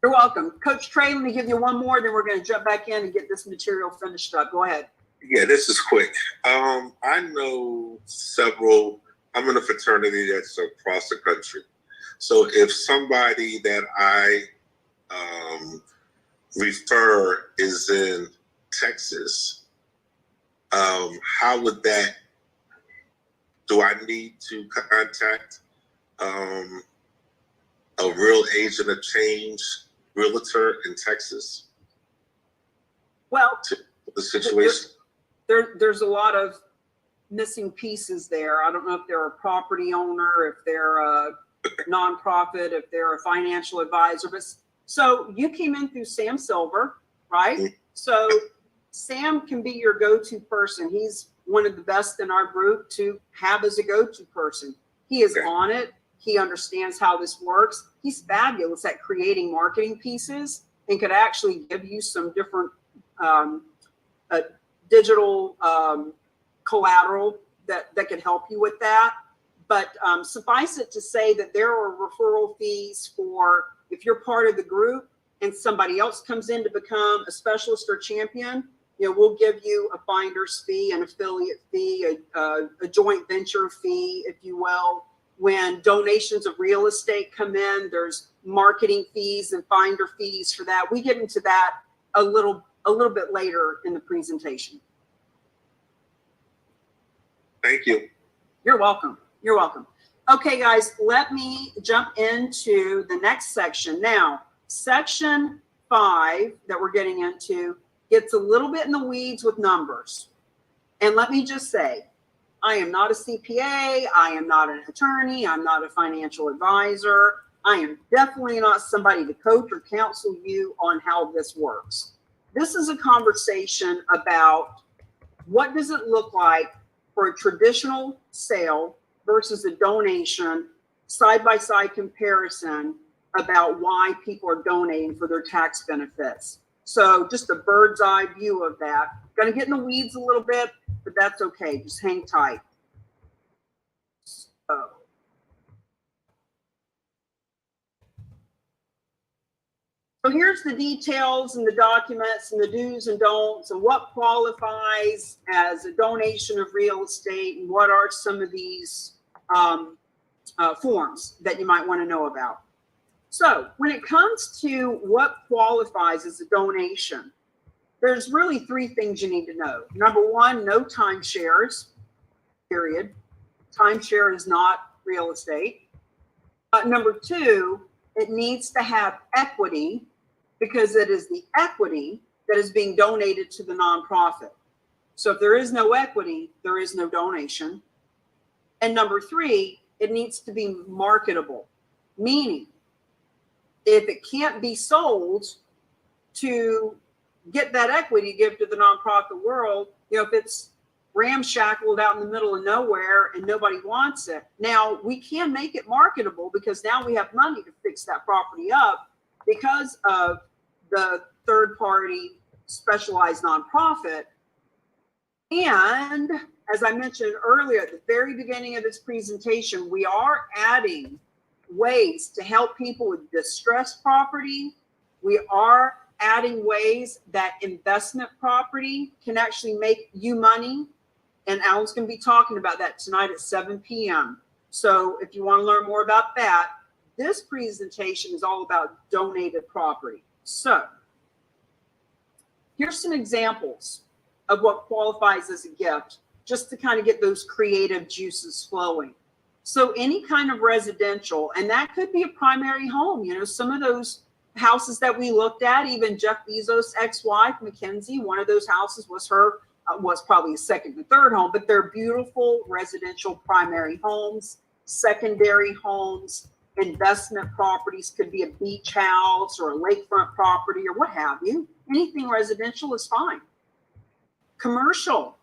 You're welcome. Coach Trey, let me give you one more, then we're going to jump back in and get this material finished up. Go ahead. Yeah, this is quick. I know several, I'm in a fraternity that's across the country. So if somebody that I refer is in Texas, how would that, do I need to contact a real agent of change realtor in Texas? Well, to the situation? There's a lot of missing pieces there. I don't know if they're a property owner, if they're a nonprofit, if they're a financial advisor. But so you came in through Sam Silver, right? Mm-hmm. So Sam can be your go-to person. He's one of the best in our group to have as a go-to person. He is on it. He understands how this works. He's fabulous at creating marketing pieces and could actually give you some different digital collateral that could help you with that. But suffice it to say that there are referral fees for if you're part of the group and somebody else comes in to become a specialist or champion. We'll give you a finder's fee, an affiliate fee, a joint venture fee, if you will. When donations of real estate come in, there's marketing fees and finder fees for that. We get into that a little bit later in the presentation. Thank you. You're welcome. You're welcome. Okay, guys, let me jump into the next section. Now, section 5 that we're getting into gets a little bit in the weeds with numbers. And let me just say, I am not a CPA. I am not an attorney. I'm not a financial advisor. I am definitely not somebody to coach or counsel you on how this works. This is a conversation about what does it look like for a traditional sale versus a donation, side-by-side comparison about why people are donating for their tax benefits. So just a bird's eye view of that. Going to get in the weeds a little bit, but that's okay. Just hang tight. So here's the details and the documents and the do's and don'ts and what qualifies as a donation of real estate and what are some of these forms that you might want to know about. So when it comes to what qualifies as a donation, there's really three things you need to know. Number one, no timeshares, period. Timeshare is not real estate. Number two, it needs to have equity because it is the equity that is being donated to the nonprofit. So if there is no equity, there is no donation. And number three, it needs to be marketable, meaning if it can't be sold to get that equity to give to the nonprofit world, if it's ramshackled out in the middle of nowhere and nobody wants it. Now we can make it marketable because now we have money to fix that property up because of the third party specialized nonprofit. And as I mentioned earlier, at the very beginning of this presentation, we are adding ways to help people with distressed property. We are adding ways that investment property can actually make you money. And Alan's going to be talking about that tonight at 7 p.m. So if you want to learn more about that, this presentation is all about donated property. So here's some examples of what qualifies as a gift, just to kind of get those creative juices flowing. So any kind of residential, and that could be a primary home. Some of those houses that we looked at, even Jeff Bezos' ex-wife, Mackenzie, one of those houses was probably a second and third home, but they're beautiful residential primary homes, secondary homes, investment properties, could be a beach house or a lakefront property or what have you. Anything residential is fine. Commercial,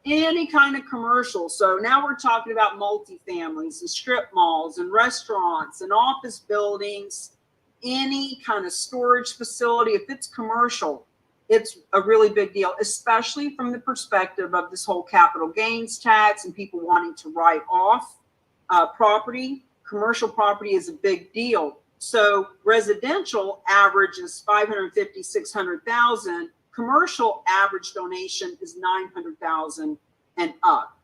any kind of commercial. So now we're talking about multifamilies and strip malls and restaurants and office buildings, any kind of storage facility. If it's commercial, it's a really big deal, especially from the perspective of this whole capital gains tax and people wanting to write off property. Commercial property is a big deal. So residential average is $550,000, $600,000. Commercial average donation is $900,000 and up.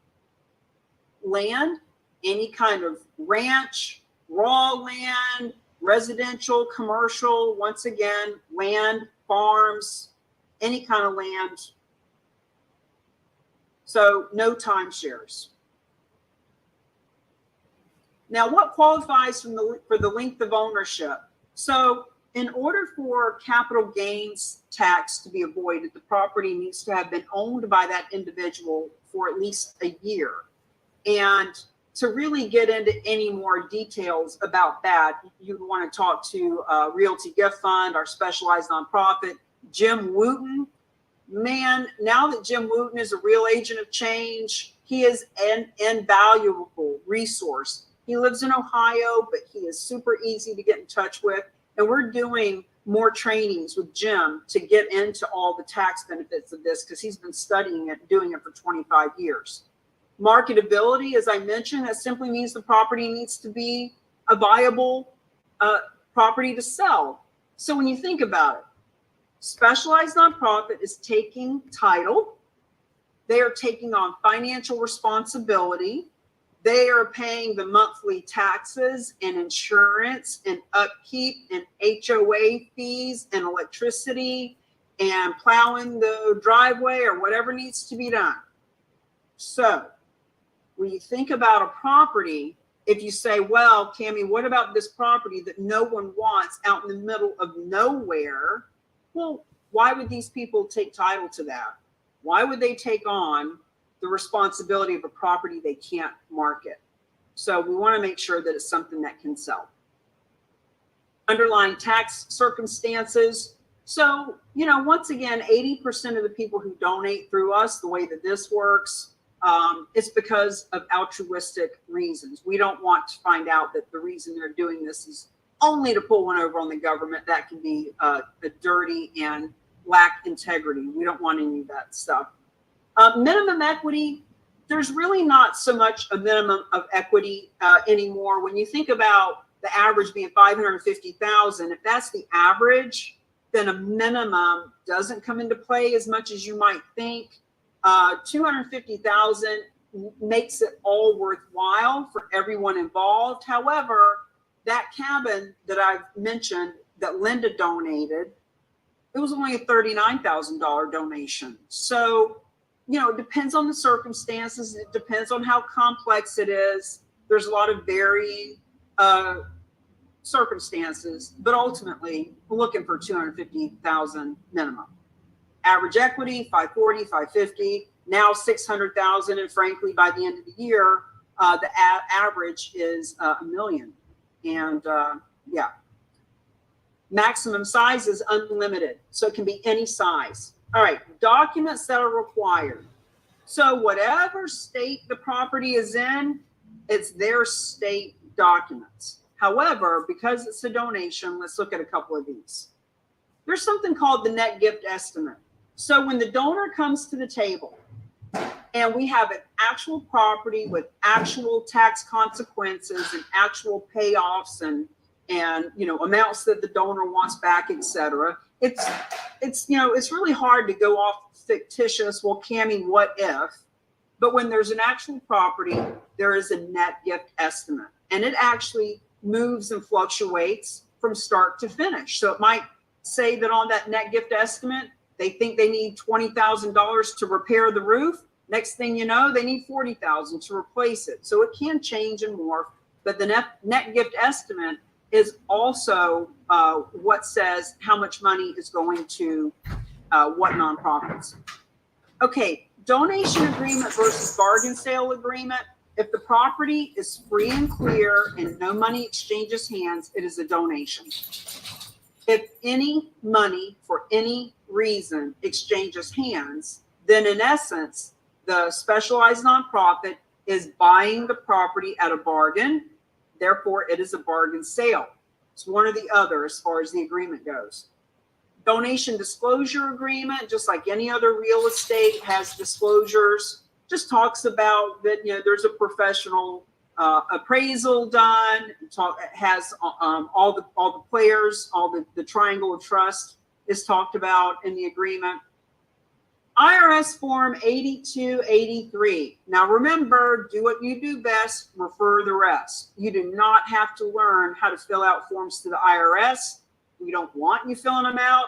Land, any kind of ranch, raw land, residential, commercial, once again, land, farms, any kind of land. So no timeshares. Now, what qualifies for the length of ownership? So in order for capital gains tax to be avoided, the property needs to have been owned by that individual for at least a year. And to really get into any more details about that, you'd want to talk to Realty Gift Fund, our specialized nonprofit. Jim Wooten, man, now that Jim Wooten is a real agent of change, he is an invaluable resource. He lives in Ohio, but he is super easy to get in touch with. And we're doing more trainings with Jim to get into all the tax benefits of this because he's been studying it, doing it for 25 years. Marketability, as I mentioned, that simply means the property needs to be a viable property to sell. So when you think about it, specialized nonprofit is taking title. They are taking on financial responsibility. They are paying the monthly taxes and insurance and upkeep and HOA fees and electricity and plowing the driveway or whatever needs to be done. So when you think about a property, if you say, well, Cammie, what about this property that no one wants out in the middle of nowhere? Well, why would these people take title to that? Why would they take on the responsibility of a property they can't market? So we want to make sure that it's something that can sell. Underlying tax circumstances. So, you know, once again, 80% of the people who donate through us, the way that this works, it's because of altruistic reasons. We don't want to find out that the reason they're doing this is only to pull one over on the government. That can be a dirty and lack integrity. We don't want any of that stuff. Minimum equity, there's really not so much a minimum of equity anymore. When you think about the average being 550,000, if that's the average, then a minimum doesn't come into play as much as you might think. 250,000 makes it all worthwhile for everyone involved. However, that cabin that I've mentioned that Linda donated, it was only a $39,000 donation. So, you know, it depends on the circumstances. It depends on how complex it is. There's a lot of varying circumstances, but ultimately we're looking for 250,000 minimum. Average equity, 540, 550, now 600,000. And frankly, by the end of the year, the average is $1 million. And yeah, maximum size is unlimited. So it can be any size. All right, documents that are required. So whatever state the property is in, it's their state documents. However, because it's a donation, let's look at a couple of these. There's something called the net gift estimate. So when the donor comes to the table and we have an actual property with actual tax consequences and actual payoffs and you know, amounts that the donor wants back, etc. It's you know, it's really hard to go off fictitious, well, Cammie, what if? But when there's an actual property, there is a net gift estimate, and it actually moves and fluctuates from start to finish. So it might say that on that net gift estimate, they think they need $20,000 to repair the roof. Next thing you know, they need $40,000 to replace it. So it can change and morph, but the net gift estimate is also what says how much money is going to what nonprofits. Okay, donation agreement versus bargain sale agreement. If the property is free and clear and no money exchanges hands, it is a donation. If any money for any reason exchanges hands, then in essence, the specialized nonprofit is buying the property at a bargain. Therefore, it is a bargain sale. It's one or the other as far as the agreement goes. Donation disclosure agreement, just like any other real estate, has disclosures. Just talks about that, you know, there's a professional appraisal done. Has all the players, all the triangle of trust is talked about in the agreement. IRS Form 8283. Now remember, do what you do best, refer the rest. You do not have to learn how to fill out forms to the IRS. We don't want you filling them out.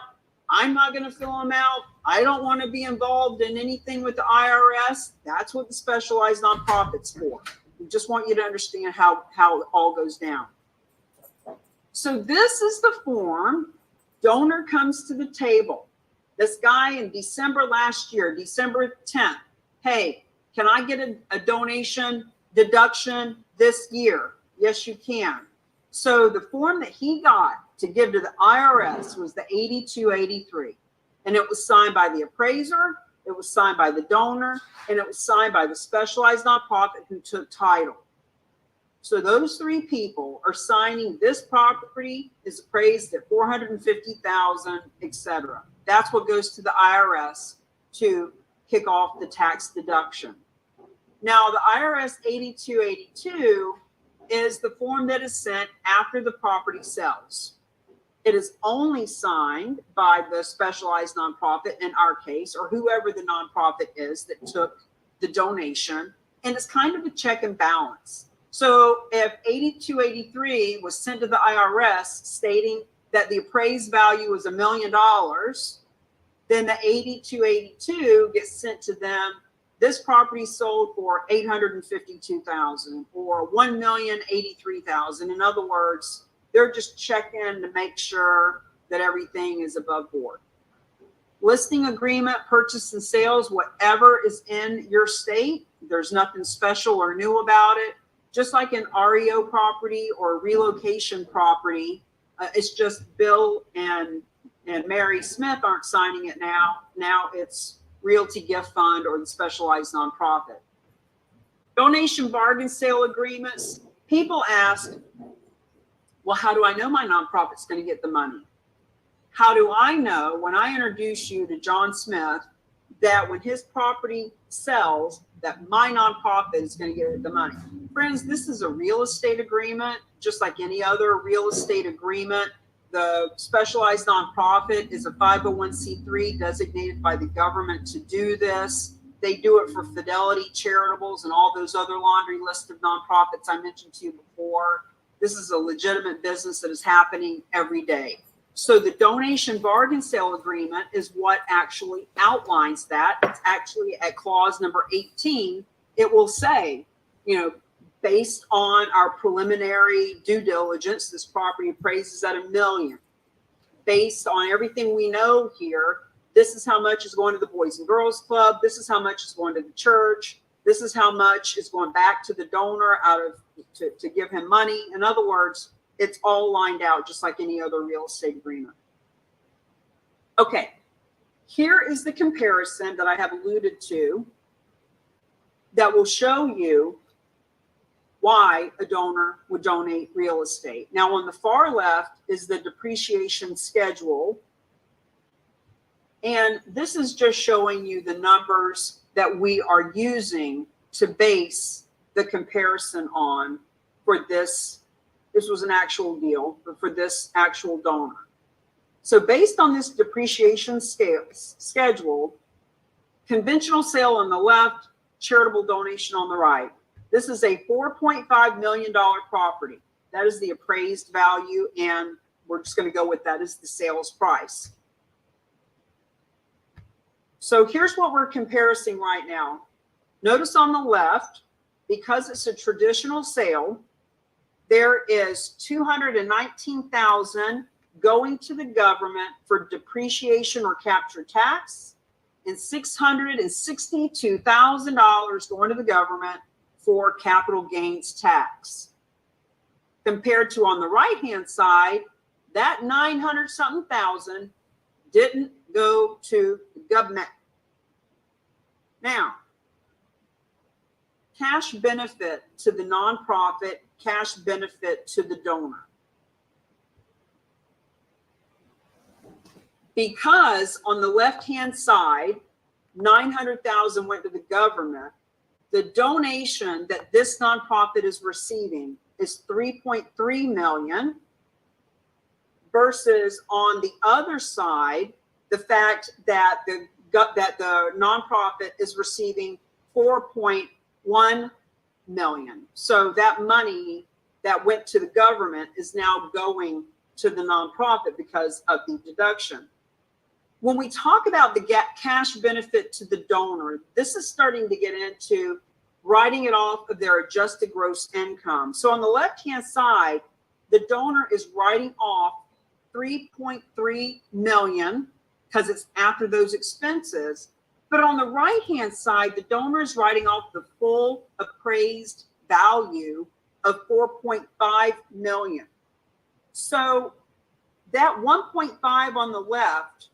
I'm not going to fill them out. I don't want to be involved in anything with the IRS. That's what the specialized nonprofit's for. We just want you to understand how it all goes down. So this is the form. Donor comes to the table. This guy in December last year, December 10th, hey, can I get a donation deduction this year? Yes, you can. So the form that he got to give to the IRS was the 8283. And it was signed by the appraiser, it was signed by the donor, and it was signed by the specialized nonprofit who took title. So those three people are signing this property is appraised at $450,000, etc. That's what goes to the IRS to kick off the tax deduction. Now, the IRS 8282 is the form that is sent after the property sells. It is only signed by the specialized nonprofit, in our case, or whoever the nonprofit is that took the donation, and it's kind of a check and balance. So if 8283 was sent to the IRS stating that the appraised value was $1 million, then the 8282 gets sent to them. This property sold for $852,000 or $1,083,000. In other words, they're just checking to make sure that everything is above board. Listing agreement, purchase and sales, whatever is in your state. There's nothing special or new about it. Just like an REO property or relocation property, it's just Bill and Mary Smith aren't signing it now. Now it's Realty Gift Fund or the specialized nonprofit. Donation bargain sale agreements. People ask, well, how do I know my nonprofit's going to get the money? How do I know when I introduce you to John Smith that when his property sells, that my nonprofit is going to get the money? Friends, this is a real estate agreement, just like any other real estate agreement. The specialized nonprofit is a 501c3 designated by the government to do this. They do it for Fidelity, Charitables, and all those other laundry list of nonprofits I mentioned to you before. This is a legitimate business that is happening every day. So the donation bargain sale agreement is what actually outlines that. It's actually at clause number 18. It will say, you know, based on our preliminary due diligence, this property appraises at $1 million. Based on everything we know here, this is how much is going to the Boys and Girls Club. This is how much is going to the church. This is how much is going back to the donor to give him money. In other words, it's all lined out just like any other real estate agreement. Okay, here is the comparison that I have alluded to that will show you why a donor would donate real estate. Now, on the far left is the depreciation schedule. And this is just showing you the numbers that we are using to base the comparison on for this. This was an actual deal, but for this actual donor. So based on this depreciation schedule, conventional sale on the left, charitable donation on the right. This is a $4.5 million property. That is the appraised value, and we're just going to go with that as the sales price. So here's what we're comparing right now. Notice on the left, because it's a traditional sale, there is $219,000 going to the government for depreciation or capture tax, and $662,000 going to the government for capital gains tax. Compared to on the right-hand side, that 900-something thousand didn't go to the government. Now, cash benefit to the nonprofit, cash benefit to the donor. Because on the left-hand side, 900,000 went to the government, the donation that this nonprofit is receiving is 3.3 million, versus on the other side, the fact that the nonprofit is receiving 4.1 million. So that money that went to the government is now going to the nonprofit because of the deduction. When we talk about the cash benefit to the donor, this is starting to get into writing it off of their adjusted gross income. So on the left-hand side, the donor is writing off 3.3 million because it's after those expenses. But on the right-hand side, the donor is writing off the full appraised value of 4.5 million. So that 1.5 on the left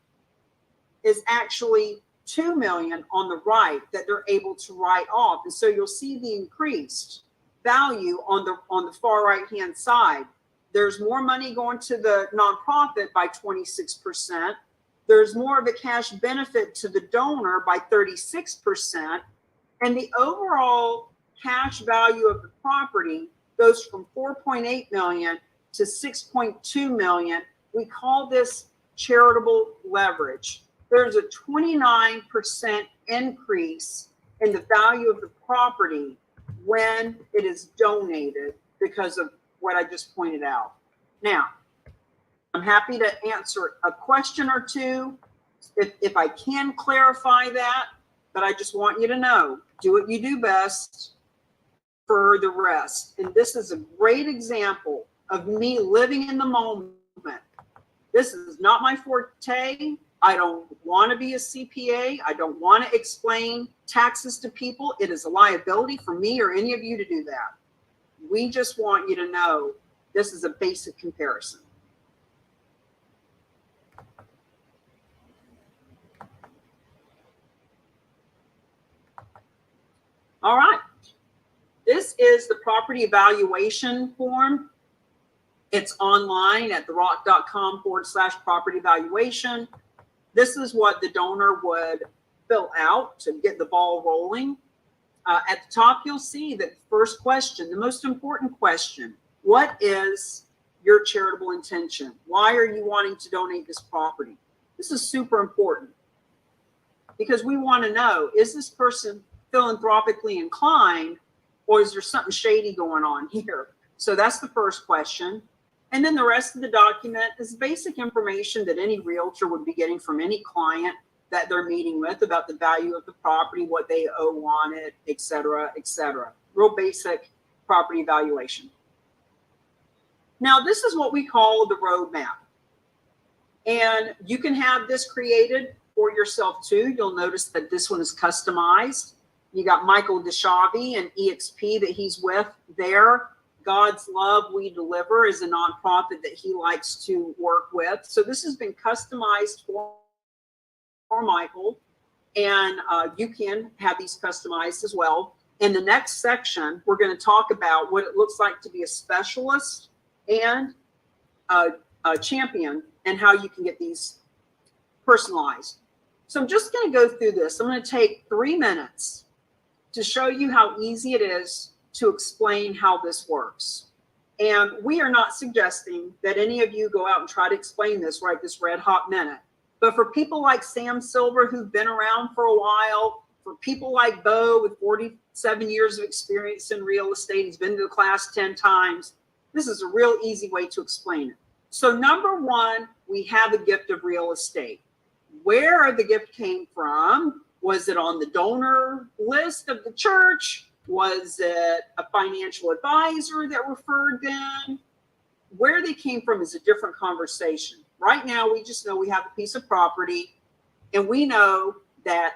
is actually 2 million on the right that they're able to write off. And so you'll see the increased value on the far right-hand side. There's more money going to the nonprofit by 26%. There's more of a cash benefit to the donor by 36%. And the overall cash value of the property goes from 4.8 million to 6.2 million. We call this charitable leverage. There's a 29% increase in the value of the property when it is donated because of what I just pointed out. Now, I'm happy to answer a question or two if I can clarify that, but I just want you to know, do what you do best for the rest. And this is a great example of me living in the moment. This is not my forte. I don't want to be a CPA. I don't want to explain taxes to people. It is a liability for me or any of you to do that. We just want you to know this is a basic comparison. All right. This is the property evaluation form. It's online at therock.com/property evaluation. This is what the donor would fill out to get the ball rolling. At the top, you'll see that the first question, the most important question, what is your charitable intention? Why are you wanting to donate this property? This is super important because we want to know, is this person philanthropically inclined, or is there something shady going on here? So that's the first question. And then the rest of the document is basic information that any realtor would be getting from any client that they're meeting with about the value of the property, what they owe on it, et cetera, et cetera. Real basic property evaluation. Now, this is what we call the roadmap. And you can have this created for yourself too. You'll notice that this one is customized. You got Michael Deshavi and EXP that he's with there. God's Love We Deliver is a nonprofit that he likes to work with. So this has been customized for Michael, and you can have these customized as well. In the next section, we're going to talk about what it looks like to be a specialist and a champion and how you can get these personalized. So I'm just going to go through this. I'm going to take 3 minutes to show you how easy it is to explain how this works. And we are not suggesting that any of you go out and try to explain this right this red hot minute. But for people like Sam Silver, who've been around for a while, for people like Bo with 47 years of experience in real estate, he's been to the class 10 times, this is a real easy way to explain it. So number one, we have a gift of real estate. Where the gift came from, was it on the donor list of the church? Was it a financial advisor that referred them? Where they came from is a different conversation. Right now, we just know we have a piece of property, and we know that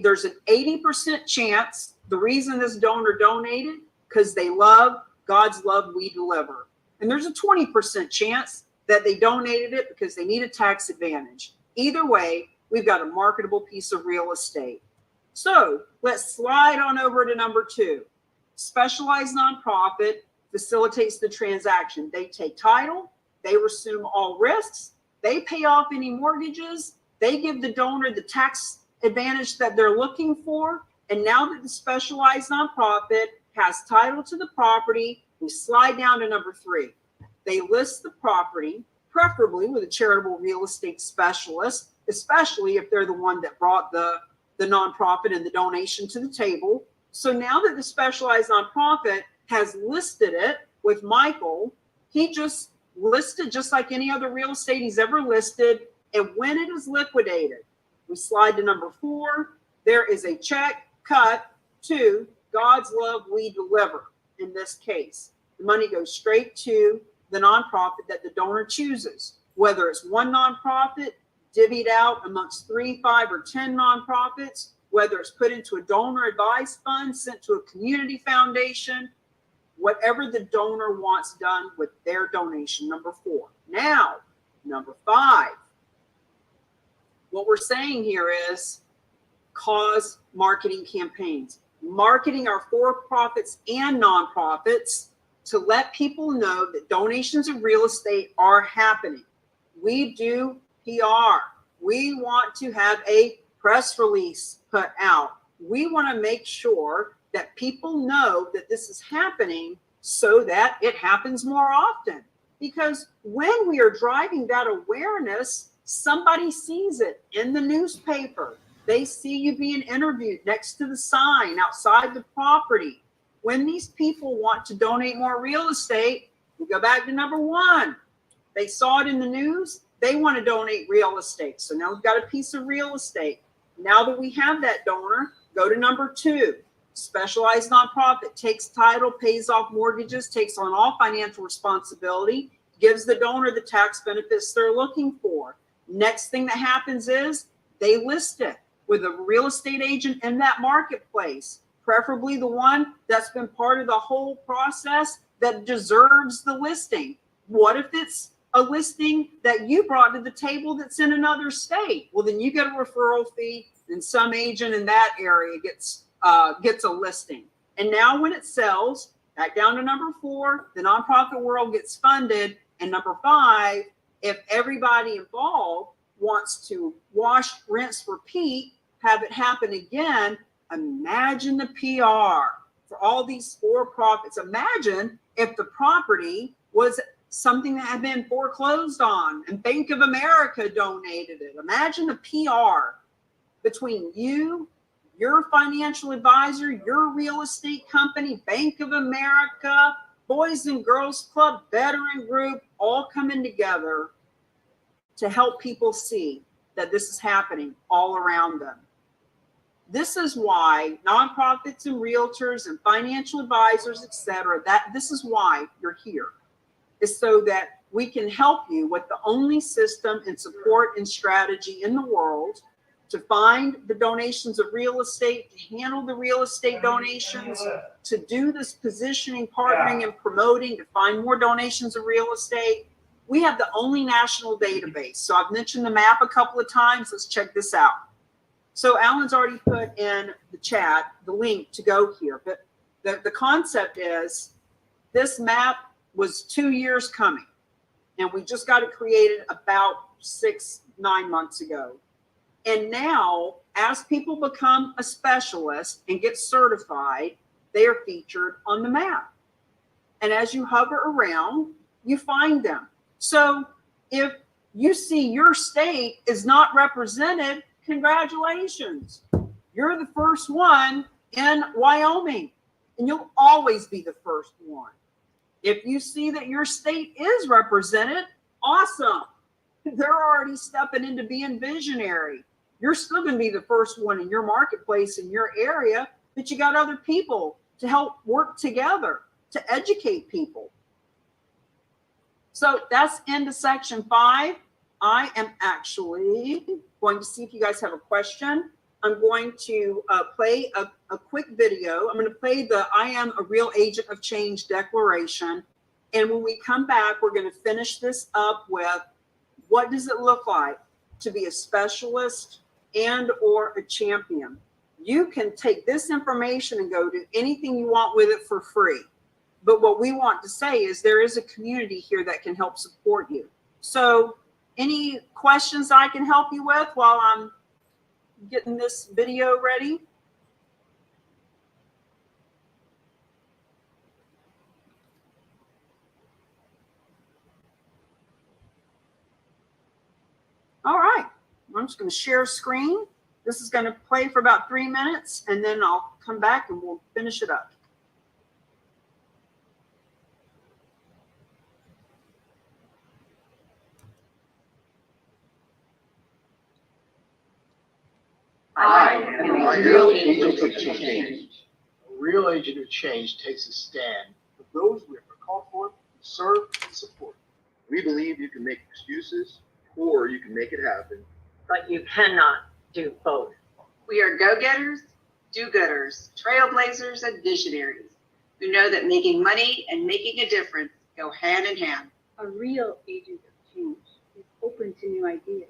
there's an 80% chance the reason this donor donated, because they love God's Love We Deliver. And there's a 20% chance that they donated it because they need a tax advantage. Either way, we've got a marketable piece of real estate. So let's slide on over to number 2. Specialized nonprofit facilitates the transaction. They take title, they assume all risks, they pay off any mortgages, they give the donor the tax advantage that they're looking for. And now that the specialized nonprofit has title to the property, we slide down to number 3. They list the property, preferably with a charitable real estate specialist, especially if they're the one that brought the nonprofit and the donation to the table. So now that the specialized nonprofit has listed it with Michael, he just listed just like any other real estate he's ever listed. And when it is liquidated, we slide to number 4. There is a check cut to God's Love We Deliver. In this case, the money goes straight to the nonprofit that the donor chooses, whether it's one nonprofit divvied out amongst 3, 5, or 10 nonprofits, whether it's put into a donor advised fund, sent to a community foundation, whatever the donor wants done with their donation, number 4. Now, number 5, what we're saying here is cause marketing campaigns, marketing our for-profits and nonprofits to let people know that donations of real estate are happening. We do PR. We want to have a press release put out. We want to make sure that people know that this is happening so that it happens more often. Because when we are driving that awareness, somebody sees it in the newspaper. They see you being interviewed next to the sign outside the property. When these people want to donate more real estate, we go back to number 1. They saw it in the news. They want to donate real estate. So now we've got a piece of real estate. Now that we have that donor, go to number 2. Specialized nonprofit takes title, pays off mortgages, takes on all financial responsibility, gives the donor the tax benefits they're looking for. Next thing that happens is they list it with a real estate agent in that marketplace, preferably the one that's been part of the whole process that deserves the listing. What if it's a listing that you brought to the table that's in another state? Well, then you get a referral fee, and some agent in that area gets a listing. And now when it sells, back down to number 4, the nonprofit world gets funded. And number 5, if everybody involved wants to wash, rinse, repeat, have it happen again, imagine the PR for all these for-profits. Imagine if the property was something that had been foreclosed on and Bank of America donated it. Imagine the PR between you, your financial advisor, your real estate company, Bank of America, Boys and Girls Club, veteran group, all coming together to help people see that this is happening all around them. This is why nonprofits and realtors and financial advisors, etc., this is why you're here, is so that we can help you with the only system and support and strategy in the world to find the donations of real estate, to handle the real estate donations, to do this positioning, partnering, and promoting, to find more donations of real estate. We have the only national database. So I've mentioned the map a couple of times. Let's check this out. So Alan's already put in the chat the link to go here. But the concept is this map was 2 years coming. And we just got it created about 6-9 months ago. And now, as people become a specialist and get certified, they are featured on the map. And as you hover around, you find them. So if you see your state is not represented, congratulations. You're the first one in Wyoming, and you'll always be the first one. If you see that your state is represented, awesome. They're already stepping into being visionary. You're still going to be the first one in your marketplace, in your area, but you got other people to help work together to educate people. So that's into section 5. I am actually going to see if you guys have a question. I'm going to play a quick video. I'm going to play the I am a real agent of change declaration. And when we come back, we're going to finish this up with what does it look like to be a specialist and or a champion. You can take this information and go do anything you want with it for free. But what we want to say is there is a community here that can help support you. So any questions I can help you with while I'm getting this video ready? All right, I'm just going to share screen. This is going to play for about 3 minutes, and then I'll come back and we'll finish it up. I am a real agent of change. A real agent of change takes a stand for those we are called for to serve and support. We believe you can make excuses or you can make it happen. But you cannot do both. We are go-getters, do-gooders, trailblazers, and visionaries who know that making money and making a difference go hand in hand. A real agent of change is open to new ideas,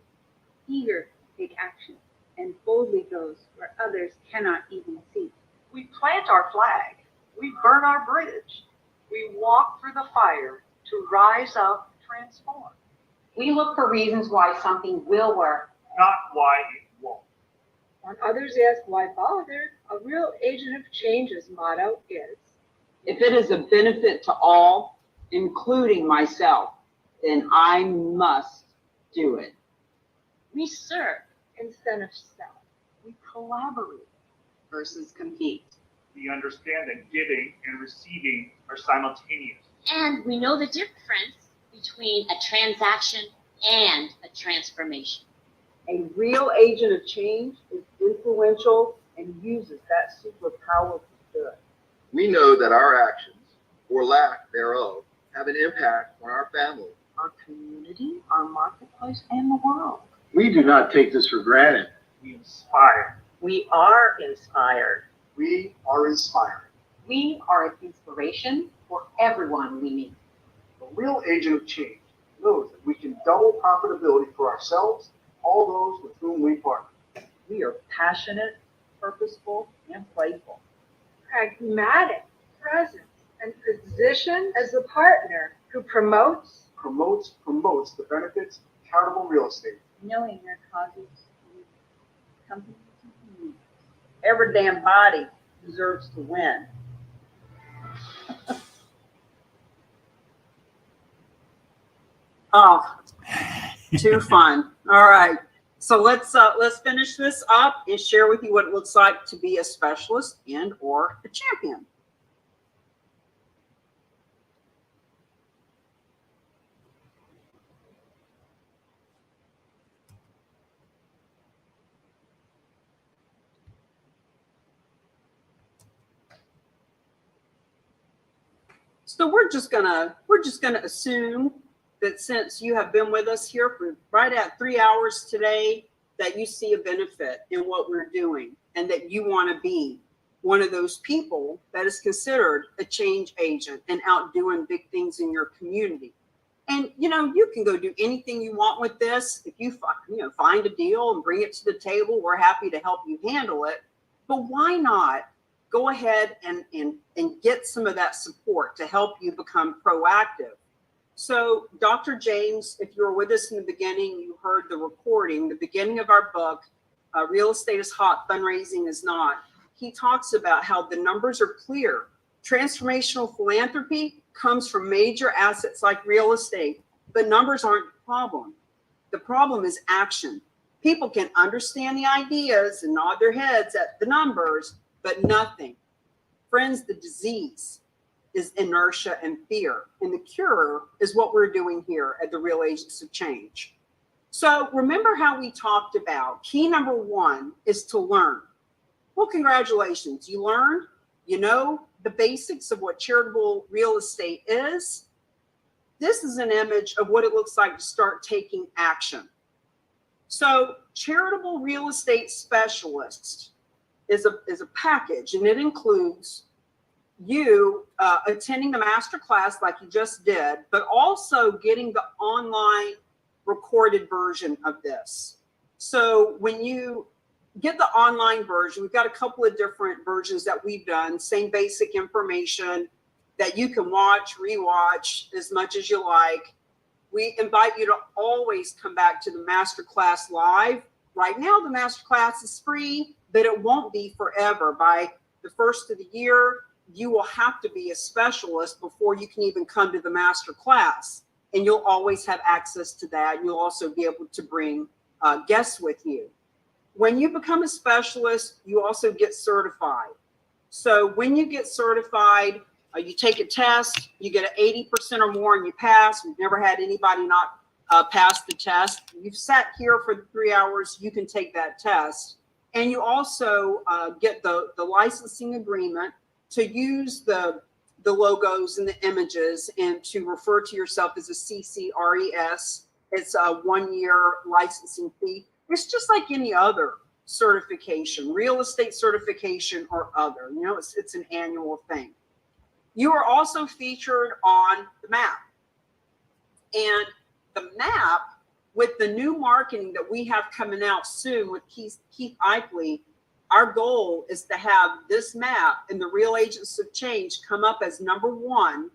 eager to take action, and boldly goes where others cannot even see. We plant our flag. We burn our bridge. We walk through the fire to rise up, transform. We look for reasons why something will work, Not why it won't. When others ask why bother, a real agent of change's motto is, if it is a benefit to all, including myself, then I must do it. we serve instead of sell. We collaborate versus compete. We understand that giving and receiving are simultaneous. And we know the difference between a transaction and a transformation. A real agent of change is influential and uses that superpower for good. We know that our actions, or lack thereof, have an impact on our family, Our community, our marketplace, and the world. We do not take this for granted. We inspire. We are inspired. We are inspired. We are an inspiration for everyone we meet. The real agent of change knows that we can double profitability for ourselves, all those with whom we partner. We are passionate, purposeful, and playful. Pragmatic, present, and positioned as a partner who promotes Promotes the benefits of charitable real estate. knowing their causes, companies, and communities. Every damn body deserves to win. Oh, too fun. All right. So let's finish this up and share with you what it looks like to be a specialist and or a champion. So we're just gonna assume that since you have been with us here for right at 3 hours today, that you see a benefit in what we're doing and that you want to be one of those people that is considered a change agent and out doing big things in your community. And you can go do anything you want with this. If you find a deal and bring it to the table, we're happy to help you handle it. But why not go ahead and get some of that support to help you become proactive? So Dr. James, if you were with us in the beginning, you heard the recording, the beginning of our book, Real Estate is Hot, Fundraising is Not. He talks about how the numbers are clear. Transformational philanthropy comes from major assets like real estate, but numbers aren't the problem. The problem is action. People can understand the ideas and nod their heads at the numbers, but nothing. Friends, the disease is inertia and fear, and the cure is what we're doing here at the Real Agents of Change. So remember how we talked about key number 1 is to learn. Well, congratulations, you learned, you know the basics of what charitable real estate is. This is an image of what it looks like to start taking action. So charitable real estate specialist is a package, and it includes you attending the master class like you just did, but also getting the online recorded version of this. So when you get the online version, we've got a couple of different versions that we've done, same basic information that you can watch, rewatch as much as you like. We invite you to always come back to the master class live. Right now, the master class is free, but it won't be forever. By the first of the year, you will have to be a specialist before you can even come to the master class. And you'll always have access to that. You'll also be able to bring guests with you. When you become a specialist, you also get certified. So when you get certified, you take a test, you get an 80% or more and you pass. We've never had anybody not pass the test. You've sat here for the 3 hours, you can take that test. And you also get the licensing agreement to use the logos and the images and to refer to yourself as a CCRES. It's a 1-year licensing fee. It's just like any other certification, real estate certification or other. It's an annual thing. You are also featured on the map. And the map, with the new marketing that we have coming out soon with Keith Eipley, our goal is to have this map and the Real Agents of Change come up as number 1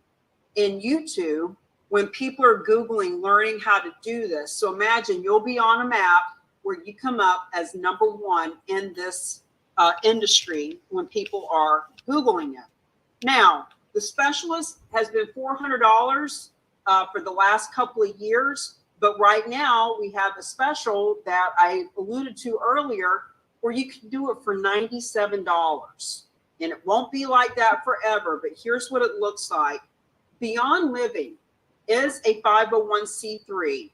in YouTube when people are Googling learning how to do this. So imagine you'll be on a map where you come up as number 1 in this industry when people are Googling it. Now, the specialist has been $400 for the last couple of years, but right now we have a special that I alluded to earlier where you can do it for $97. And it won't be like that forever, but here's what it looks like. Beyond Living is a 501c3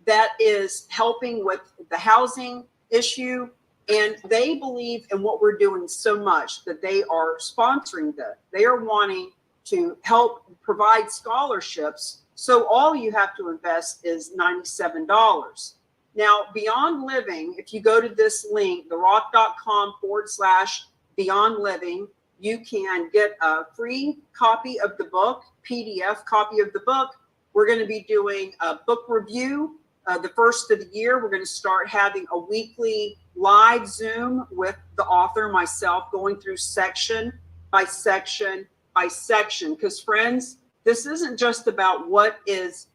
that is helping with the housing issue. And they believe in what we're doing so much that they are sponsoring that. They are wanting to help provide scholarships. So all you have to invest is $97. Now, Beyond Living, if you go to this link, therock.com/Beyond Living, you can get a free copy of the book, PDF copy of the book. We're going to be doing a book review the first of the year. We're going to start having a weekly live Zoom with the author, myself, going through section by section by section. Because friends, this isn't just about what is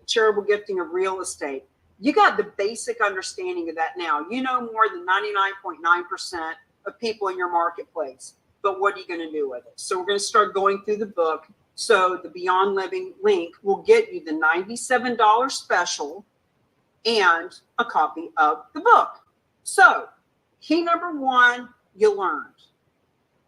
charitable gifting of real estate. You got the basic understanding of that now. You know more than 99.9% of people in your marketplace. But what are you going to do with it? So we're going to start going through the book. So the Beyond Living link will get you the $97 special and a copy of the book. So key number one, you learned.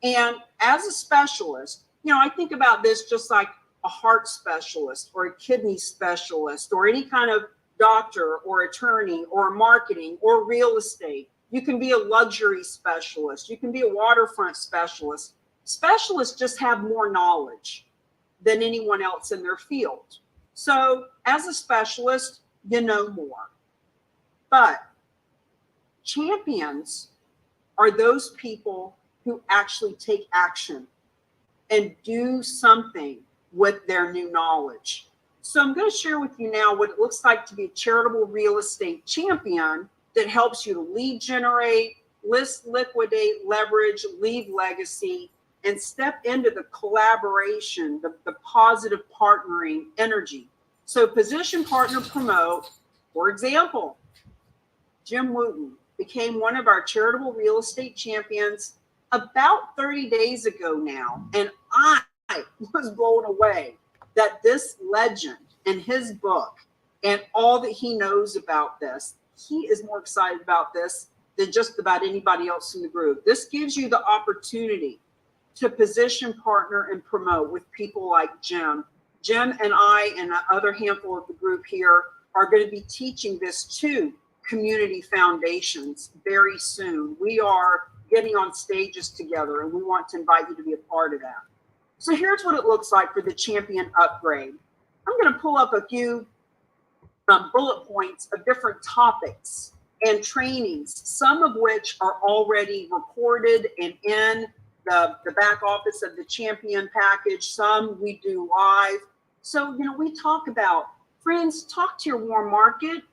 And as a specialist, you know, I think about this just like a heart specialist or a kidney specialist or any kind of doctor or attorney or marketing or real estate. You can be a luxury specialist. You can be a waterfront specialist. Specialists just have more knowledge than anyone else in their field. So as a specialist, you know more. But champions are those people who actually take action and do something with their new knowledge. So I'm going to share with you now what it looks like to be a charitable real estate champion that helps you to lead generate, list, liquidate, leverage, leave legacy, and step into the collaboration, the positive partnering energy. So position, partner, promote. For example, Jim Wooten became one of our charitable real estate champions about 30 days ago now. And I was blown away that this legend and his book and all that he knows about this, he is more excited about this than just about anybody else in the group. This gives you the opportunity to position, partner, and promote with people like Jim. Jim and I and the other handful of the group here are going to be teaching this to community foundations very soon. We are getting on stages together and we want to invite you to be a part of that. So here's what it looks like for the champion upgrade. I'm going to pull up a few bullet points of different topics and trainings, some of which are already recorded and in the back office of the champion package. Some we do live. So, you know, we talk about, friends, talk to your warm market.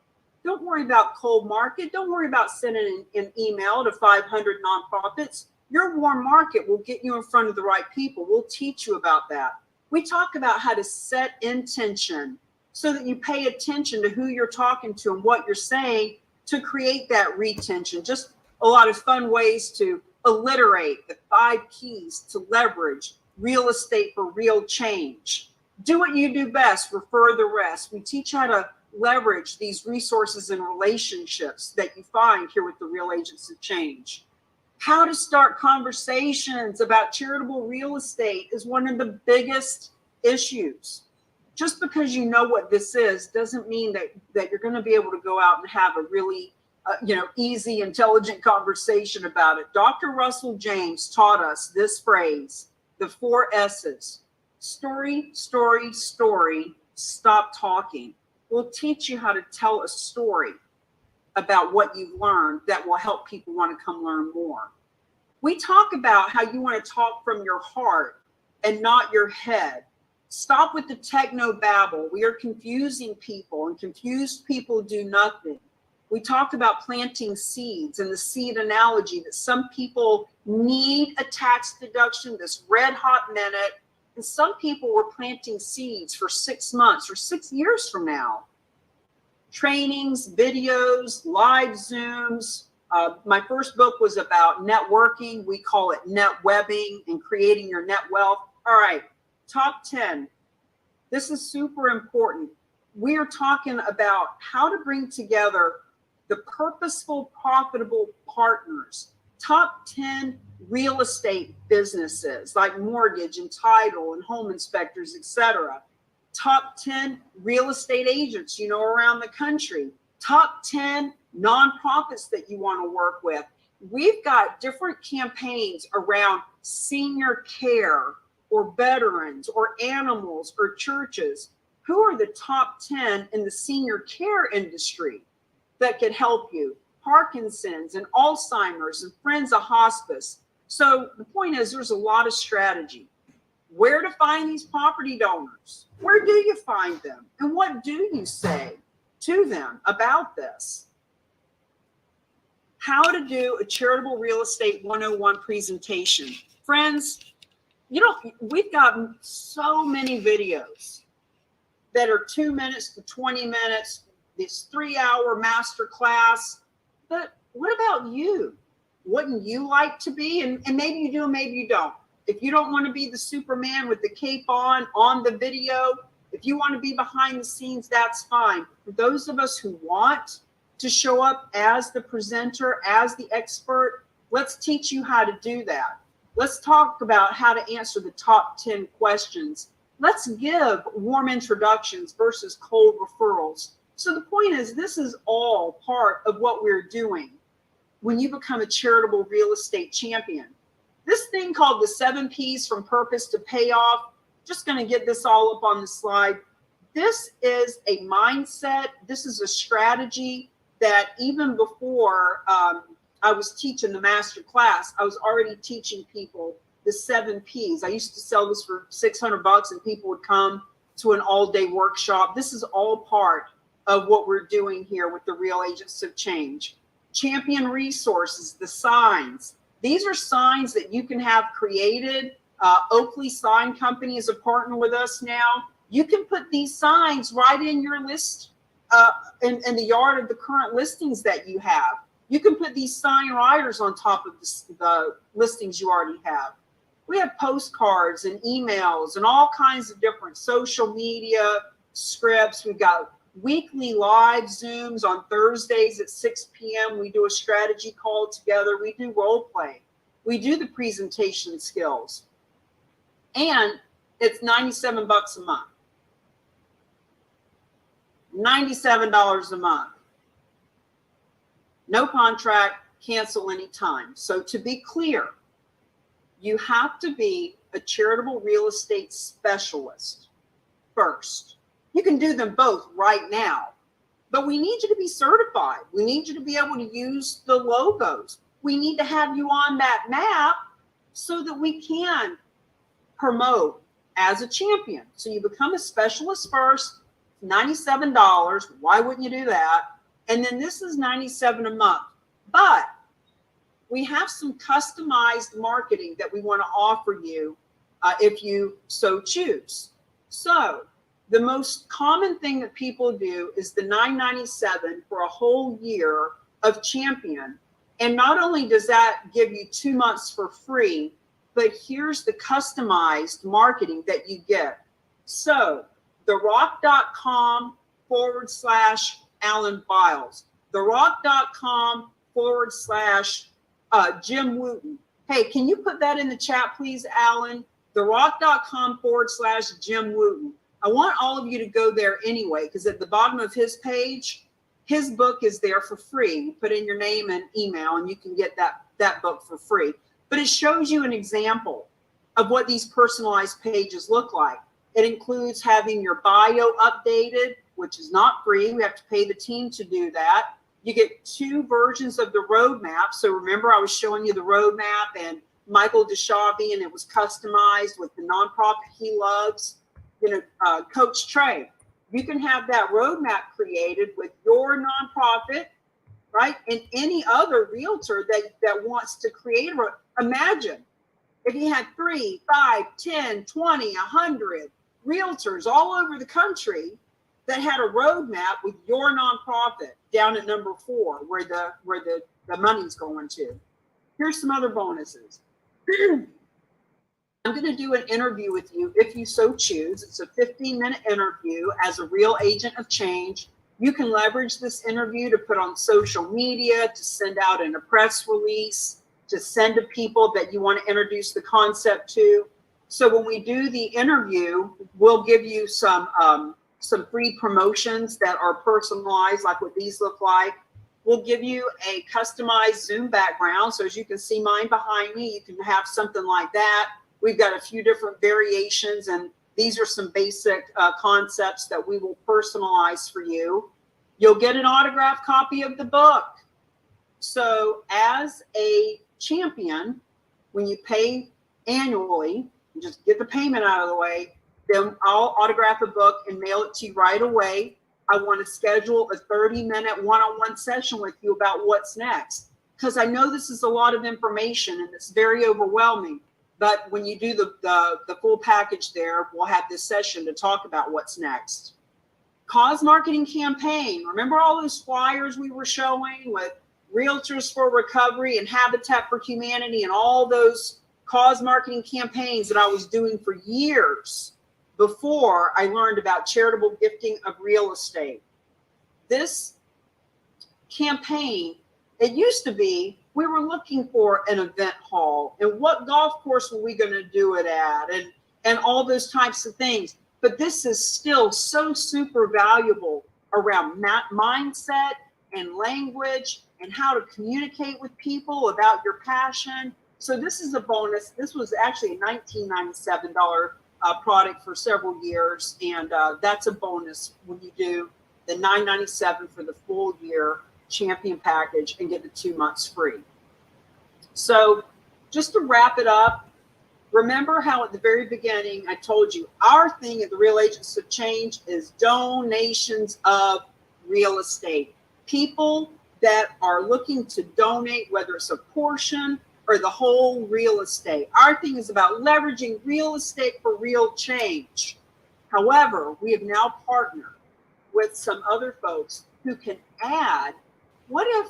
Don't worry about cold market. Don't worry about sending an email to 500 nonprofits. Your warm market will get you in front of the right people. We'll teach you about that. We talk about how to set intention so that you pay attention to who you're talking to and what you're saying to create that retention. Just a lot of fun ways to alliterate the 5 keys to leverage real estate for real change. Do what you do best, refer the rest. We teach how to leverage these resources and relationships that you find here with the Real Agents of Change. How to start conversations about charitable real estate is one of the biggest issues. Just because you know what this is doesn't mean that you're going to be able to go out and have a really easy, intelligent conversation about it. Dr. Russell James taught us this phrase, the 4 S's. Story, story, story, stop talking. We'll teach you how to tell a story about what you've learned that will help people want to come learn more. We talk about how you want to talk from your heart and not your head. Stop with the techno babble. We are confusing people, and confused people do nothing. We talked about planting seeds and the seed analogy that some people need a tax deduction this red hot minute, and some people were planting seeds for 6 months or 6 years from now. Trainings, videos, live Zooms. My first book was about networking. We call it net webbing and creating your net wealth. All right, top 10. This is super important. We are talking about how to bring together the purposeful, profitable partners. Top 10 real estate businesses like mortgage and title and home inspectors, etc. Top 10 real estate agents, around the country. Top 10 nonprofits that you want to work with. We've got different campaigns around senior care or veterans or animals or churches. Who are the top 10 in the senior care industry? that could help you. Parkinson's and Alzheimer's and Friends of Hospice. So the point is, there's a lot of strategy. Where to find these property donors? Where do you find them? And what do you say to them about this? How to do a charitable real estate 101 presentation. Friends, we've gotten so many videos that are 2 minutes to 20 minutes, this 3-hour master class. But what about you? Wouldn't you like to be? And maybe you do, maybe you don't. If you don't want to be the Superman with the cape on the video, if you want to be behind the scenes, that's fine. For those of us who want to show up as the presenter, as the expert, let's teach you how to do that. Let's talk about how to answer the top 10 questions. Let's give warm introductions versus cold referrals. So the point is, this is all part of what we're doing when you become a charitable real estate champion. This thing called the 7 P's from purpose to payoff, just going to get this all up on the slide. This is a mindset. This is a strategy that even before I was teaching the master class, I was already teaching people the 7 P's. I used to sell this for $600 and people would come to an all-day workshop. This is all part of what we're doing here with the Real Agents of Change. Champion resources, the signs. These are signs that you can have created. Oakley Sign Company is a partner with us now. You can put these signs right in your list, in the yard of the current listings that you have. You can put these sign riders on top of the listings you already have. We have postcards and emails and all kinds of different social media scripts. We've got weekly live Zooms on Thursdays at 6 p.m. We do a strategy call together. We do role play. We do the presentation skills. And it's $97 a month. $97 a month. No contract, cancel anytime. So to be clear, you have to be a charitable real estate specialist first. You can do them both right now, but we need you to be certified. We need you to be able to use the logos. We need to have you on that map so that we can promote as a champion. So you become a specialist first, $97. Why wouldn't you do that? And then this is $97 a month. But we have some customized marketing that we want to offer you if you so choose. So the most common thing that people do is the $9.97 for a whole year of Champion. And not only does that give you 2 months for free, but here's the customized marketing that you get. So therock.com/Alan Biles, therock.com/Jim Wooten. Hey, can you put that in the chat, please, Alan? therock.com/Jim Wooten. I want all of you to go there anyway, because at the bottom of his page, his book is there for free. You put in your name and email, and you can get that book for free. But it shows you an example of what these personalized pages look like. It includes having your bio updated, which is not free. We have to pay the team to do that. You get 2 versions of the roadmap. So remember, I was showing you the roadmap and Michael DeShavi, and it was customized with the nonprofit he loves. Coach Trey, you can have that roadmap created with your nonprofit, right? And any other realtor that wants to create imagine if you had 3, 5, 10, 20, 100 realtors all over the country that had a roadmap with your nonprofit down at number 4, where the money's going to. Here's some other bonuses. I'm going to do an interview with you if you so choose. It's a 15-minute interview as a real agent of change. You can leverage this interview to put on social media, to send out in a press release, to send to people that you want to introduce the concept to. So when we do the interview, we'll give you some free promotions that are personalized, like what these look like. We'll give you a customized Zoom background. So as you can see mine behind me, you can have something like that. We've got a few different variations, and these are some basic concepts that we will personalize for you. You'll get an autographed copy of the book. So as a champion, when you pay annually, you just get the payment out of the way, then I'll autograph a book and mail it to you right away. I want to schedule a 30-minute one-on-one session with you about what's next, because I know this is a lot of information and it's very overwhelming. But when you do the full package there, we'll have this session to talk about what's next. Cause marketing campaign. Remember all those flyers we were showing with Realtors for Recovery and Habitat for Humanity and all those cause marketing campaigns that I was doing for years before I learned about charitable gifting of real estate? This campaign, it used to be, we were looking for an event hall and what golf course were we going to do it at, and all those types of things. But this is still so super valuable around mindset and language and how to communicate with people about your passion. So this is a bonus. This was actually a $1997 product for several years, and that's a bonus when you do the $9.97 for the full year champion package and get the 2 months free. So just to wrap it up, remember how at the very beginning I told you our thing at the Real Agents of Change is donations of real estate. People that are looking to donate, whether it's a portion or the whole real estate. Our thing is about leveraging real estate for real change. However, we have now partnered with some other folks who can add, what if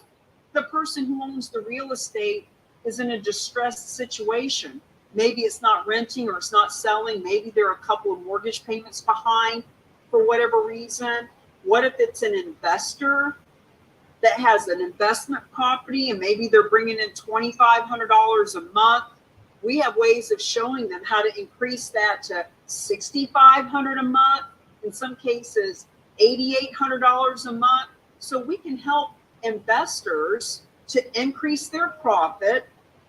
the person who owns the real estate is in a distressed situation? Maybe it's not renting or it's not selling. Maybe there are a couple of mortgage payments behind for whatever reason. What if it's an investor that has an investment property and maybe they're bringing in $2,500 a month? We have ways of showing them how to increase that to $6,500 a month, in some cases $8,800 a month. So we can help investors to increase their profit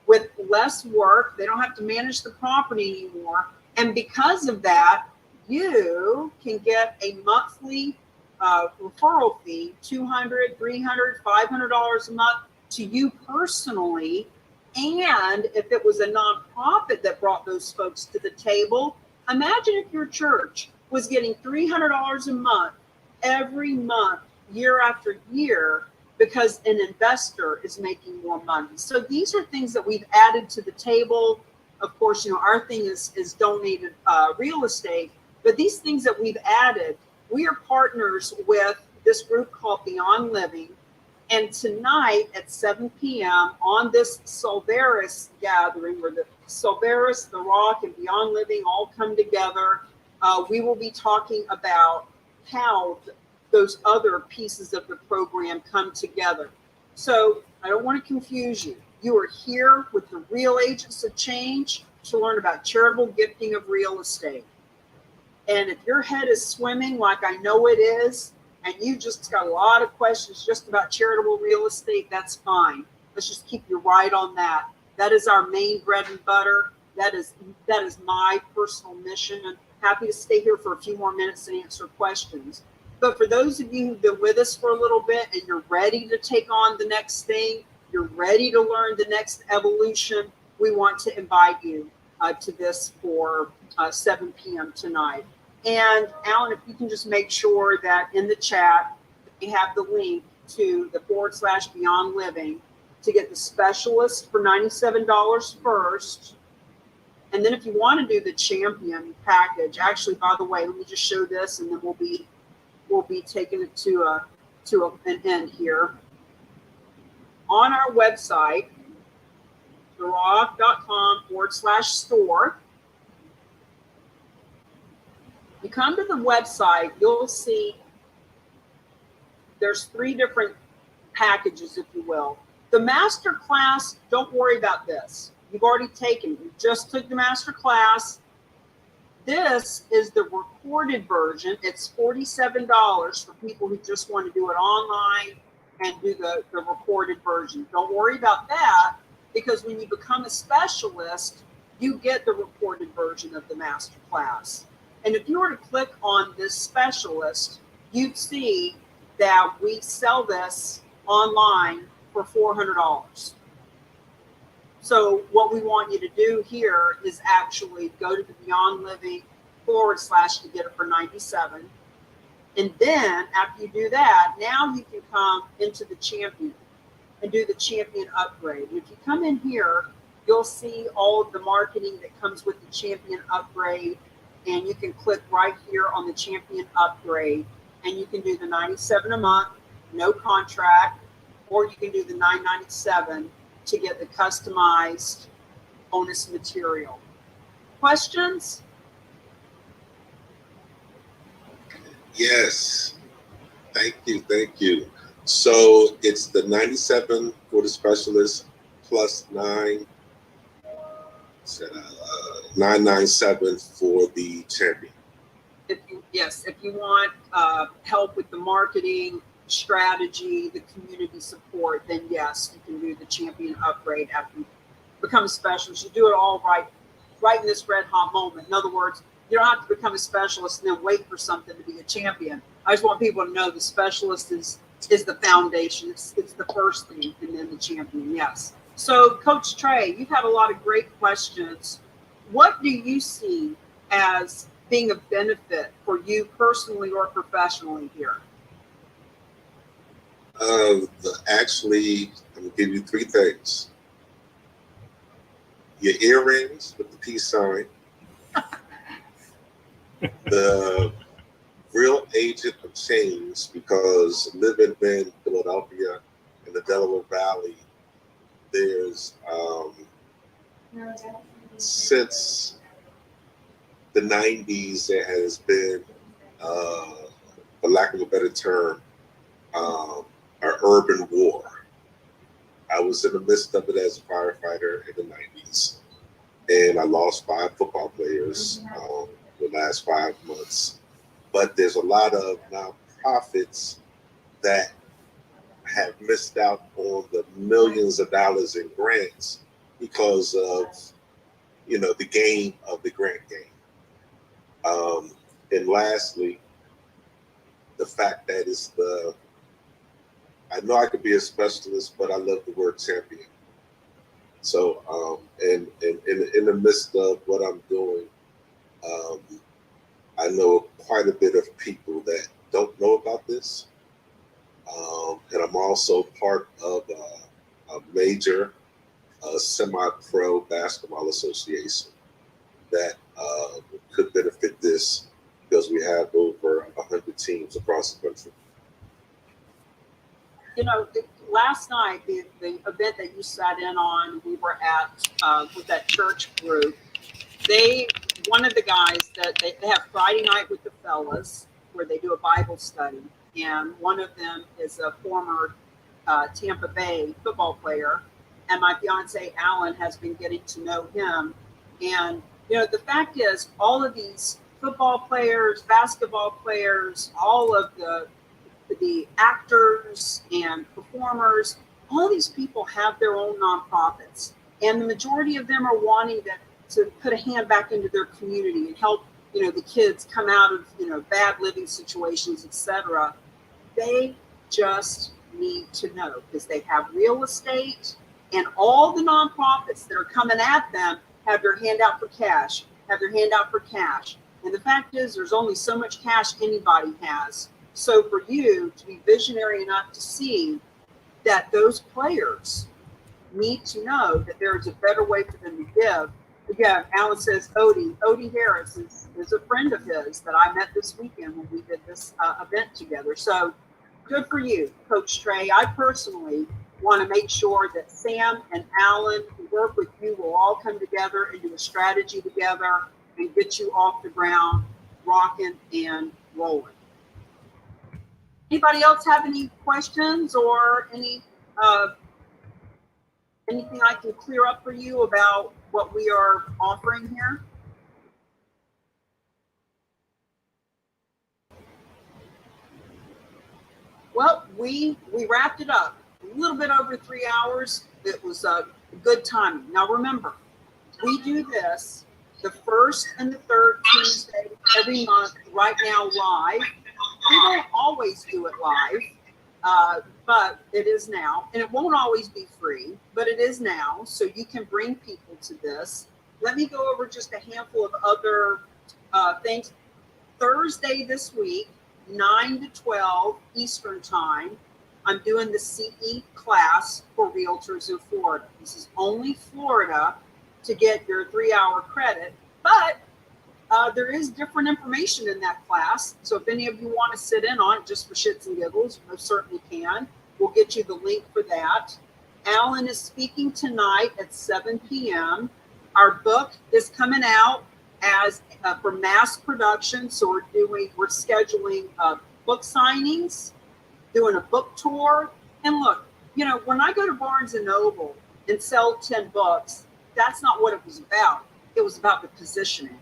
with less work. They don't have to manage the property anymore. And because of that, you can get a monthly referral fee, $200, $300, $500 a month to you personally. And if it was a nonprofit that brought those folks to the table, imagine if your church was getting $300 a month every month, year after year, because an investor is making more money. So these are things that we've added to the table. Of course, our thing is donated real estate, but these things that we've added, we are partners with this group called Beyond Living. And tonight at 7 p.m. on this Solveris gathering, where the Solveris, The Rock, and Beyond Living all come together, we will be talking about how those other pieces of the program come together. So I don't want to confuse you. You are here with the Real Agents of Change to learn about charitable gifting of real estate. And if your head is swimming like I know it is, and you just got a lot of questions just about charitable real estate, that's fine. Let's just keep you right on that. That is our main bread and butter. That is my personal mission. I'm happy to stay here for a few more minutes and answer questions. But for those of you who've been with us for a little bit and you're ready to take on the next thing, you're ready to learn the next evolution, we want to invite you to this for 7 p.m. tonight. And Alan, if you can just make sure that in the chat, we have the link to the /Beyond Living to get the specialist for $97 first. And then if you want to do the champion package, actually, by the way, let me just show this and then we'll be taking it to an end here. On our website, therock.com/store. You come to the website, you'll see there's 3 different packages, if you will. The master class, don't worry about this. You've already taken it. You just took the master class. This is the recorded version. It's $47 for people who just want to do it online and do the recorded version. Don't worry about that, because when you become a specialist, you get the recorded version of the master class. And if you were to click on this specialist, you'd see that we sell this online for $400. So what we want you to do here is actually go to the Beyond Living / to get it for $97. And then after you do that, now you can come into the Champion and do the Champion upgrade. And if you come in here, you'll see all of the marketing that comes with the Champion upgrade. And you can click right here on the Champion upgrade, and you can do the $97 a month, no contract, or you can do the $997 to get the customized bonus material. Questions? Yes. Thank you. Thank you. So it's the 97 for the specialist plus 997 for the champion. If you want help with the marketing strategy, the community support, then yes, you can do the Champion upgrade after you become a specialist. You do it all right in this red hot moment. In other words, you don't have to become a specialist and then wait for something to be a champion. I just want people to know the specialist is the foundation. It's the first thing, and then the champion. Yes. So, Coach Trey, you've had a lot of great questions. What do you see as being a benefit for you personally or professionally here? Actually, I'm gonna give you three things. Your earrings with the peace sign, the real agent of change, because living in Philadelphia in the Delaware Valley, there's since the 90s there has been, for lack of a better term, an urban war. I was in the midst of it as a firefighter in the 90s, and I lost 5 football players the last 5 months. But there's a lot of nonprofits that have missed out on the millions of dollars in grants because of, the game of the grant game. And lastly, the fact that it's I know I could be a specialist, but I love the word champion. So, and in the midst of what I'm doing, I know quite a bit of people that don't know about this. And I'm also part of a major semi-pro basketball association that could benefit this, because we have over 100 teams across the country. Last night, the event that you sat in on, we were at with that church group. One of the guys that they have Friday night with the fellas, where they do a Bible study, and one of them is a former Tampa Bay football player, and my fiance Alan has been getting to know him. And the fact is, all of these football players, basketball players, all of the actors and performers, all these people have their own nonprofits, and the majority of them are wanting to put a hand back into their community and help the kids come out of bad living situations, etc. They just need to know, because they have real estate, and all the nonprofits that are coming at them have their hand out for cash, and the fact is, there's only so much cash anybody has. So for you to be visionary enough to see that those players need to know that there is a better way for them to give. Again, Alan says Odie Harris is a friend of his that I met this weekend when we did this event together. So good for you, Coach Trey. I personally want to make sure that Sam and Alan, who work with you, will all come together and do a strategy together and get you off the ground, rocking and rolling. Anybody else have any questions or anything I can clear up for you about what we are offering here? Well, we wrapped it up a little bit over 3 hours. It was a good timing. Now remember, we do this the first and the third Tuesday every month right now live. we don't always do it live, but it is now. And it won't always be free, but it is now. So you can bring people to this. Let me go over just a handful of other things. Thursday this week, 9 to 12 Eastern Time, I'm doing the CE class for realtors in Florida. This is only Florida to get your 3-hour credit, but there is different information in that class. So if any of you want to sit in on it just for shits and giggles, you most certainly can. We'll get you the link for that. Alan is speaking tonight at 7 p.m. Our book is coming out as for mass production. So we're scheduling book signings, doing a book tour. And look, you know, when I go to Barnes and Noble and sell 10 books, that's not what it was about. It was about the positioning.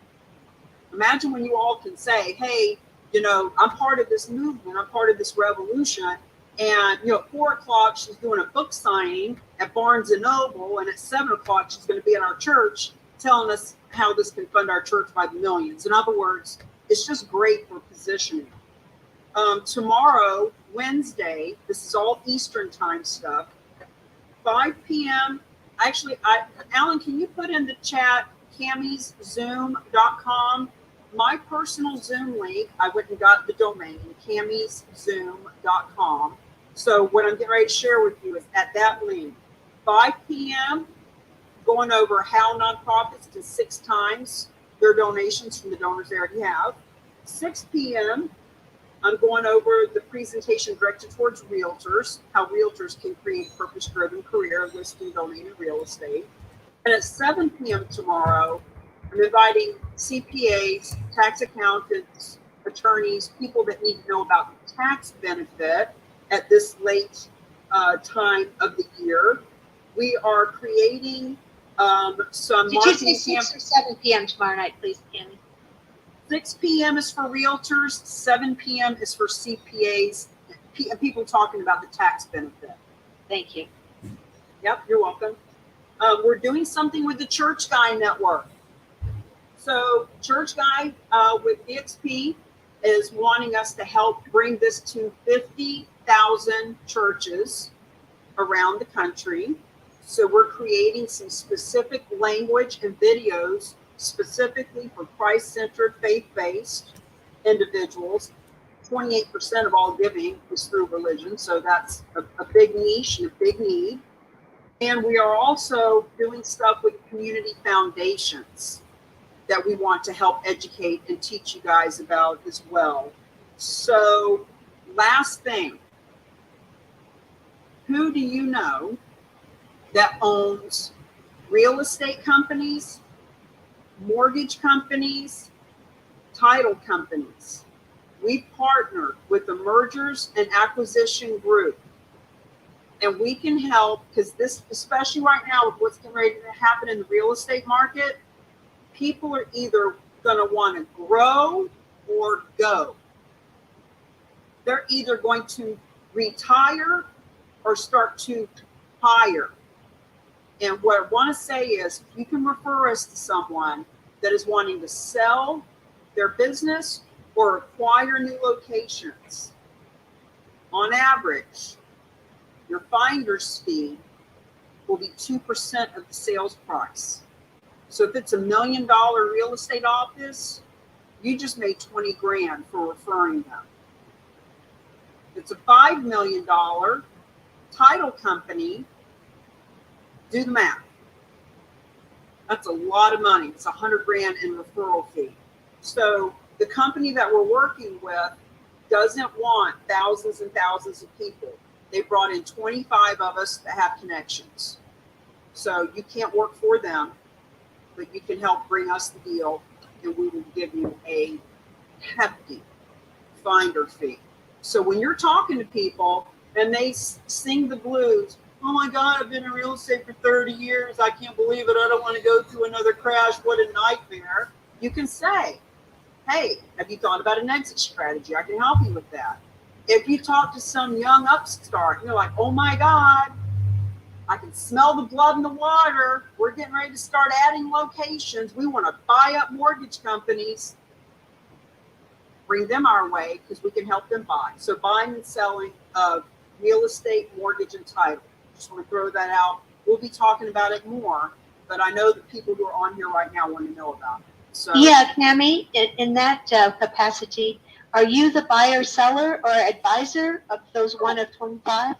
Imagine when you all can say, hey, you know, I'm part of this movement, I'm part of this revolution. And, you know, at 4 o'clock, she's doing a book signing at Barnes and Noble. And at 7 o'clock, she's going to be at our church telling us how this can fund our church by the millions. In other words, it's just great for positioning. Tomorrow, Wednesday, this is all Eastern time stuff, 5 p.m. Actually, Alan, can you put in the chat Cami'sZoom.com? My personal Zoom link, I went and got the domain, Cami'sZoom.com. So what I'm getting ready to share with you is at that link, 5 p.m., going over how nonprofits can 6 times their donations from the donors they already have. 6 p.m., I'm going over the presentation directed towards realtors, how realtors can create purpose-driven career listing, donating real estate. And at 7 p.m. tomorrow, I'm inviting CPAs, tax accountants, attorneys, people that need to know about the tax benefit at this late time of the year. We are creating some Did you say 6 or 7 p.m. tomorrow night, please, Tammy? 6 p.m. is for realtors, 7 p.m. is for CPAs, people talking about the tax benefit. Thank you. Yep, you're welcome. We're doing something with the Church Guy Network. So Church Guy with EXP is wanting us to help bring this to 50,000 churches around the country. So we're creating some specific language and videos specifically for Christ-centered, faith-based individuals. 28% of all giving is through religion, so that's a big niche and a big need. And we are also doing stuff with community foundations that we want to help educate and teach you guys about as well. So last thing, who do you know that owns real estate companies, mortgage companies, title companies? We partnered with the Mergers and Acquisition Group, and we can help, because this, especially right now with what's getting ready to happen in the real estate market, people are either going to want to grow or go. They're either going to retire or start to hire. And what I want to say is, if you can refer us to someone that is wanting to sell their business or acquire new locations, on average, your finder's fee will be 2% of the sales price. So if it's $1 million real estate office, you just made 20 grand for referring them. If it's a $5 million title company, do the math. That's a lot of money. It's 100 grand in referral fee. So the company that we're working with doesn't want thousands and thousands of people. They brought in 25 of us that have connections. So you can't work for them, but you can help bring us the deal, and we will give you a hefty finder fee. So when you're talking to people and they sing the blues, oh my God, I've been in real estate for 30 years. I can't believe it. I don't want to go through another crash. What a nightmare. You can say, hey, have you thought about an exit strategy? I can help you with that. If you talk to some young upstart, you're like, oh my God, I can smell the blood in the water. We're getting ready to start adding locations. We want to buy up mortgage companies. bring them our way because we can help them buy. So buying and selling of real estate, mortgage, and title. Just want to throw that out. We'll be talking about it more, but I know the people who are on here right now want to know about it. So Yeah, Tammy, in that capacity, are you the buyer, seller, or advisor of those one of 25?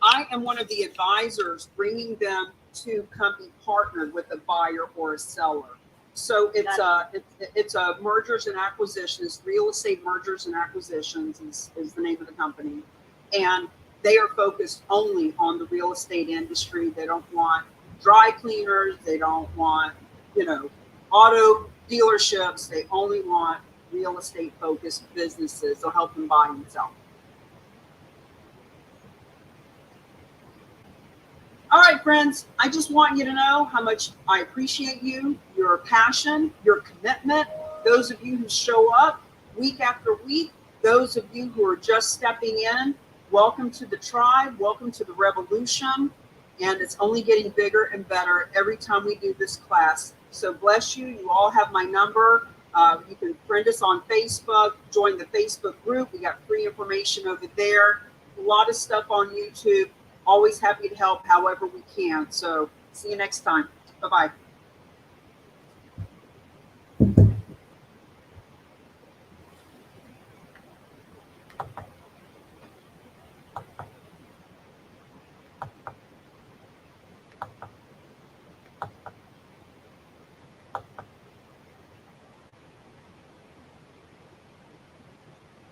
I am one of the advisors bringing them to come be partnered with a buyer or a seller. So it's a mergers and acquisitions, real estate mergers and acquisitions is the name of the company. And they are focused only on the real estate industry. They don't want dry cleaners. They don't want, auto dealerships. They only want real estate focused businesses. They'll help them buy and sell. All right, friends, I just want you to know how much I appreciate you, your passion, your commitment. Those of you who show up week after week, those of you who are just stepping in, welcome to the tribe, welcome to the revolution. And it's only getting bigger and better every time we do this class. So bless you. You all have my number. You can friend us on Facebook, join the Facebook group. We got free information over there. A lot of stuff on YouTube. Always happy to help however we can. So see you next time. Bye-bye.